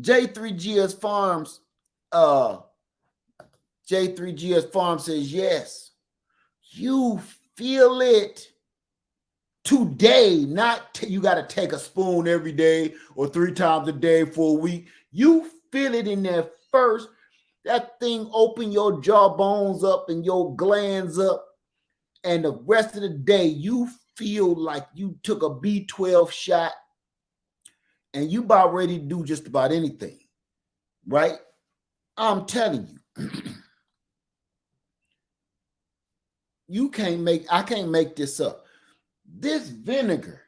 J3GS Farms, J3GS Farm says, yes, you feel it today, not you got to take a spoon every day or 3 times a day for a week. You feel it in there first. That thing open your jawbones up and your glands up, and the rest of the day you feel like you took a B12 shot and you about ready to do just about anything, right? I'm telling you, I can't make this up. This vinegar,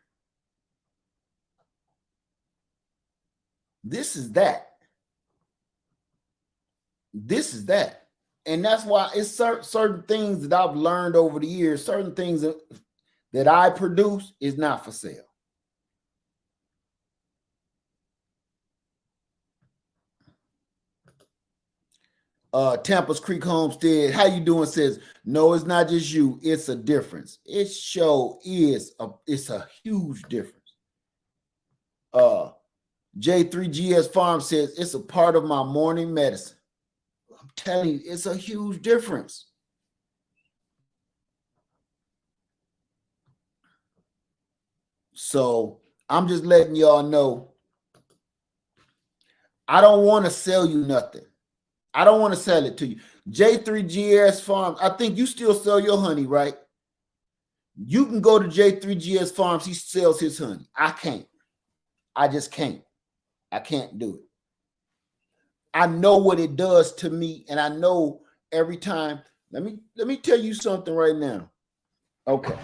this is that. This is that. And that's why it's certain things that I've learned over the years, certain things that I produce is not for sale. Tampa's Creek Homestead, how you doing? Says, no, it's not just you, it's a difference. It show is it's a huge difference. J3GS Farm says, it's a part of my morning medicine. I'm telling you, it's a huge difference. So I'm just letting y'all know, I don't want to sell you nothing. I don't want to sell it to you. J3GS Farms, I think you still sell your honey, right? You can go to J3GS Farms. He sells his honey. I can't. I just can't. I can't do it. I know what it does to me, and I know every time. Let me tell you something right now. Okay.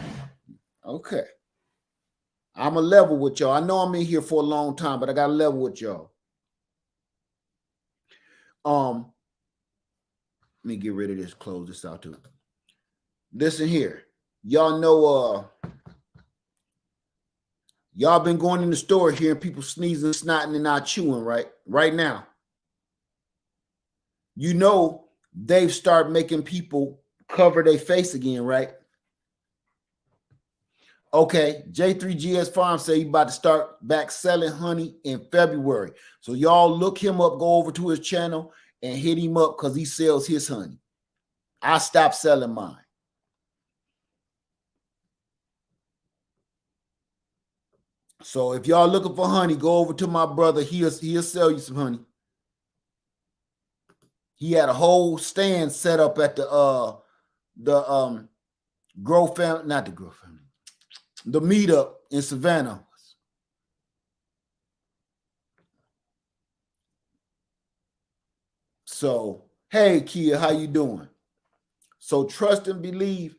I'm a level with y'all. I know I'm in here for a long time, but I got to level with y'all. Let me get rid of this, close this out too. Listen here. Y'all know y'all been going in the store hearing people sneezing, snotting, and not chewing, right? Right now. You know they've started making people cover their face again, right? Okay, J3GS Farm say he about to start back selling honey in February. So y'all look him up, go over to his channel and hit him up because he sells his honey. I stopped selling mine. So if y'all looking for honey, go over to my brother. He'll sell you some honey. He had a whole stand set up at the Grow Family, not the Grow Family, the meetup in Savannah. So, hey Kia, how you doing? So trust and believe.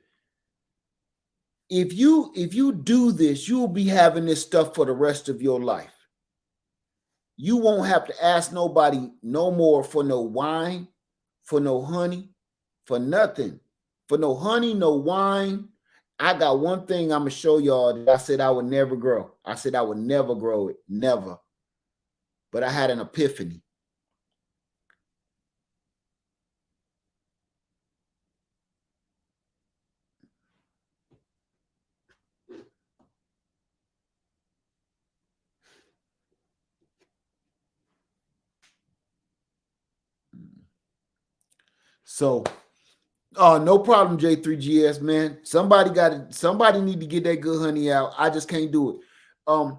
If you do this, you'll be having this stuff for the rest of your life. You won't have to ask nobody no more for no wine, for no honey, for nothing. For no honey, no wine. I got one thing I'm going to show y'all that I said I would never grow. I said I would never grow it. Never. But I had an epiphany. So, no problem, J3GS, man. Somebody need to get that good honey out. I just can't do it.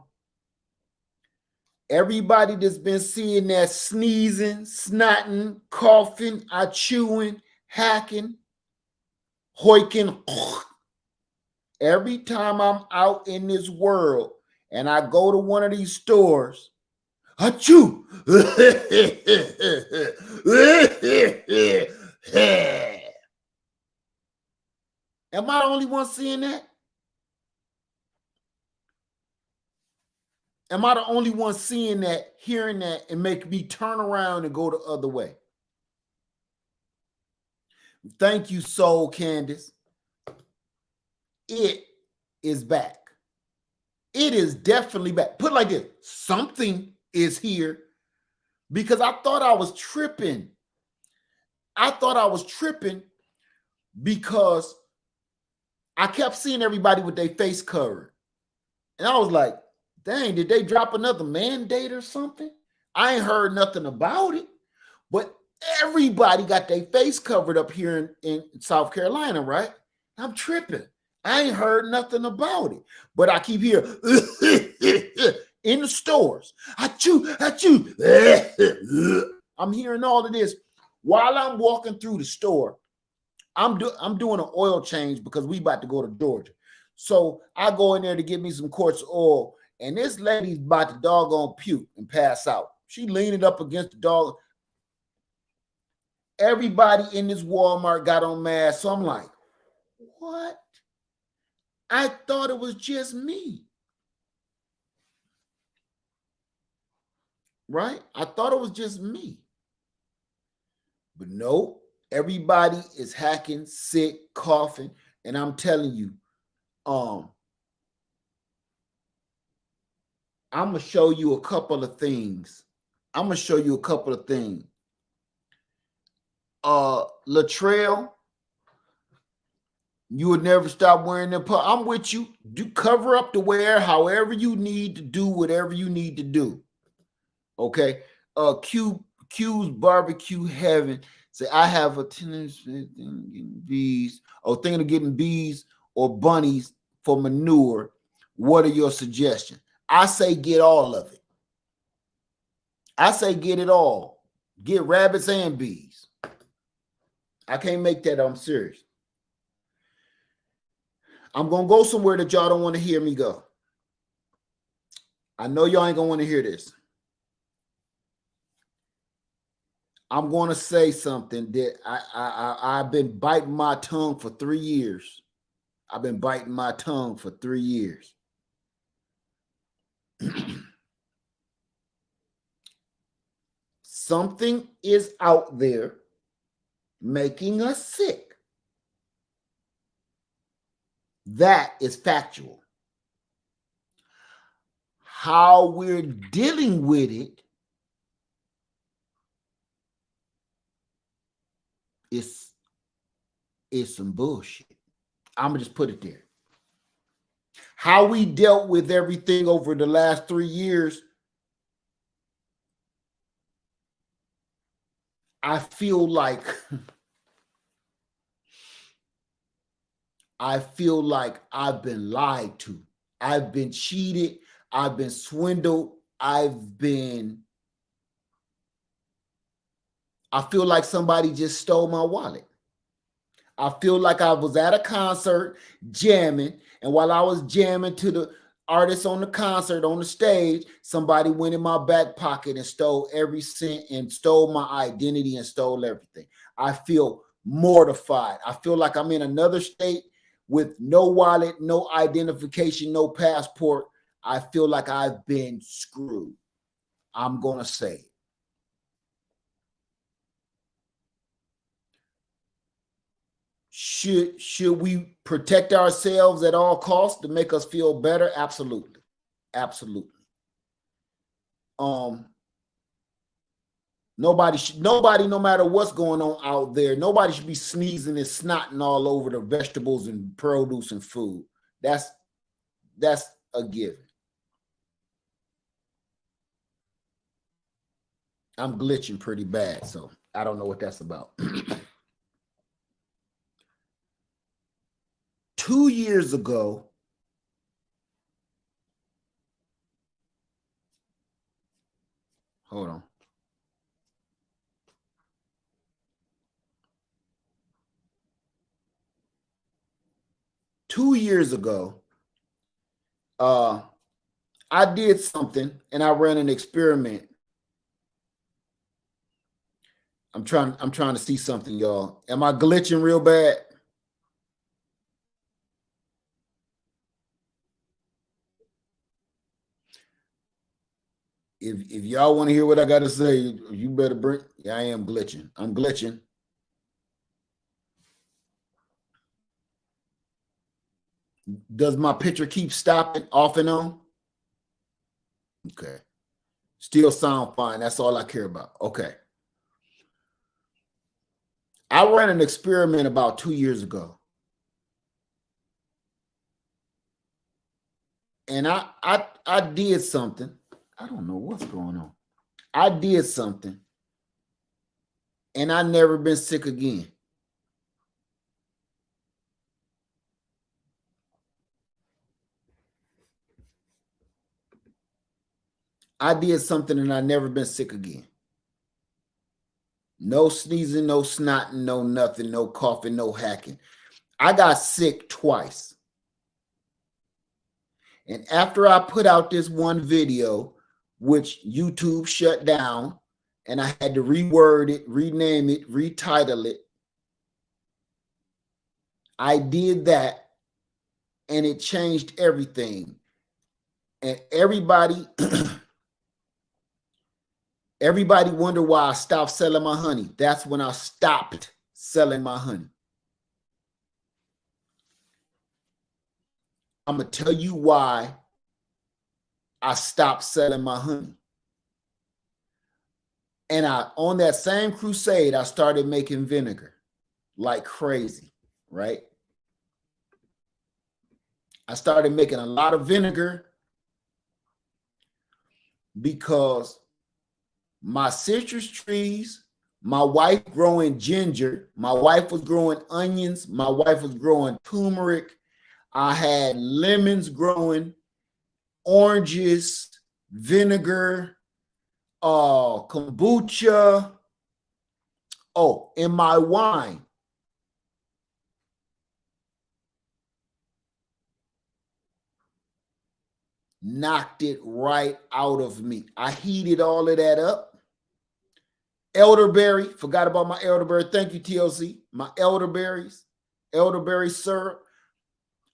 Everybody that's been seeing that sneezing, snotting, coughing, chewing, hacking, hoiking, every time I'm out in this world and I go to one of these stores, achoo. Am I the only one seeing that? Am I the only one seeing that, hearing that, and make me turn around and go the other way? Thank you, Soul Candace. It is back. It is definitely back. Put it like this. Something is here because I thought I was tripping. I thought I was tripping because I kept seeing everybody with their face covered. And I was like, dang, did they drop another mandate or something? I ain't heard nothing about it, but everybody got their face covered up here in South Carolina, right? I'm tripping. I ain't heard nothing about it, but I keep hearing in the stores. Achoo, achoo. I'm hearing all of this while I'm walking through the store. I'm doing an oil change because we about to go to Georgia. So I go in there to get me some quarts of oil, and this lady's about to doggone puke and pass out. She leaning up against the dog. Everybody in this Walmart got on masks. So I'm like, what? I thought it was just me. Right? I thought it was just me. But no, everybody is hacking, sick, coughing. And I'm telling you, I'm gonna show you a couple of things. Latrell, you would never stop wearing them. I'm with you. Do cover up the wear however you need to do whatever you need to do. Okay. Q's barbecue heaven. Say I have a tendency getting bees. Thinking of getting bees or bunnies for manure. What are your suggestions? I say get all of it. I say get it all. Get rabbits and bees. I can't make that. I'm serious. I'm going to go somewhere that y'all don't want to hear me go. I know y'all ain't going to want to hear this. I'm going to say something that I've been biting my tongue for 3 years. Something is out there making us sick. That is factual. How we're dealing with it is some bullshit. I'm gonna just put it there. How we dealt with everything over the last 3 years, I feel like I've been lied to. I've been cheated. I've been swindled. I feel like somebody just stole my wallet. I feel like I was at a concert jamming, and while I was jamming to the artists on the concert on the stage, somebody went in my back pocket and stole every cent and stole my identity and stole everything. I feel mortified. I feel like I'm in another state with no wallet, no identification, no passport. I feel like I've been screwed. I'm going to say it. Should we protect ourselves at all costs to make us feel better? Absolutely. Nobody, no matter what's going on out there, nobody should be sneezing and snotting all over the vegetables and produce and food. That's a given. I'm glitching pretty bad, so I don't know what that's about. 2 years ago, hold on. 2 years ago, I did something and I ran an experiment. I'm trying to see something, y'all. Am I glitching real bad? If y'all want to hear what I got to say, you better bring. Yeah, I am glitching. I'm glitching. Does my picture keep stopping off and on? Okay. Still sound fine. That's all I care about. Okay. I ran an experiment about 2 years ago. And I did something. I don't know what's going on. I did something and I never been sick again. I did something and I never been sick again. No sneezing, no snotting, no nothing, no coughing, no hacking. I got sick twice. And after I put out this one video, which YouTube shut down, and I had to reword it, rename it, retitle it, I did that and it changed everything. And everybody wonder why I stopped selling my honey. That's when I stopped selling my honey. I'm going to tell you why I stopped selling my honey. And on that same crusade, I started making vinegar like crazy, right? I started making a lot of vinegar because my citrus trees, my wife growing ginger, my wife was growing onions, my wife was growing turmeric, I had lemons growing, oranges, vinegar, kombucha. Oh, in my wine. Knocked it right out of me. I heated all of that up. Elderberry, forgot about my elderberry. Thank you, TLC. My elderberries, elderberry syrup.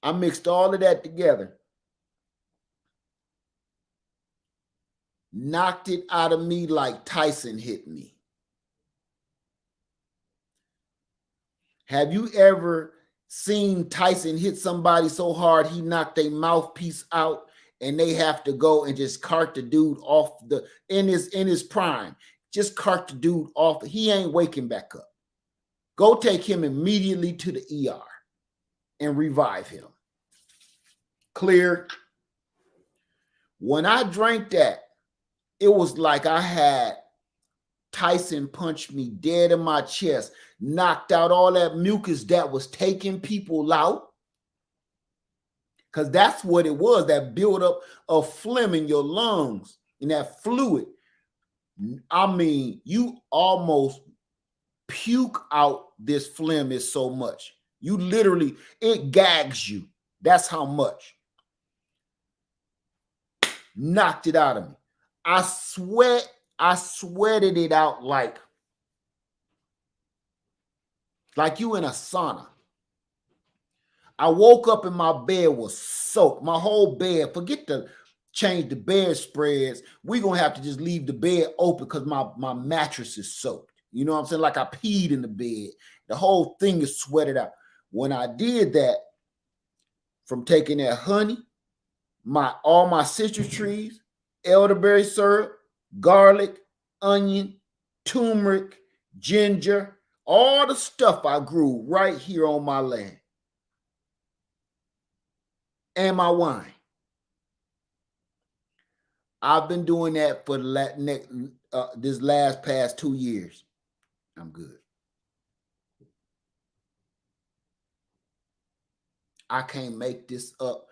I mixed all of that together. Knocked it out of me like Tyson hit me. Have you ever seen Tyson hit somebody so hard he knocked their mouthpiece out and they have to go and just cart the dude off in his prime? Just cart the dude off. He ain't waking back up. Go take him immediately to the ER and revive him. Clear. When I drank that, it was like I had Tyson punched me dead in my chest, knocked out all that mucus that was taking people out. Because that's what it was, that buildup of phlegm in your lungs and that fluid. I mean, you almost puke out this phlegm is so much. You literally, it gags you. That's how much. Knocked it out of me. I sweated it out like you in a sauna. I woke up and my bed was soaked. My whole bed, forget to change the bed spreads. We're going to have to just leave the bed open because my mattress is soaked. You know what I'm saying? Like I peed in the bed. The whole thing is sweated out. When I did that, from taking that honey, all my citrus trees, elderberry syrup, garlic, onion, turmeric, ginger, all the stuff I grew right here on my land. And my wine. I've been doing that for this past 2 years. I'm good. I can't make this up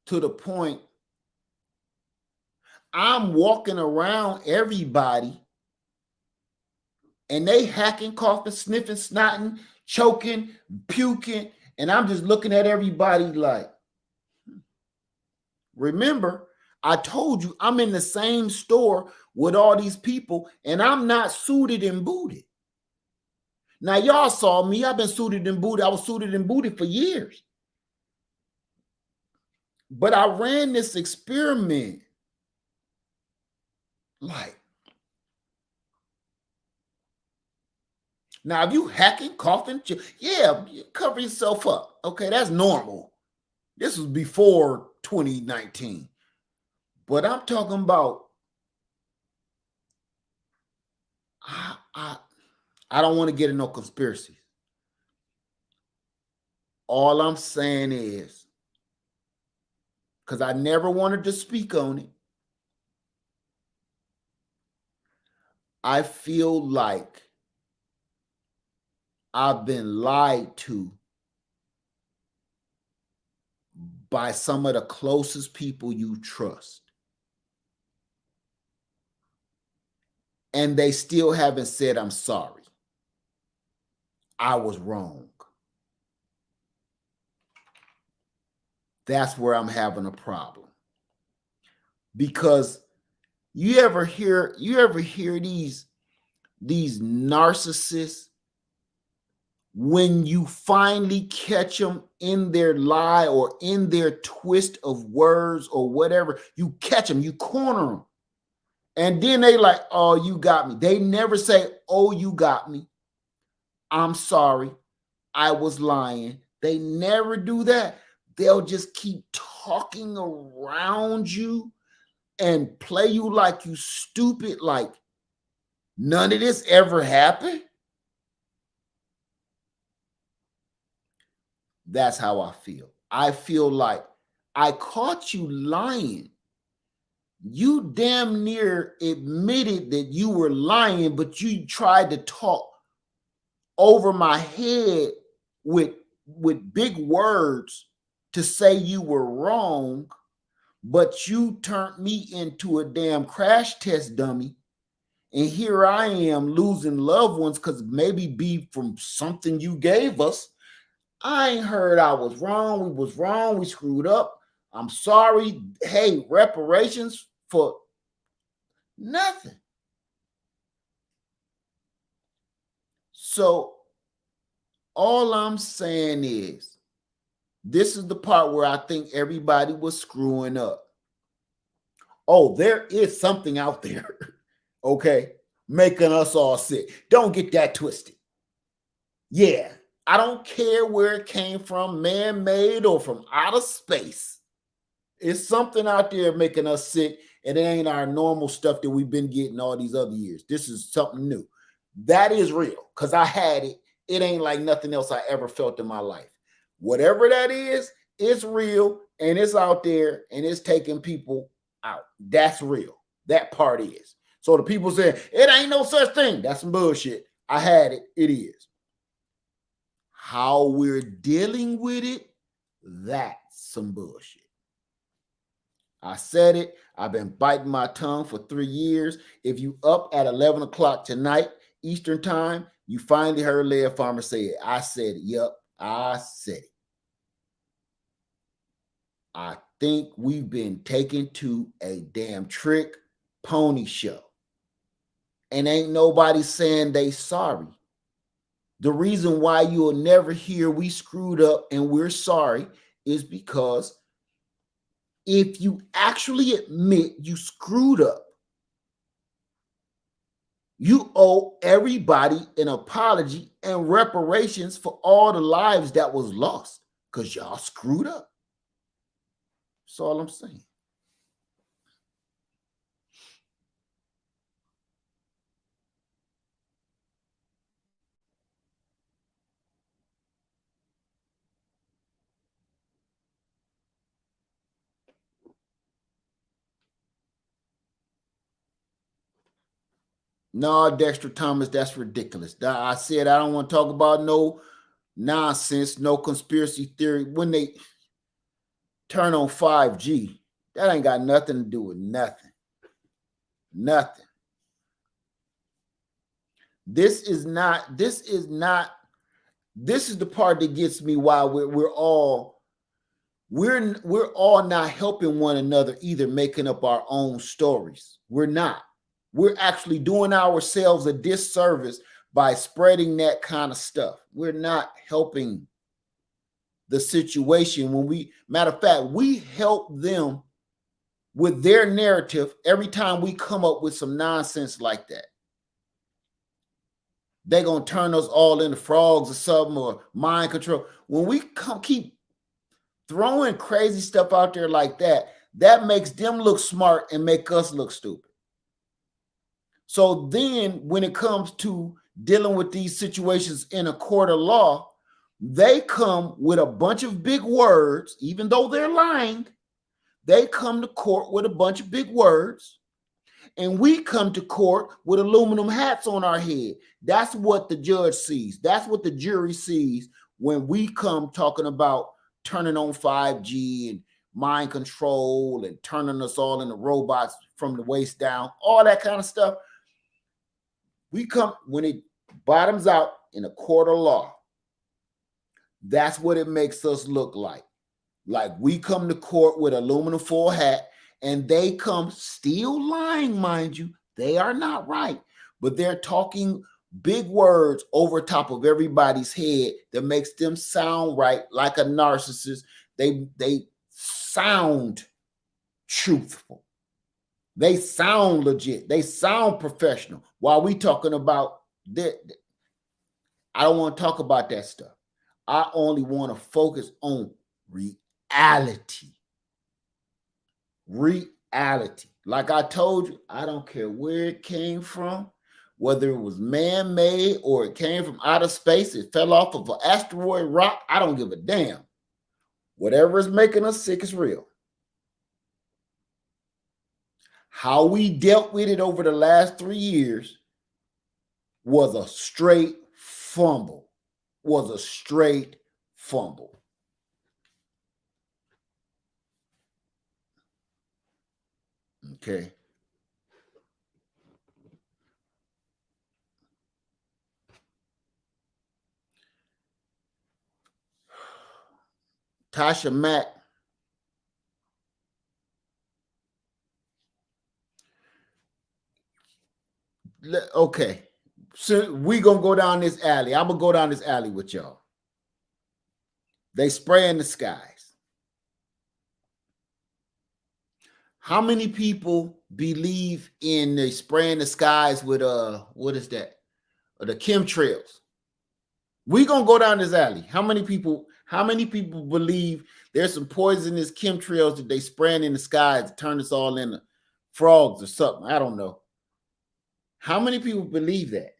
to the point I'm walking around everybody and they hacking, coughing, sniffing, snotting, choking, puking, and I'm just looking at everybody like, remember, I told you I'm in the same store with all these people and I'm not suited and booted. Now, y'all saw me. I've been suited and booted. I was suited and booted for years. But I ran this experiment like, now if you hacking, coughing, yeah, you cover yourself up. Okay, that's normal. This was before 2019. But I'm talking about, I don't want to get into no conspiracies. All I'm saying is, because I never wanted to speak on it, I feel like I've been lied to by some of the closest people you trust. And they still haven't said, I'm sorry. I was wrong. That's where I'm having a problem. Because you ever hear these narcissists, when you finally catch them in their lie or in their twist of words or whatever, you catch them, you corner them. And then they like, oh, you got me. They never say, oh, you got me. I'm sorry. I was lying. They never do that. They'll just keep talking around you and play you like you stupid, like none of this ever happened. That's how I feel. I feel like I caught you lying. You damn near admitted that you were lying, but you tried to talk over my head with big words to say you were wrong, but you turned me into a damn crash test dummy. And here I am losing loved ones because maybe be from something you gave us. I ain't heard I was wrong. We was wrong. We screwed up. I'm sorry. Hey, reparations for nothing. So all I'm saying is, this is the part where I think everybody was screwing up. Oh, there is something out there, okay, making us all sick. Don't get that twisted. Yeah, I don't care where it came from, man-made or from outer space. It's something out there making us sick, and it ain't our normal stuff that we've been getting all these other years. This is something new. That is real, because I had it. It ain't like nothing else I ever felt in my life. Whatever that is, it's real, and it's out there, and it's taking people out. That's real. That part is. So the people saying, it ain't no such thing, that's some bullshit. I had it. It is. How we're dealing with it, that's some bullshit. I said it. I've been biting my tongue for 3 years. If you up at 11 o'clock tonight, Eastern time, you finally heard Lead Farmer say it. I said it. Yep, I said it. I think we've been taken to a damn trick pony show. And ain't nobody saying they sorry. The reason why you'll never hear we screwed up and we're sorry is because if you actually admit you screwed up, you owe everybody an apology and reparations for all the lives that was lost because y'all screwed up. That's all I'm saying. No, Dexter Thomas, that's ridiculous. I said I don't want to talk about no nonsense, no conspiracy theory. When they turn on 5G, that ain't got nothing to do with nothing. Nothing. This is the part that gets me why we're all not helping one another either, making up our own stories. We're not. We're actually doing ourselves a disservice by spreading that kind of stuff. We're not helping the situation matter of fact, we help them with their narrative every time we come up with some nonsense like that. They're going to turn us all into frogs or something, or mind control. When we keep throwing crazy stuff out there like that, that makes them look smart and make us look stupid. So then when it comes to dealing with these situations in a court of law, they come with a bunch of big words, even though they're lying. They come to court with a bunch of big words, And we come to court with aluminum hats on our head. That's what the judge sees. That's what the jury sees when we come talking about turning on 5G and mind control and turning us all into robots from the waist down, all that kind of stuff. We come when it bottoms out in a court of law. That's what it makes us look like. Like we come to court with aluminum foil hat and they come still lying, mind you. They are not right, but they're talking big words over top of everybody's head that makes them sound right like a narcissist. They sound truthful. They sound legit. They sound professional. While we talking about that, I don't want to talk about that stuff. I only want to focus on reality. Reality. Like I told you, I don't care where it came from, whether it was man-made or it came from outer space, it fell off of an asteroid rock. I don't give a damn. Whatever is making us sick is real. How we dealt with it over the last 3 years was a straight fumble. Was a straight fumble. Okay. Tasha Mack. Okay. So we gonna go down this alley. I'm gonna go down this alley with y'all. They spray in the skies. How many people believe in the spray in the skies with what is that? The chemtrails? We gonna go down this alley. How many people believe there's some poisonous chemtrails that they spraying in the skies to turn us all into frogs or something? I don't know. How many people believe that?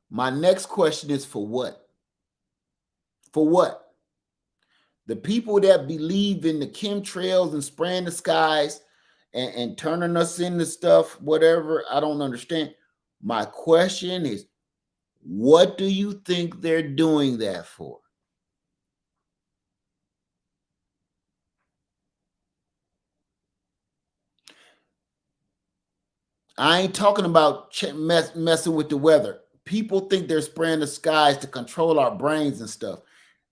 My next question is for what? For what? The people that believe in the chemtrails and spraying the skies and turning us into stuff, whatever, I don't understand. My question is, what do you think they're doing that for? I ain't talking about messing with the weather. People think they're spraying the skies to control our brains and stuff.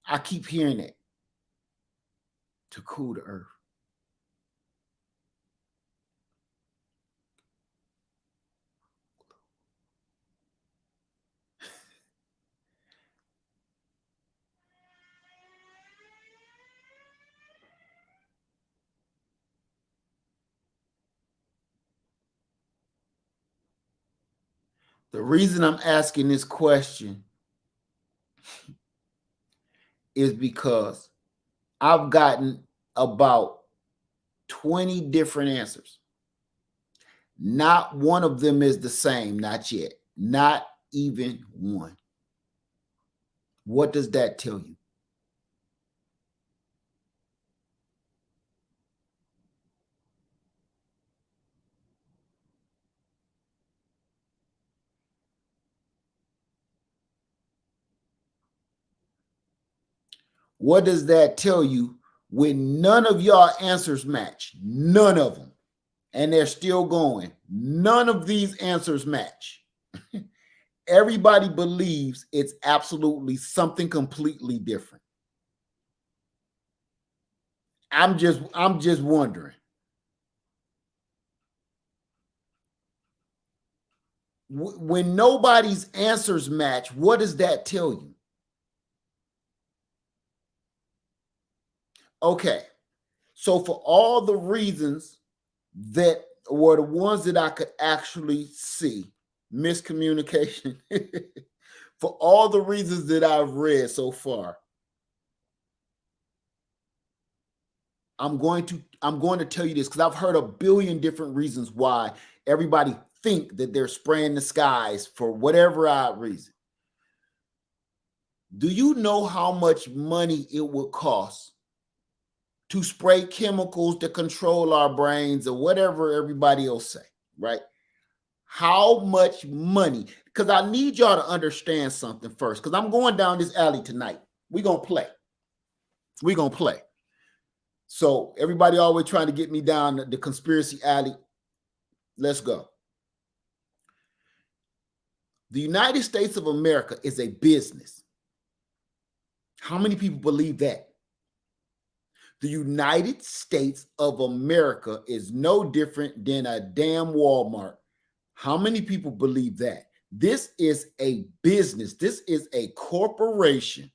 I keep hearing it. To cool the earth. The reason I'm asking this question is because I've gotten about 20 different answers. Not one of them is the same, not yet. Not even one. What does that tell you? What does that tell you when none of y'all answers match? None of them. And they're still going. None of these answers match. Everybody believes it's absolutely something completely different. I'm just wondering. When nobody's answers match, what does that tell you? Okay. So for all the reasons that were the ones that I could actually see, miscommunication, for all the reasons that I've read so far, I'm going I'm going to tell you this because I've heard a billion different reasons why everybody think that they're spraying the skies for whatever odd reason. Do you know how much money it would cost to spray chemicals to control our brains or whatever everybody else say, right? How much money? Because I need y'all to understand something first, because I'm going down this alley tonight. We're going to play. We're going to play. So everybody always trying to get me down the conspiracy alley. Let's go. The United States of America is a business. How many people believe that? The United States of America is no different than a damn Walmart. How many people believe that? This is a business. This is a corporation.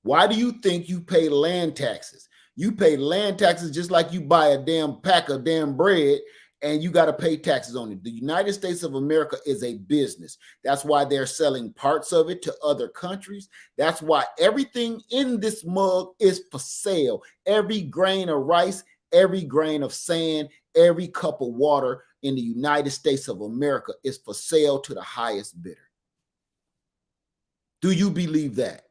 Why do you think you pay land taxes? You pay land taxes just like you buy a damn pack of damn bread and you got to pay taxes on it. The United States of America is a business. That's why they're selling parts of it to other countries. That's why everything in this mug is for sale. Every grain of rice, every grain of sand, every cup of water in the United States of America is for sale to the highest bidder. Do you believe that?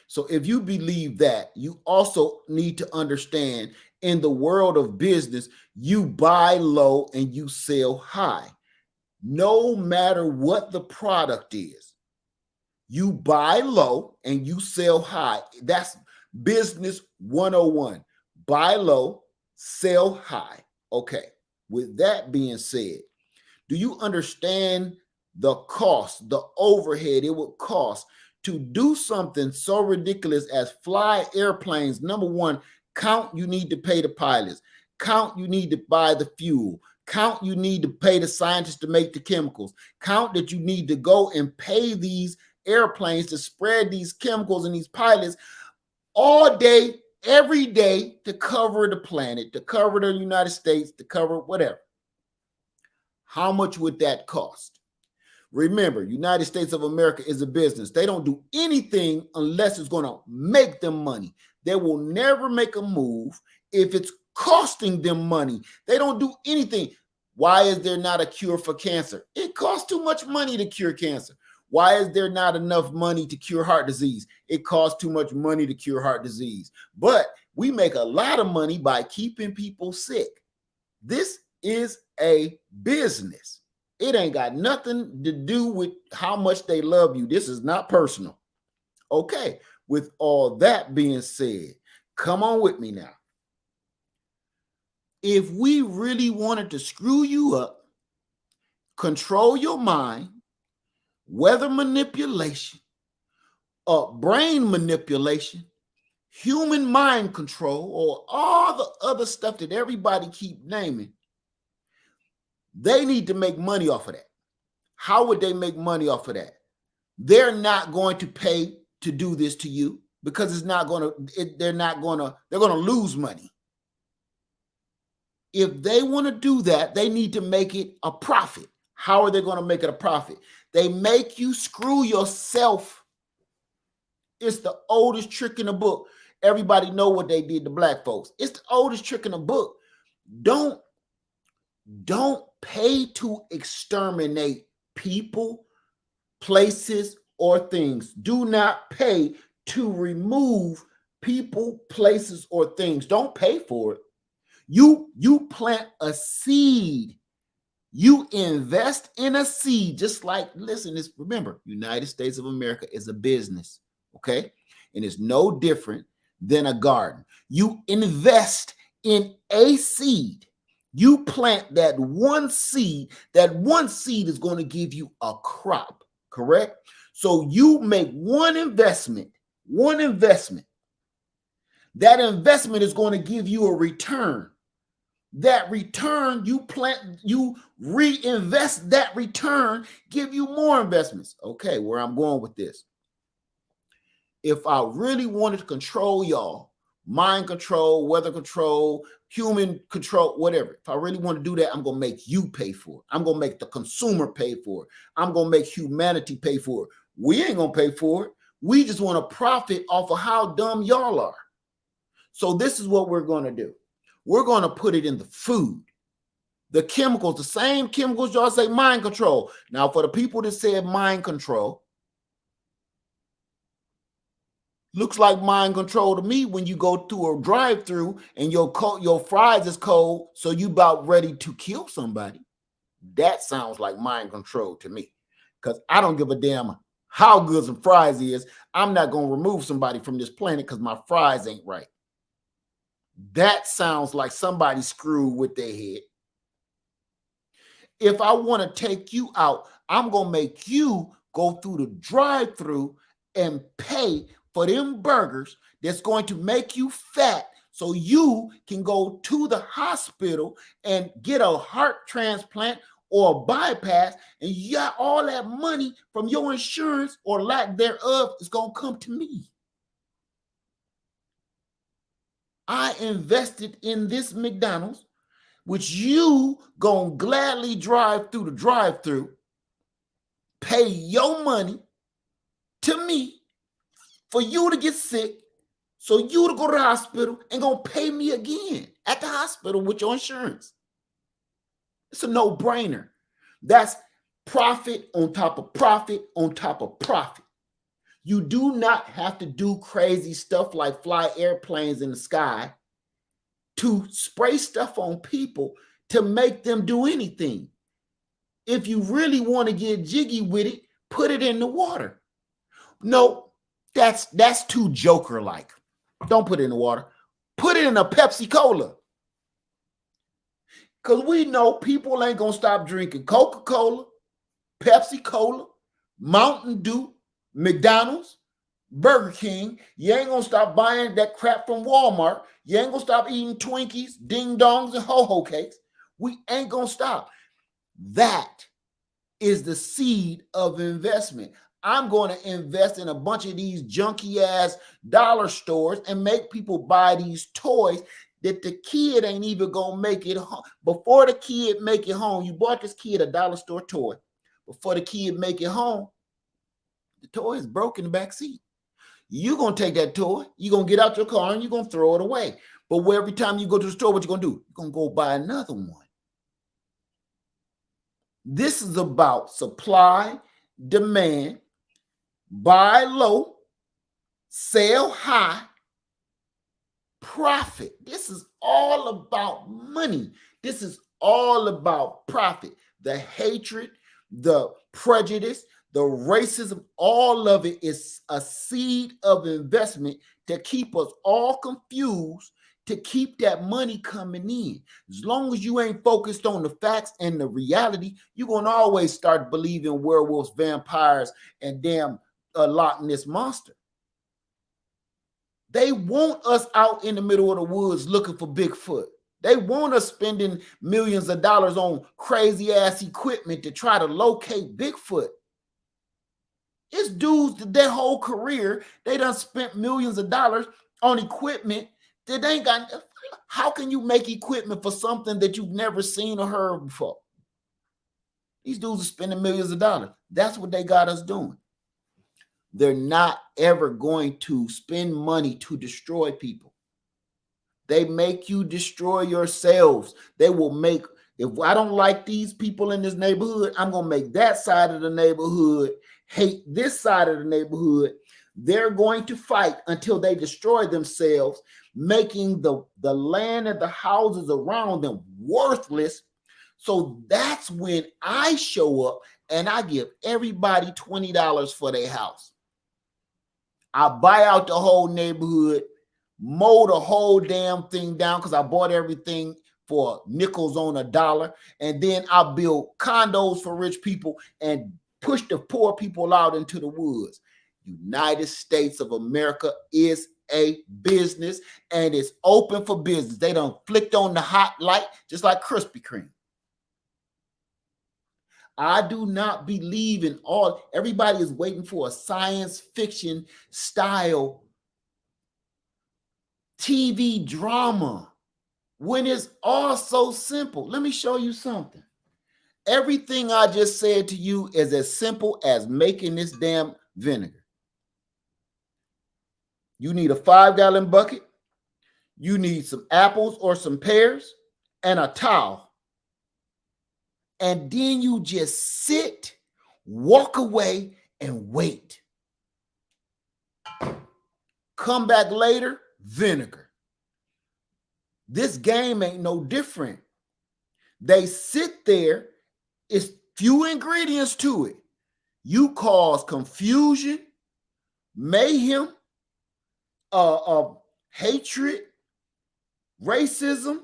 So if you believe that, you also need to understand in the world of business, you buy low and you sell high. No matter what the product is, you buy low and you sell high. That's business 101. Buy low, sell high. Okay. With that being said, do you understand the cost, the overhead it would cost to do something so ridiculous as fly airplanes? Number one, count you need to pay the pilots. Count you need to buy the fuel. Count you need to pay the scientists to make the chemicals. Count that you need to go and pay these airplanes to spread these chemicals and these pilots all day, every day to cover the planet, to cover the United States, to cover whatever. How much would that cost? Remember, United States of America is a business. They don't do anything unless it's going to make them money. They will never make a move if it's costing them money. They don't do anything. Why is there not a cure for cancer? It costs too much money to cure cancer. Why is there not enough money to cure heart disease? It costs too much money to cure heart disease. But we make a lot of money by keeping people sick. This is a business. It ain't got nothing to do with how much they love you. This is not personal. Okay, with all that being said, come on with me now. If we really wanted to screw you up, control your mind, weather manipulation, brain manipulation, human mind control, or all the other stuff that everybody keep naming, they need to make money off of that. How would they make money off of that? They're not going to pay to do this to you because it's not going to, they're going to lose money. If they want to do that, they need to make it a profit. How are they going to make it a profit? They make you screw yourself. It's the oldest trick in the book. Everybody know what they did to black folks. It's the oldest trick in the book. Don't pay to exterminate people, places, or things. Do not pay to remove people, places, or things. Don't pay for it. You plant a seed. You invest in a seed, just like, listen, remember, United States of America is a business, okay? And it's no different than a garden. You invest in a seed. You plant that one seed is going to give you a crop, correct? So you make one investment. That investment is going to give you a return. That return you plant, you reinvest that return, give you more investments. Okay, where I'm going with this. If I really wanted to control y'all, mind control, weather control, human control, whatever. If I really want to do that, I'm going to make you pay for it. I'm going to make the consumer pay for it. I'm going to make humanity pay for it. We ain't going to pay for it. We just want to profit off of how dumb y'all are. So this is what we're going to do. We're going to put it in the food. The chemicals, the same chemicals y'all say mind control. Now, for the people that said mind control, looks like mind control to me when you go through a drive-through and your fries is cold, so you about ready to kill somebody. That sounds like mind control to me, because I don't give a damn how good some fries is. I'm not going to remove somebody from this planet because my fries ain't right. That sounds like somebody screwed with their head. If I want to take you out, I'm going to make you go through the drive-through and pay for them burgers that's going to make you fat so you can go to the hospital and get a heart transplant or a bypass, and you got all that money from your insurance or lack thereof is going to come to me. I invested in this McDonald's, which you gonna gladly drive through the drive-through, pay your money to me for you to get sick, so you to go to the hospital and gonna pay me again at the hospital with your insurance. It's a no-brainer. That's profit on top of profit on top of profit. You do not have to do crazy stuff like fly airplanes in the sky to spray stuff on people to make them do anything. If you really want to get jiggy with it, put it in the water. No, that's too Joker-like. Don't put it in the water. Put it in a Pepsi Cola. Because we know people ain't going to stop drinking Coca-Cola, Pepsi Cola, Mountain Dew, McDonald's, Burger King. You ain't going to stop buying that crap from Walmart. You ain't going to stop eating Twinkies, Ding Dongs, and Ho-Ho cakes. We ain't going to stop. That is the seed of investment. I'm going to invest in a bunch of these junky ass dollar stores and make people buy these toys that the kid ain't even going to make it home. Before the kid make it home, you bought this kid a dollar store toy. Before the kid make it home, the toy is broken in the back seat. You're going to take that toy, you're going to get out your car and you're going to throw it away. But every time you go to the store, what you going to do? You're going to go buy another one. This is about supply, demand, buy low, sell high, profit. This is all about money. This is all about profit. The hatred, the prejudice, the racism, all of it is a seed of investment to keep us all confused, to keep that money coming in. As long as you ain't focused on the facts and the reality, you're going to always start believing werewolves, vampires, and damn Loch Ness monster. They want us out in the middle of the woods looking for Bigfoot. They want us spending millions of dollars on crazy ass equipment to try to locate Bigfoot. It's dudes that their whole career, they done spent millions of dollars on equipment that they ain't got. How can you make equipment for something that you've never seen or heard before? These dudes are spending millions of dollars. That's what they got us doing. They're not ever going to spend money to destroy people. They make you destroy yourselves. They will make, if I don't like these people in this neighborhood, I'm going to make that side of the neighborhood hate this side of the neighborhood. They're going to fight until they destroy themselves, making the land and the houses around them worthless. So that's when I show up and I give everybody $20 for their house. I buy out the whole neighborhood, mow the whole damn thing down because I bought everything for nickels on a dollar. And then I build condos for rich people and push the poor people out into the woods. United States of America is a business and it's open for business. They done flicked on the hot light just like Krispy Kreme. I do not believe in all, everybody is waiting for a science fiction style TV drama when it's all so simple. Let me show you something. Everything I just said to you is as simple as making this damn vinegar. You need a 5-gallon bucket. You need some apples or some pears and a towel. And then you just sit, walk away, and wait. Come back later, vinegar. This game ain't no different. They sit there, it's few ingredients to it. You cause confusion, mayhem, hatred, racism,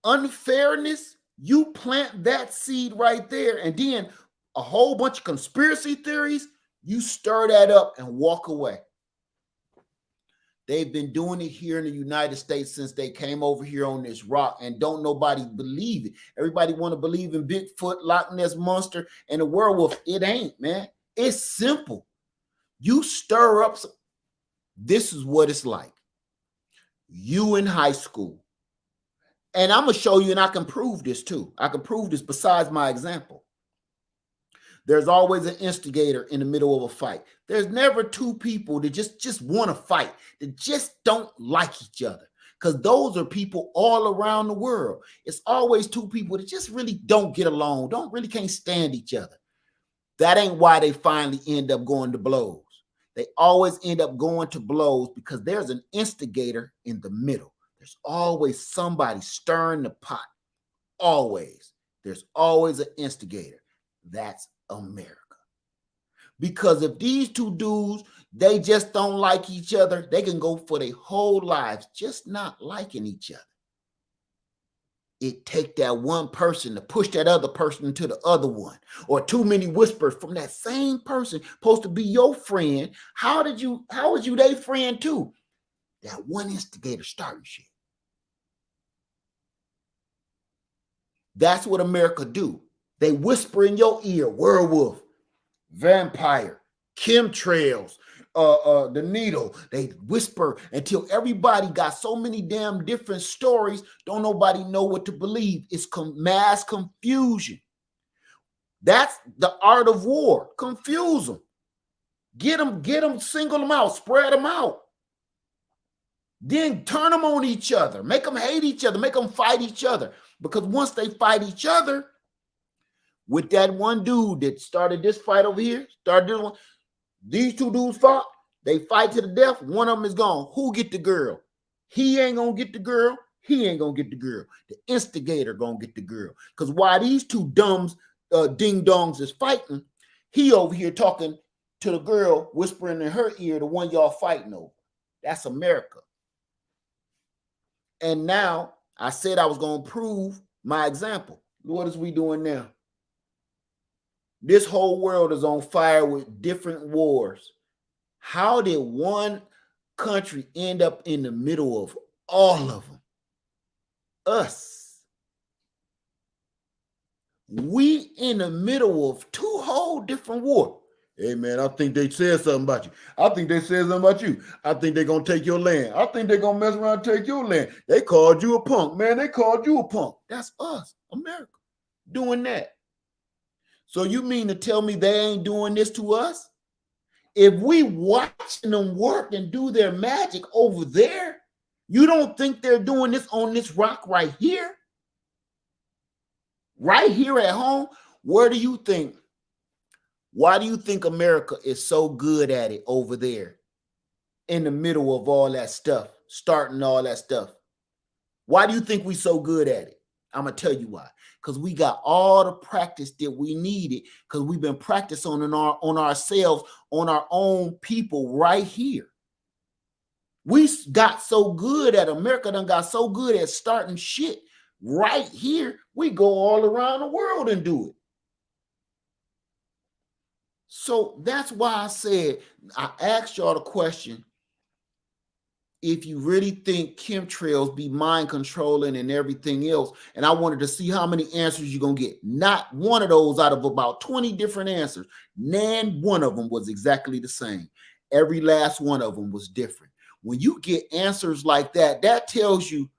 unfairness. You plant that seed right there, and then a whole bunch of conspiracy theories, you stir that up and walk away. They've been doing it here in the United States since they came over here on this rock, and don't nobody believe it. Everybody want to believe in Bigfoot, Loch Ness Monster, and the werewolf. It ain't, man. It's simple. You stir up. This is what it's like. You in high school. And I'm going to show you, and I can prove this too. I can prove this besides my example. There's always an instigator in the middle of a fight. There's never two people that just want to fight, that just don't like each other. Because those are people all around the world. It's always two people that just really don't get along, can't stand each other. That ain't why they finally end up going to blows. They always end up going to blows because there's an instigator in the middle. There's always somebody stirring the pot. Always. There's always an instigator. That's America. Because if these two dudes, they just don't like each other, they can go for their whole lives just not liking each other. It take that one person to push that other person to the other one, or too many whispers from that same person supposed to be your friend. How was you their friend too? That one instigator starting shit. That's what America do. They whisper in your ear, werewolf, vampire, chemtrails, the needle. They whisper until everybody got so many damn different stories, don't nobody know what to believe. It's mass confusion. That's the art of war. Confuse them. Get them, single them out, spread them out. Then turn them on each other. Make them hate each other. Make them fight each other. Because once they fight each other, with that one dude that started this fight over here, started this one, these two dudes fought, they fight to the death, one of them is gone. Who get the girl? He ain't gonna get the girl. He ain't gonna get the girl. The instigator gonna get the girl. Because while these two dumbs, ding-dongs is fighting, he over here talking to the girl, whispering in her ear, the one y'all fighting over. That's America. And now, I said I was gonna prove my example. What is we doing now? This whole world is on fire with different wars. How did one country end up in the middle of all of them? Us. We in the middle of two whole different wars. Hey, man, I think they said something about you. I think they said something about you. I think they're going to take your land. I think they're going to mess around and take your land. They called you a punk. Man, they called you a punk. That's us, America, doing that. So you mean to tell me they ain't doing this to us? If we watching them work and do their magic over there, you don't think they're doing this on this rock right here? Right here at home? Where do you think? Why do you think America is so good at it over there in the middle of all that stuff, starting all that stuff? Why do you think we so good at it? I'm going to tell you why. Because we got all the practice that we needed, because we've been practicing on ourselves, on our own people right here. We got so good at America, done got so good at starting shit right here. We go all around the world and do it. So that's why I said, I asked y'all the question, if you really think chemtrails be mind controlling and everything else, and I wanted to see how many answers you're going to get. Not one of those out of about 20 different answers. Nan one of them was exactly the same. Every last one of them was different. When you get answers like that, that tells you,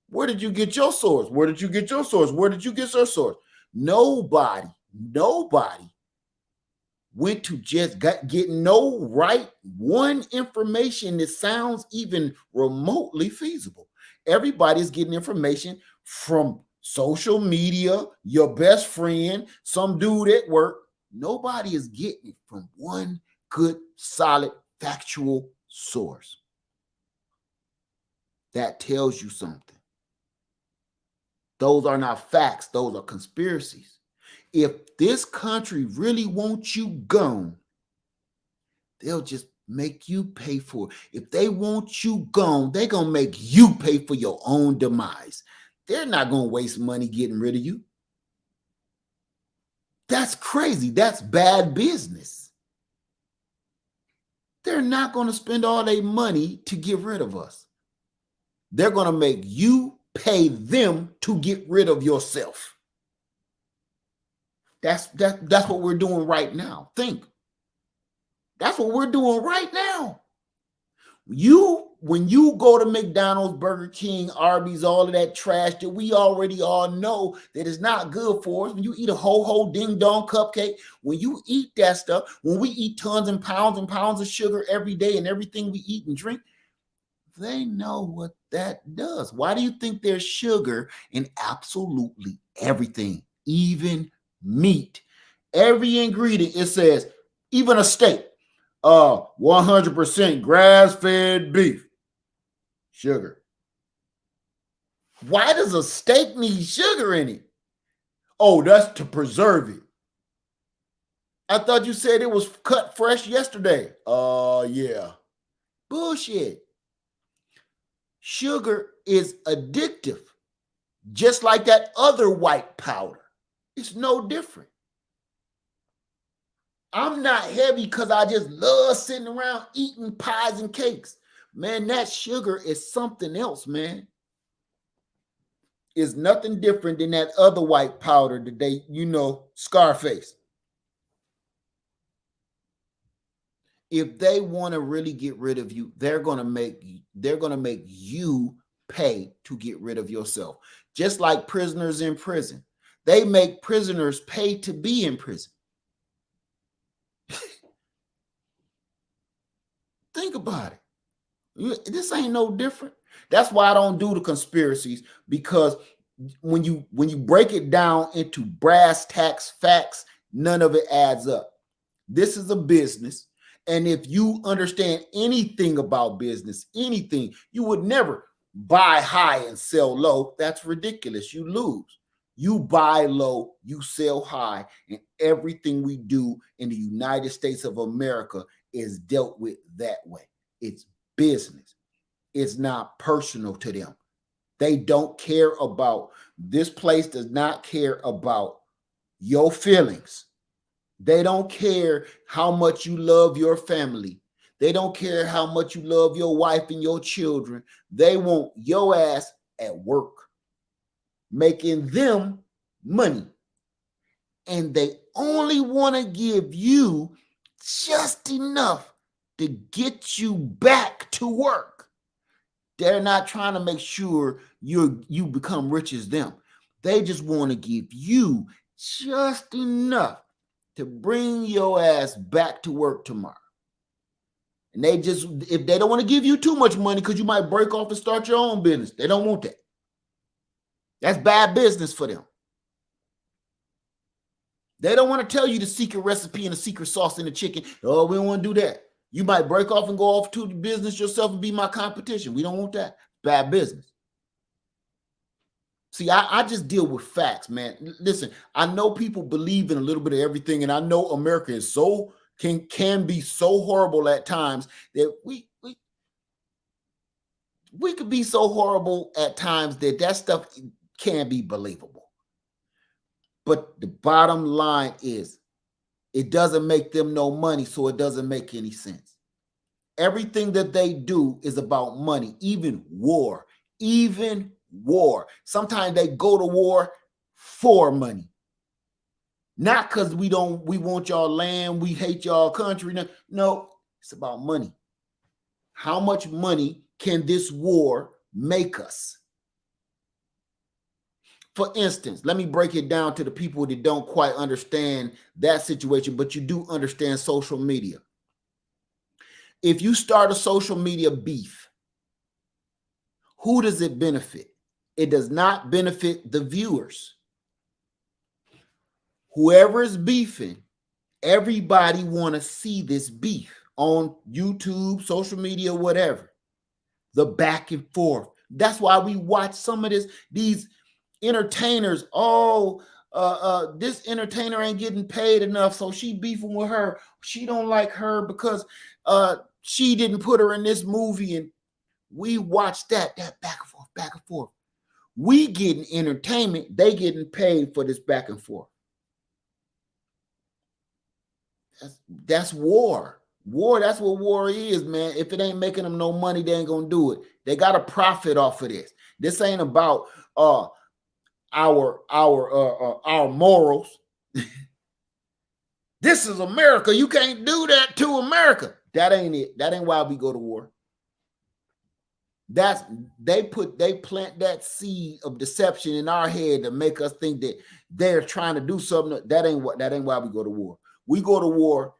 where did you get your source? Where did you get your source? Where did you get your source? Nobody went to just get no right one information that sounds even remotely feasible. Everybody's getting information from social media, your best friend, some dude at work. Nobody is getting it from one good, solid, factual source. That tells you something. Those are not facts, those are conspiracies. If this country really wants you gone, they'll just make you pay for it. If they want you gone, they're going to make you pay for your own demise. They're not going to waste money getting rid of you. That's crazy. That's bad business. They're not going to spend all their money to get rid of us. They're going to make you pay them to get rid of yourself. That's what we're doing right now. Think. That's what we're doing right now. When you go to McDonald's, Burger King, Arby's, all of that trash that we already all know that is not good for us. When you eat a ho-ho ding dong cupcake, when you eat that stuff, when we eat tons and pounds of sugar every day and everything we eat and drink, they know what that does. Why do you think there's sugar in absolutely everything, even meat? Every ingredient, it says, even a steak, 100% grass-fed beef, sugar. Why does a steak need sugar in it? Oh, that's to preserve it. I thought you said it was cut fresh yesterday. Yeah. Bullshit. Sugar is addictive, just like that other white powder. It's no different. I'm not heavy because I just love sitting around eating pies and cakes. Man, that sugar is something else, man. It's nothing different than that other white powder that they, Scarface. If they want to really get rid of you, they're gonna make you pay to get rid of yourself. Just like prisoners in prison. They make prisoners pay to be in prison. Think about it. This ain't no different. That's why I don't do the conspiracies, because when you break it down into brass tacks facts, none of it adds up. This is a business. And if you understand anything about business, anything, you would never buy high and sell low. That's ridiculous. You lose. You buy low, you sell high, and everything we do in the United States of America is dealt with that way. It's business. It's not personal to them. They don't care about, this place does not care about your feelings. They don't care how much you love your family. They don't care how much you love your wife and your children. They want your ass at work, making them money. And they only want to give you just enough to get you back to work. They're not trying to make sure you become rich as them. They just want to give you just enough to bring your ass back to work tomorrow. And if they don't want to give you too much money because you might break off and start your own business, they don't want that. That's bad business for them. They don't want to tell you the secret recipe and the secret sauce in the chicken. Oh, we don't want to do that. You might break off and go off to the business yourself and be my competition. We don't want that. Bad business. See, I just deal with facts, man. Listen, I know people believe in a little bit of everything, and I know America is can be so horrible at times that we could be so horrible at times that stuff can be believable. But the bottom line is, it doesn't make them no money, so it doesn't make any sense. Everything that they do is about money, even war. Sometimes they go to war for money. Not because we want y'all land, we hate y'all country. No, it's about money. How much money can this war make us? For instance, let me break it down to the people that don't quite understand that situation, but you do understand social media. If you start a social media beef, who does it benefit? It does not benefit the viewers. Whoever is beefing, everybody want to see this beef on YouTube, social media, whatever. The back and forth. That's why we watch some of these entertainers. Oh, this entertainer ain't getting paid enough, so she beefing with her. She don't like her because she didn't put her in this movie, and we watch that back and forth, back and forth. We getting entertainment, they getting paid for this back and forth. That's war. War, that's what war is, man. If it ain't making them no money, they ain't gonna do it. They got to profit off of this. This ain't about our morals. This is America. You can't do that to America. That ain't it. That ain't why we go to war. They plant that seed of deception in our head to make us think that they're trying to do something. That ain't why we go to war. We go to war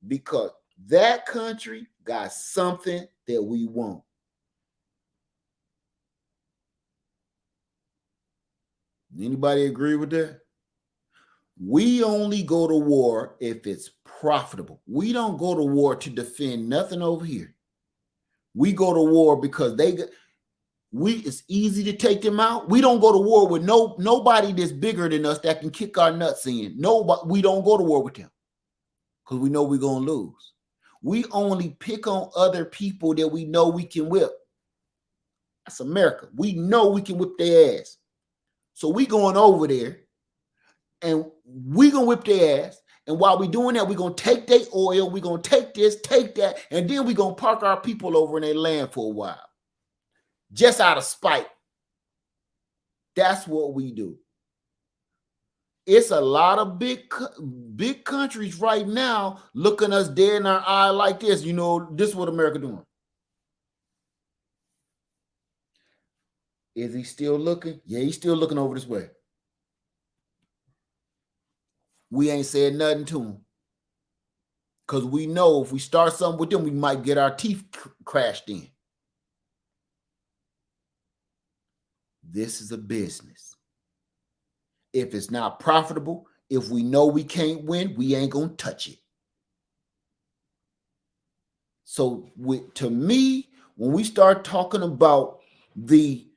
because that country got something that we want. Anybody agree with that? We only go to war if it's profitable. We don't go to war to defend nothing over here. We go to war because it's easy to take them out. We don't go to war with nobody that's bigger than us that can kick our nuts in. Nobody, we don't go to war with them because we know we're going to lose. We only pick on other people that we know we can whip. That's America. We know we can whip their ass. So we going over there and we going to whip their ass. And while we doing that, we're going to take their oil. We're going to take this, take that. And then we're going to park our people over in their land for a while. Just out of spite. That's what we do. It's a lot of big countries right now looking us dead in our eye like this. You know, this is what America doing. Is he still looking? Yeah, he's still looking over this way. We ain't said nothing to him. Because we know if we start something with them, we might get our teeth crashed in. This is a business. If it's not profitable, if we know we can't win, we ain't going to touch it. So to me, when we start talking about the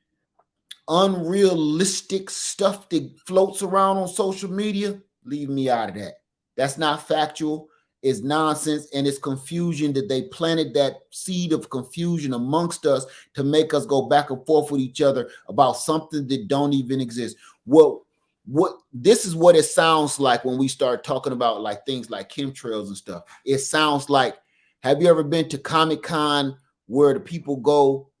unrealistic stuff that floats around on social media, leave me out of that. That's not factual. It's nonsense, and it's confusion that they planted that seed of confusion amongst us to make us go back and forth with each other about something that don't even exist. What this is what it sounds like when we start talking about like things like chemtrails and stuff. It sounds like, have you ever been to Comic-Con where the people go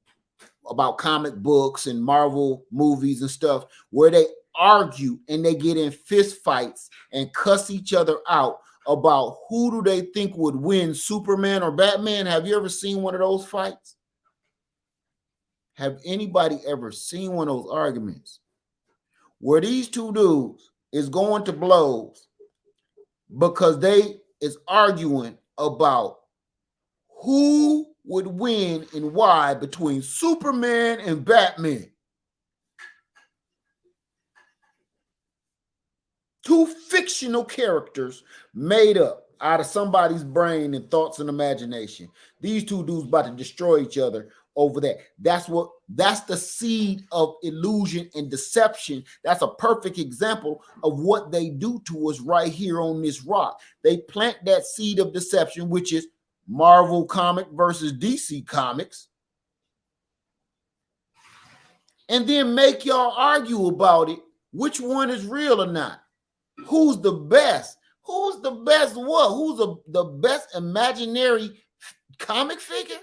about comic books and Marvel movies and stuff, where they argue and they get in fist fights and cuss each other out about who do they think would win, Superman or Batman? Have you ever seen one of those fights? Have anybody ever seen one of those arguments where these two dudes is going to blows because they is arguing about who would win and why between Superman and Batman? Two fictional characters made up out of somebody's brain and thoughts and imagination. These two dudes about to destroy each other over that. That's the seed of illusion and deception. That's a perfect example of what they do to us right here on this rock. They plant that seed of deception, which is Marvel comic versus DC comics, and then make y'all argue about it, which one is real or not. Who's the best? Who's the best what? Who's the best imaginary comic figure?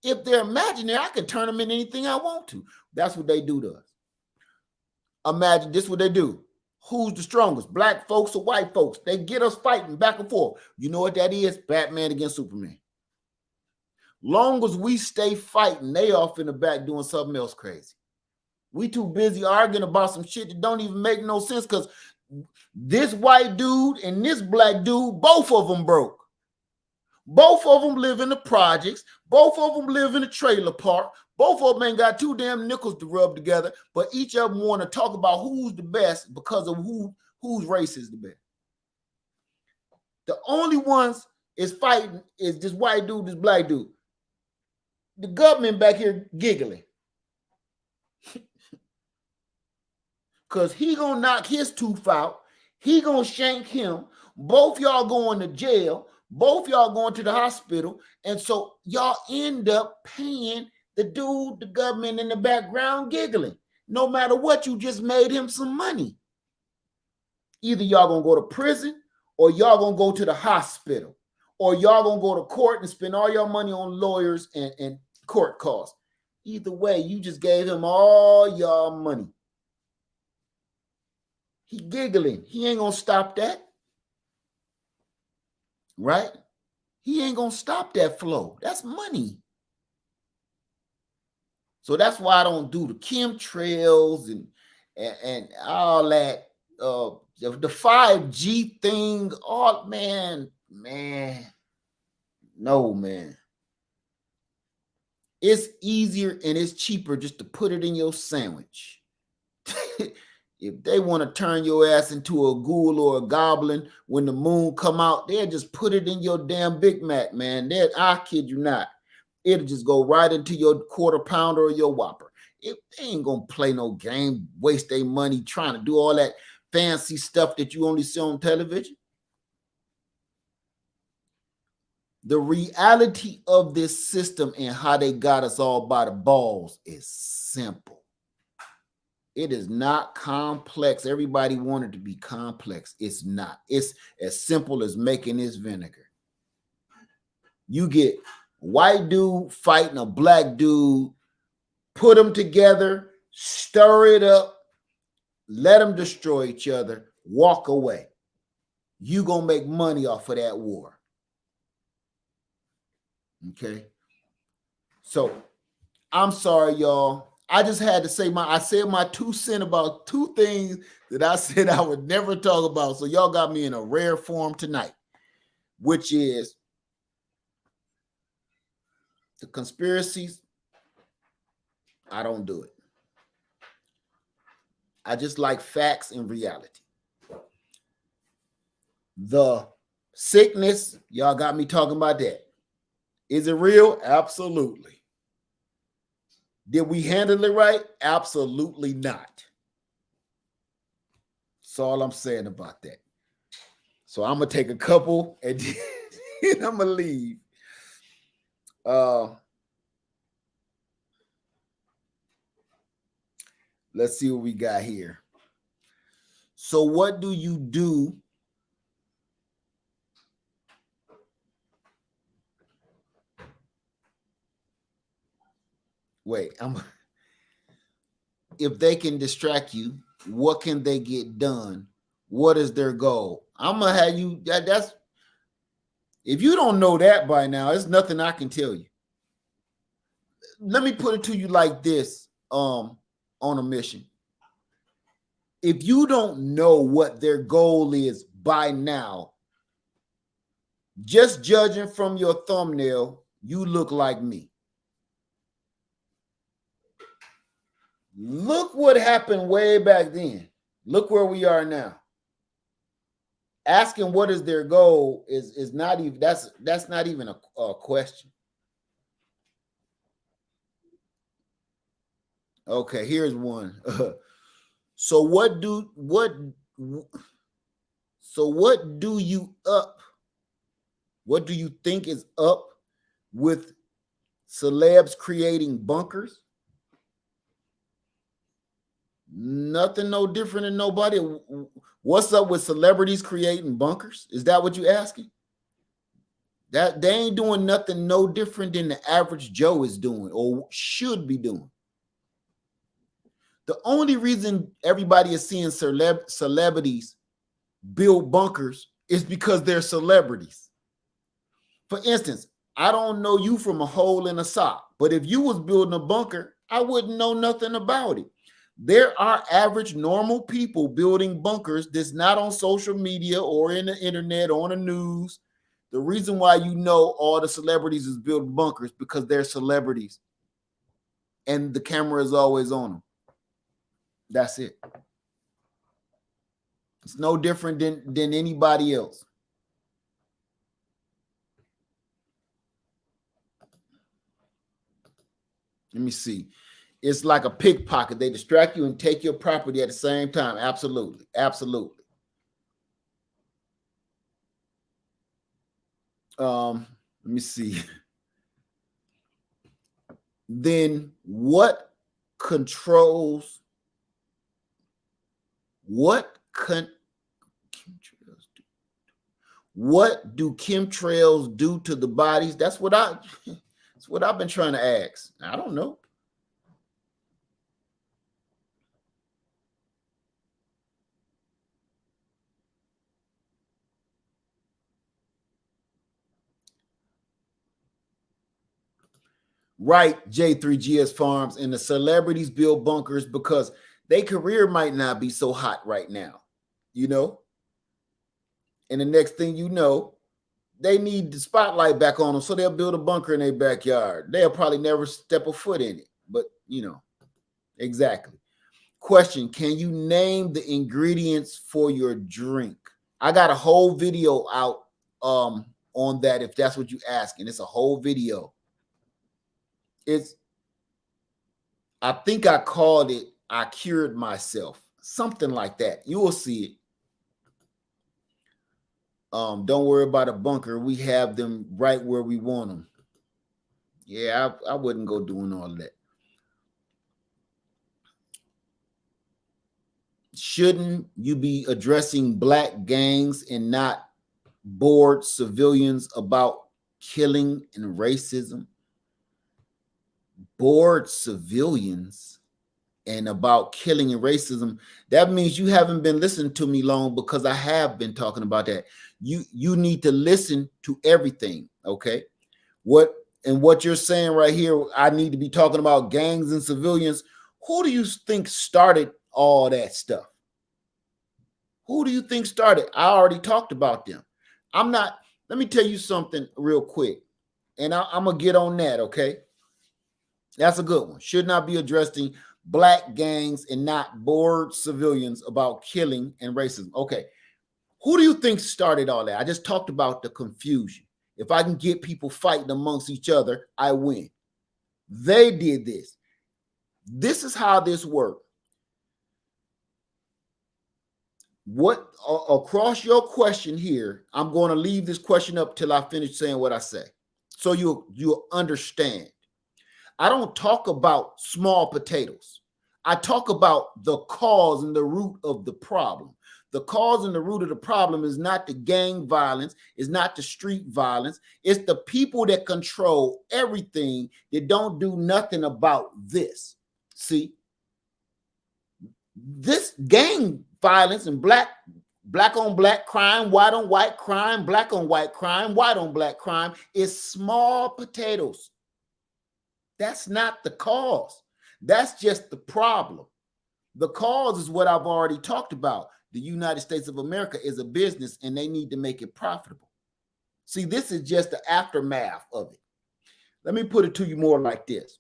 If they're imaginary, I can turn them into anything I want to. That's what they do to us. Imagine this is what they do. Who's the strongest? Black folks or white folks? They get us fighting back and forth. You know what that is? Batman against Superman. Long as we stay fighting, they off in the back doing something else crazy. We too busy arguing about some shit that don't even make no sense because this white dude and this black dude, both of them broke. Both of them live in the projects. Both of them live in a trailer park. Both of them ain't got two damn nickels to rub together, but each of them want to talk about who's the best because of whose race is the best. The only ones is fighting is this white dude, this black dude. The government back here giggling. Because he gonna knock his tooth out. He gonna shank him. Both y'all going to jail. Both y'all going to the hospital. And so y'all end up paying the dude, the government in the background giggling. No matter what, you just made him some money. Either y'all gonna go to prison or y'all gonna go to the hospital. Or y'all gonna go to court and spend all your money on lawyers and court costs. Either way, you just gave him all your money. He giggling. He ain't gonna stop that. Right? He ain't gonna stop that flow. That's money. So that's why I don't do the chemtrails and all that. The 5G thing. Oh man. No, man. It's easier and it's cheaper just to put it in your sandwich. If they want to turn your ass into a ghoul or a goblin when the moon come out, they'll just put it in your damn Big Mac, man. I kid you not. It'll just go right into your quarter pounder or your Whopper. They ain't gonna play no game, waste their money trying to do all that fancy stuff that you only see on television. The reality of this system and how they got us all by the balls is simple. It is not complex. Everybody wanted to be complex. It's not. It's as simple as making this vinegar. You get white dude fighting a black dude, put them together, stir it up, let them destroy each other, walk away. You gonna make money off of that war. Okay? So, I'm sorry, y'all. I just had to say I said my 2 cents about 2 things that I said I would never talk about. So y'all got me in a rare form tonight, which is the conspiracies. I don't do it. I just like facts and reality. The sickness, y'all got me talking about that. Is it real? Absolutely. Did we handle it right? Absolutely not. That's all I'm saying about that. So I'm going to take a couple and then I'm going to leave. Let's see what we got here. So what do you do? Wait, if they can distract you, what can they get done? What is their goal? I'm gonna have you. That's if you don't know that by now, there's nothing I can tell you. Let me put it to you like this: on a mission. If you don't know what their goal is by now, just judging from your thumbnail, you look like me. Look what happened way back then. Look where we are now. Asking what is their goal is not even that's not even a question. Okay, here's one. So what do you up? What do you think is up with celebs creating bunkers? Nothing no different than nobody. What's up with celebrities creating bunkers? Is that what you're asking? That they ain't doing nothing no different than the average Joe is doing or should be doing. The only reason everybody is seeing celebrities build bunkers is because they're celebrities. For instance, I don't know you from a hole in a sock, but if you was building a bunker, I wouldn't know nothing about it. There are average normal people building bunkers that's not on social media or in the internet or on the news. The reason why you know all the celebrities is building bunkers because they're celebrities and the camera is always on them. That's it. It's no different than anybody else. Let me see. It's like a pickpocket. They distract you and take your property at the same time. Absolutely. Absolutely. Let me see. Then what controls what do chemtrails do to the bodies? That's what I've been trying to ask. I don't know. Right, J3GS Farms and the celebrities build bunkers because their career might not be so hot right now, you know? And the next thing you know, they need the spotlight back on them, so they'll build a bunker in their backyard. They'll probably never step a foot in it, but you know, exactly. Question, can you name the ingredients for your drink? I got a whole video out on that if that's what you're asking. It's a whole video. I think I called it I Cured Myself, something like that. You will see it. Don't worry about a bunker. We have them right where we want them. Yeah, I wouldn't go doing all that. Shouldn't you be addressing black gangs and not bored civilians about killing and racism? Bored civilians and about killing and racism, that means you haven't been listening to me long because I have been talking about that. You need to listen to everything, okay? What you're saying right here, I need to be talking about gangs and civilians. Who do you think started all that stuff? Who do you think started? I already talked about them. Let me tell you something real quick, and I'm gonna get on that, okay? That's a good one. Should not be addressing black gangs and not bored civilians about killing and racism. Okay. Who do you think started all that? I just talked about the confusion. If I can get people fighting amongst each other, I win. They did this. This is how this worked. What across your question here, I'm going to leave this question up till I finish saying what I say. So you'll understand. I don't talk about small potatoes. I talk about the cause and the root of the problem. The cause and the root of the problem is not the gang violence, is not the street violence. It's the people that control everything that don't do nothing about this. See, this gang violence and black on black crime, white on white crime, black on white crime, white on black crime is small potatoes. That's not the cause. That's just the problem. The cause is what I've already talked about. The United States of America is a business and they need to make it profitable. See, this is just the aftermath of it. Let me put it to you more like this.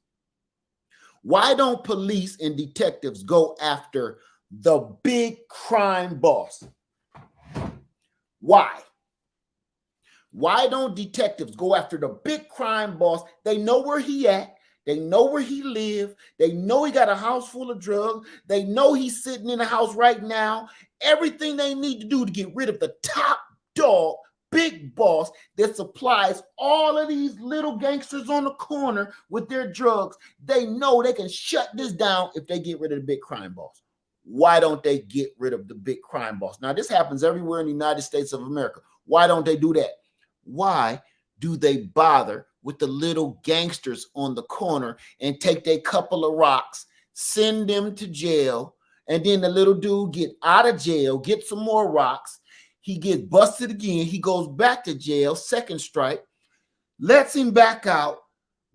Why don't police and detectives go after the big crime boss? Why? Why don't detectives go after the big crime boss? They know where he at. They know where he lives. They know he got a house full of drugs. They know he's sitting in a house right now. Everything they need to do to get rid of the top dog, big boss that supplies all of these little gangsters on the corner with their drugs. They know they can shut this down if they get rid of the big crime boss. Why don't they get rid of the big crime boss? Now, this happens everywhere in the United States of America. Why don't they do that? Why do they bother with the little gangsters on the corner and take their couple of rocks, send them to jail, and then the little dude get out of jail, get some more rocks, he gets busted again, he goes back to jail, second strike, lets him back out.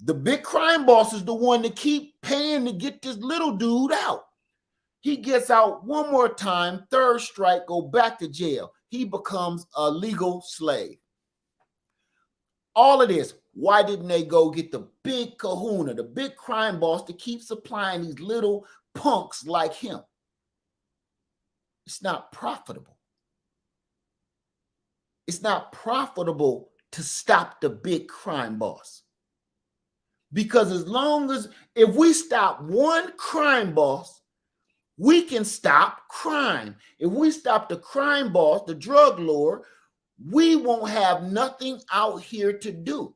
The big crime boss is the one that keep paying to get this little dude out. He gets out one more time, third strike, go back to jail. He becomes a legal slave. All of this, why didn't they go get the big kahuna, the big crime boss to keep supplying these little punks like him? It's not profitable. It's not profitable to stop the big crime boss. Because as long as, if we stop one crime boss, we can stop crime. If we stop the crime boss, the drug lord, we won't have nothing out here to do.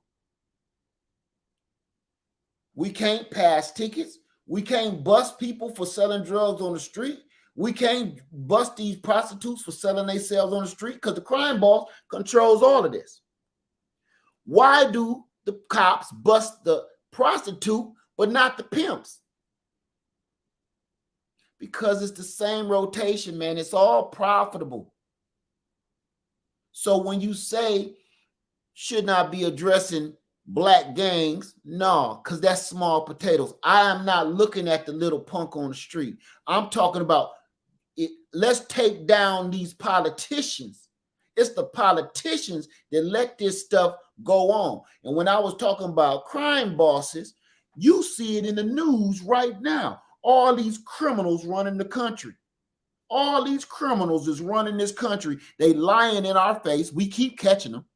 We can't pass tickets. We can't bust people for selling drugs on the street. We can't bust these prostitutes for selling themselves on the street because the crime boss controls all of this. Why do the cops bust the prostitute but not the pimps? Because it's the same rotation, man. It's all profitable. So when you say should not be addressing black gangs, no, because that's small potatoes. I am not looking at the little punk on the street. I'm talking about it. Let's take down these politicians. It's the politicians that let this stuff go on. And when I was talking about crime bosses, you see it in the news right now. All these criminals running the country. All these criminals is running this country. They lying in our face. We keep catching them.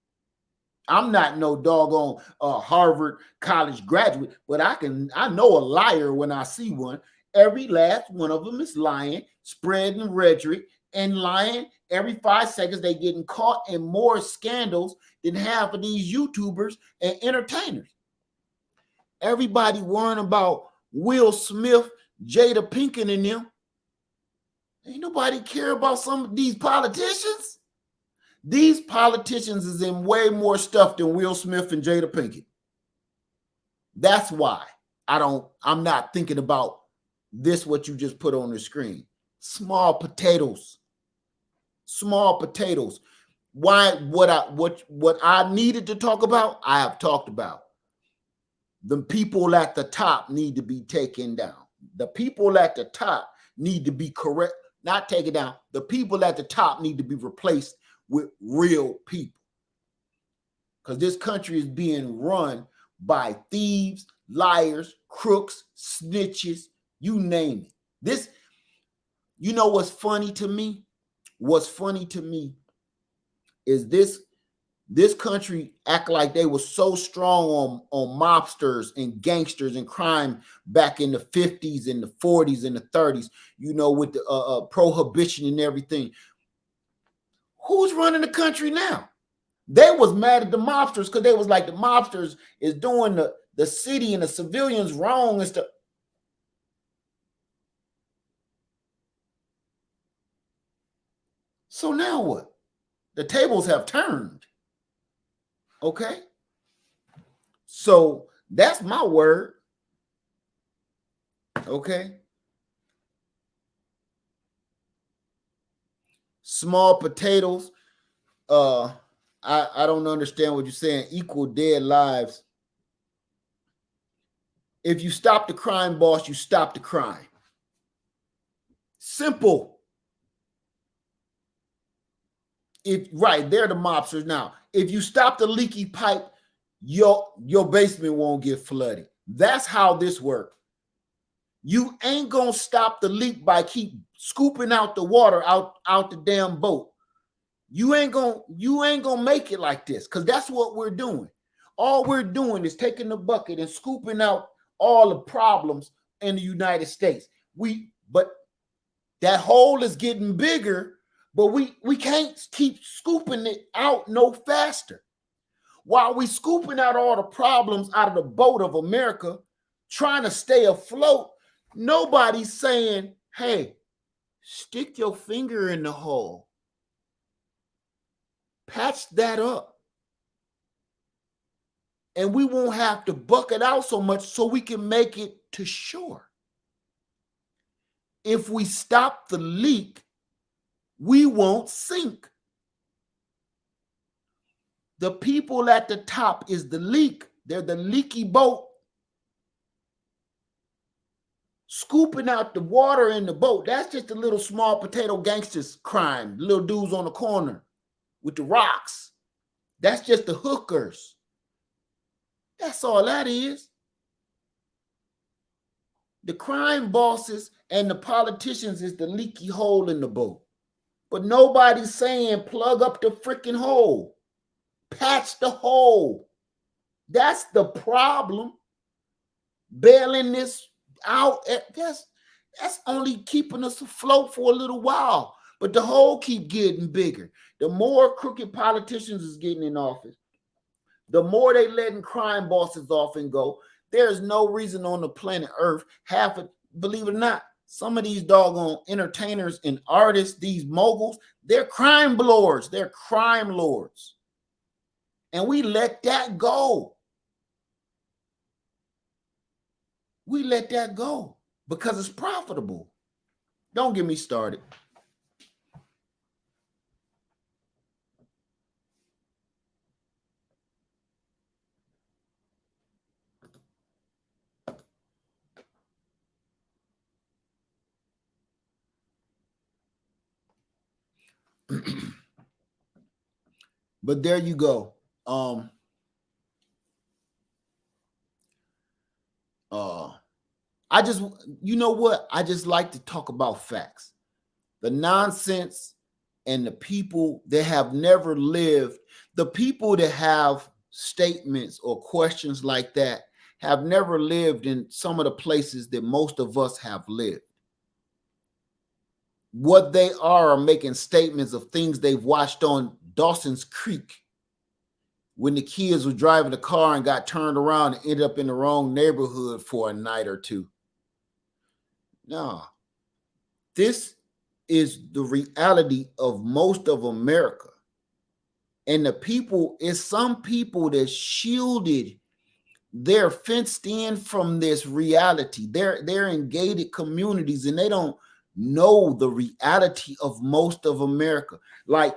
I'm not no doggone Harvard college graduate, but I know a liar when I see one. Every last one of them is lying, spreading rhetoric, and lying. Every 5 seconds they getting caught in more scandals than half of these YouTubers and entertainers. Everybody worrying about Will Smith, Jada Pinkett, and them. Ain't nobody care about some of these politicians. These politicians is in way more stuff than Will Smith and Jada Pinkett. That's why I'm not thinking about this, what you just put on the screen. Small potatoes. Small potatoes. Why what I needed to talk about, I have talked about. The people at the top need to be taken down. The people at the top need to be correct, not taken down. The people at the top need to be replaced with real people. Because this country is being run by thieves, liars, crooks, snitches, you name it. This, you know what's funny to me? What's funny to me is this country act like they were so strong on mobsters and gangsters and crime back in the 50s and the 40s and the 30s, you know, with the prohibition and everything. Who's running the country now? They was mad at the mobsters because they was like, the mobsters is doing the city and the civilians wrong and stuff. So now what? The tables have turned. Okay? So that's my word. Okay? Small potatoes. I don't understand what you're saying. Equal dead lives. If you stop the crime boss, you stop the crime. Simple. Right, they're the mobsters now. If you stop the leaky pipe, your basement won't get flooded. That's how this works. You ain't gonna stop the leak by keep scooping out the water out the damn boat. You ain't gonna make it like this, because that's what we're doing. All we're doing is taking the bucket and scooping out all the problems in the United States. But that hole is getting bigger, but we can't keep scooping it out no faster. While we scooping out all the problems out of the boat of America, trying to stay afloat, nobody's saying, hey, stick your finger in the hole. Patch that up. And we won't have to bucket out so much so we can make it to shore. If we stop the leak, we won't sink. The people at the top is the leak. They're the leaky boat. Scooping out the water in the boat, that's just a little small potato gangsters crime. Little dudes on the corner with the rocks. That's just the hookers. That's all that is. The crime bosses and the politicians is the leaky hole in the boat. But nobody's saying plug up the freaking hole. Patch the hole. That's the problem. Bailing this out, that's only keeping us afloat for a little while. But the hole keep getting bigger. The more crooked politicians is getting in office, the more they letting crime bosses off and go. There's no reason on the planet Earth, believe it or not, some of these doggone entertainers and artists, these moguls, they're crime lords. They're crime lords. And we let that go. We let that go because it's profitable. Don't get me started. But there you go. I just, you know what? I just like to talk about facts. The nonsense and the people that have never lived, the people that have statements or questions like that have never lived in some of the places that most of us have lived. What they are making statements of things they've watched on Dawson's Creek when the kids were driving the car and got turned around and ended up in the wrong neighborhood for a night or two. No, this is the reality of most of America. And the people, is some people that shielded, they're fenced in from this reality. They're in gated communities and they don't know the reality of most of America. Like,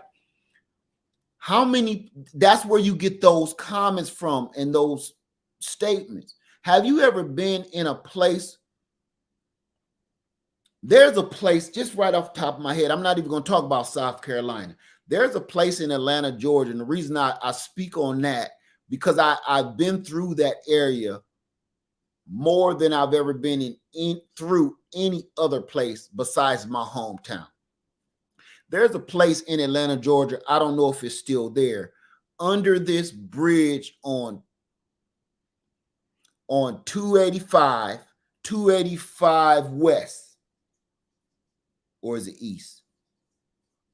how many, that's where you get those comments from and those statements. Have you ever been in a place? There's a place just right off the top of my head. I'm not even going to talk about South Carolina. There's a place in Atlanta, Georgia. And the reason I speak on that, because I've been through that area more than I've ever been through any other place besides my hometown. There's a place in Atlanta, Georgia. I don't know if it's still there. Under this bridge on 285 West. Or is it east?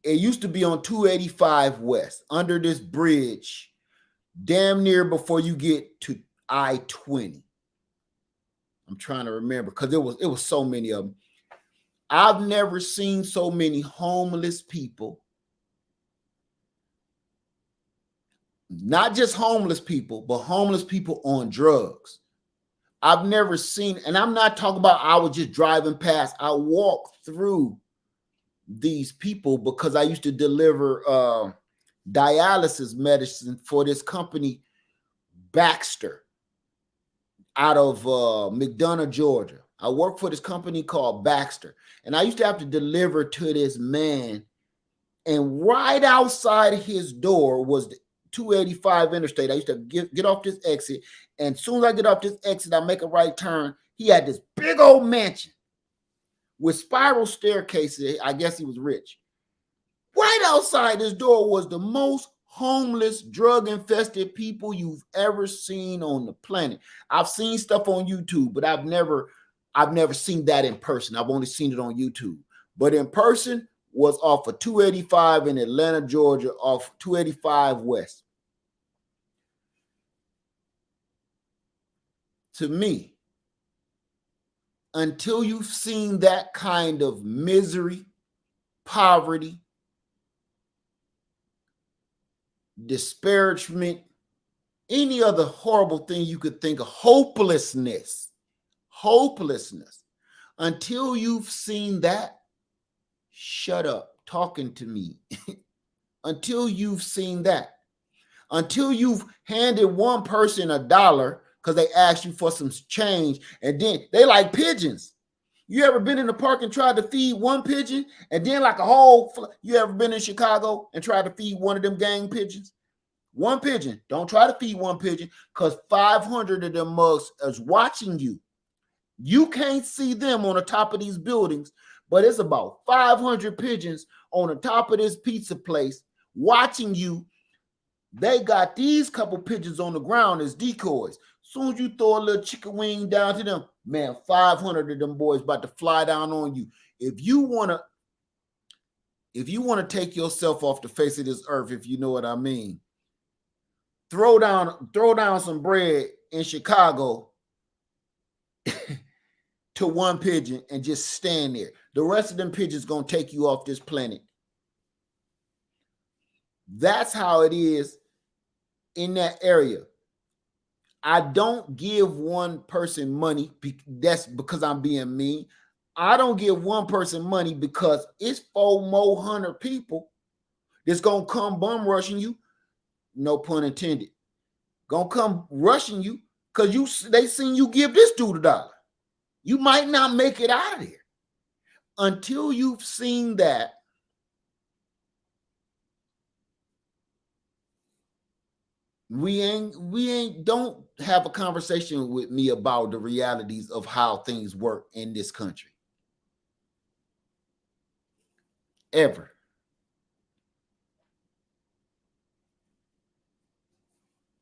It used to be on 285 West, under this bridge, damn near before you get to I-20. I'm trying to remember because it was so many of them. I've never seen so many homeless people. Not just homeless people, but homeless people on drugs. I've never seen, and I'm not talking about I was just driving past. I walked through these people because I used to deliver dialysis medicine for this company, Baxter, out of McDonough, Georgia. I worked for this company called Baxter, and I used to have to deliver to this man, and right outside his door was the 285 interstate. I used to get off this exit, and as soon as I get off this exit, I make a right turn. He had this big old mansion with spiral staircases. I guess he was rich. Right outside his door was the most homeless, drug-infested people you've ever seen on the planet. I've seen stuff on YouTube, but I've never seen that in person. I've only seen it on YouTube. But in person was off of 285 in Atlanta, Georgia, off 285 West. To me, until you've seen that kind of misery, poverty, disparagement, any other horrible thing you could think of, hopelessness, until you've seen that, shut up talking to me. Until you've seen that, until you've handed one person $1 because they asked you for some change, and then they like pigeons. You ever been in the park and tried to feed one pigeon and then like a whole, you ever been in Chicago and tried to feed one of them gang pigeons? One pigeon. Don't try to feed one pigeon because 500 of them mugs is watching you. You can't see them on the top of these buildings, but it's about 500 pigeons on the top of this pizza place watching you. They got these couple pigeons on the ground as decoys. Soon as you throw a little chicken wing down to them, man, 500 of them boys about to fly down on you. If you want to take yourself off the face of this earth, if you know what I mean, throw down some bread in Chicago to one pigeon and just stand there. The rest of them pigeons gonna take you off this planet. That's how it is in that area. I don't give one person money. That's because I'm being mean. I don't give one person money because it's 400 people that's gonna come bum rushing you. No pun intended. Gonna come rushing you because they seen you give this dude $1. You might not make it out of there until you've seen that. Don't have a conversation with me about the realities of how things work in this country. Ever.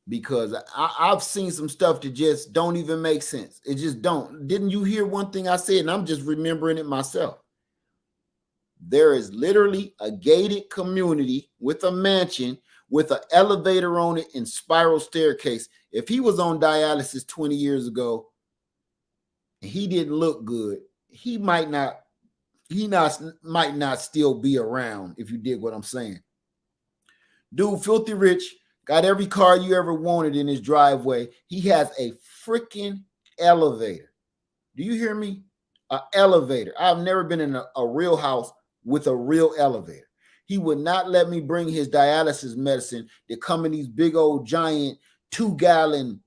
Because I've seen some stuff that just don't even make sense. It just don't. Didn't you hear one thing I said? And I'm just remembering it myself. There is literally a gated community with a mansion with an elevator on it and spiral staircase. If he was on dialysis 20 years ago, and he didn't look good, he might not still be around, if you dig what I'm saying. Dude, filthy rich, got every car you ever wanted in his driveway. He has a freaking elevator. Do you hear me? An elevator. I've never been in a real house with a real elevator. He would not let me bring his dialysis medicine that come in these big old giant 2-gallon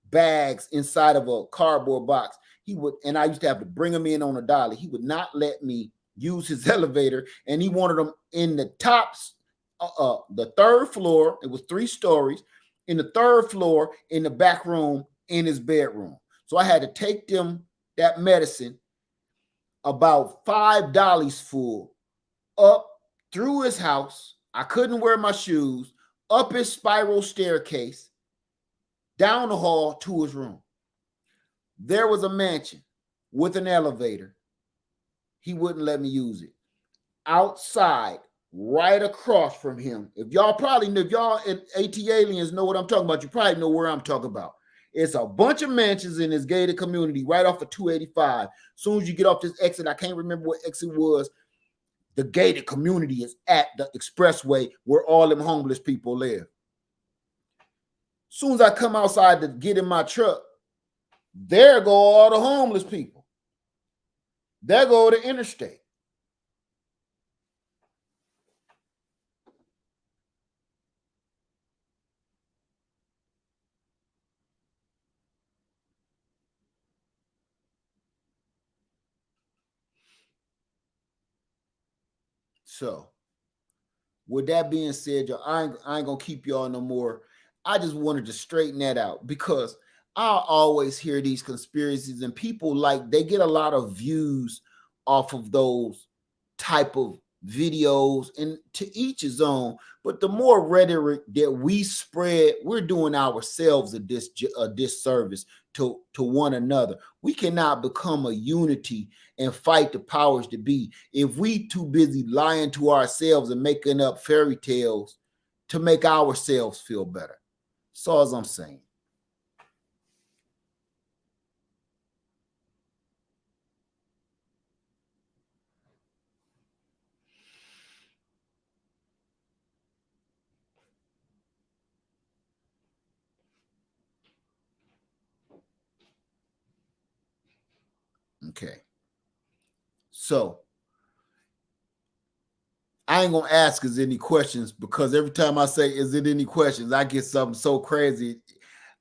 bags inside of a cardboard box. He would, and I used to have to bring them in on a dolly. He would not let me use his elevator, and he wanted them in the tops, the third floor. It was 3 stories. In the third floor, in the back room, in his bedroom. So I had to take that medicine, about 5 dollies full, up through his house. I couldn't wear my shoes, up his spiral staircase, down the hall to his room. There was a mansion with an elevator. He wouldn't let me use it. Outside, right across from him. If y'all AT aliens know what I'm talking about, you probably know where I'm talking about. It's a bunch of mansions in this gated community right off of 285. As soon as you get off this exit, I can't remember what exit was. The gated community is at the expressway where all them homeless people live. As soon as I come outside to get in my truck, there go all the homeless people. There go the interstate. So, with that being said, y'all, I ain't gonna keep y'all no more. I just wanted to straighten that out because I always hear these conspiracies and people they get a lot of views off of those type of videos, and to each his own. But the more rhetoric that we spread, we're doing ourselves a disservice to one another. We cannot become a unity and fight the powers to be if we too busy lying to ourselves and making up fairy tales to make ourselves feel better. That's all I'm saying. Okay. So I ain't gonna ask us any questions because every time I say, is it any questions, I get something so crazy.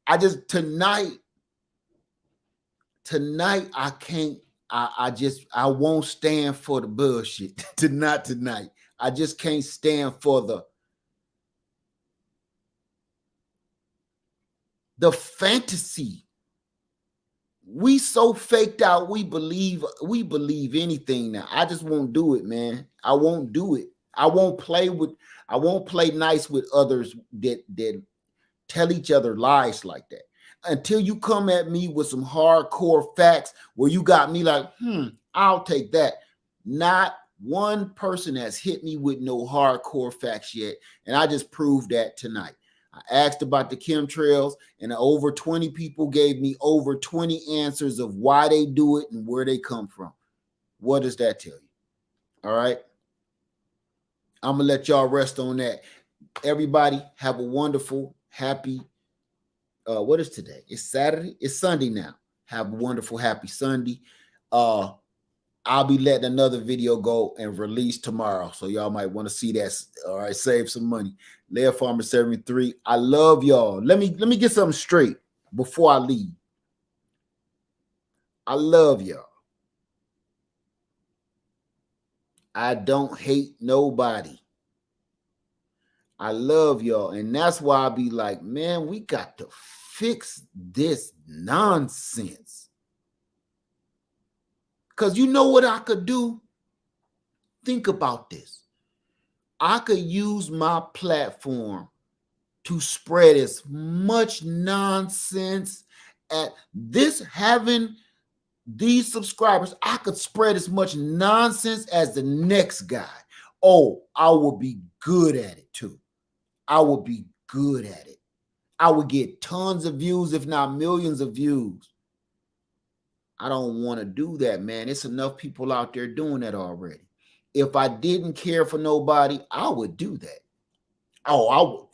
I just tonight, I I won't stand for the bullshit. Not tonight. I just can't stand for the fantasy. We so faked out. We believe anything now. I just won't do it, man. I won't do it. I won't play nice with others that tell each other lies like that. Until you come at me with some hardcore facts where you got me like, I'll take that. Not one person has hit me with no hardcore facts yet. And I just proved that tonight. I asked about the chemtrails, and over 20 people gave me over 20 answers of why they do it and where they come from. What does that tell you? All right. I'm going to let y'all rest on that. Everybody have a wonderful, happy, what is today? It's Saturday. It's Sunday now. Have a wonderful, happy Sunday. I'll be letting another video go and release tomorrow. So y'all might want to see that. All right, save some money. Lair Farmer 73. I love y'all. Let me get something straight before I leave. I love y'all. I don't hate nobody. I love y'all. And that's why I be like, man, we got to fix this nonsense. Because you know what I could do? Think about this. I could use my platform to spread as much nonsense at this, having these subscribers. I could spread as much nonsense as the next guy. Oh, I would be good at it too. I would be good at it. I would get tons of views, if not millions of views. I don't want to do that, man. It's enough people out there doing that already. If I didn't care for nobody, I would do that. Oh, I would.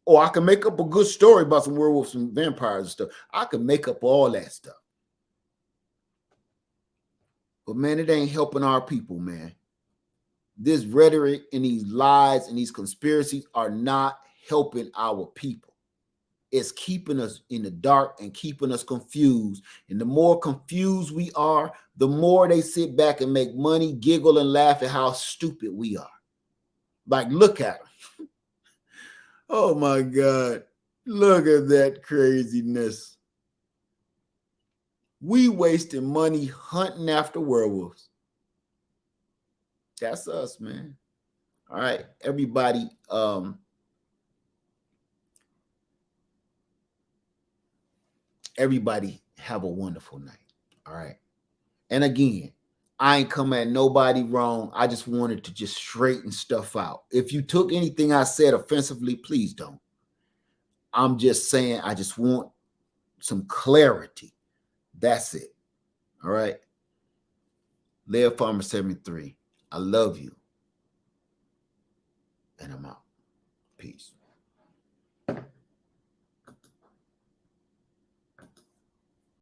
Oh, I can make up a good story about some werewolves and vampires and stuff. I can make up all that stuff. But man, it ain't helping our people, man. This rhetoric and these lies and these conspiracies are not helping our people. It's keeping us in the dark and keeping us confused. And the more confused we are, the more they sit back and make money, giggle, and laugh at how stupid we are. Like, look at them. Oh my God. Look at that craziness. We wasting money hunting after werewolves. That's us, man. All right, everybody. Everybody have a wonderful night. All right. And again, I ain't come at nobody wrong. I just wanted to just straighten stuff out. If you took anything I said offensively, please don't. I'm just saying I just want some clarity. That's it. All right. Lair Farmer 73. I love you. And I'm out. Peace.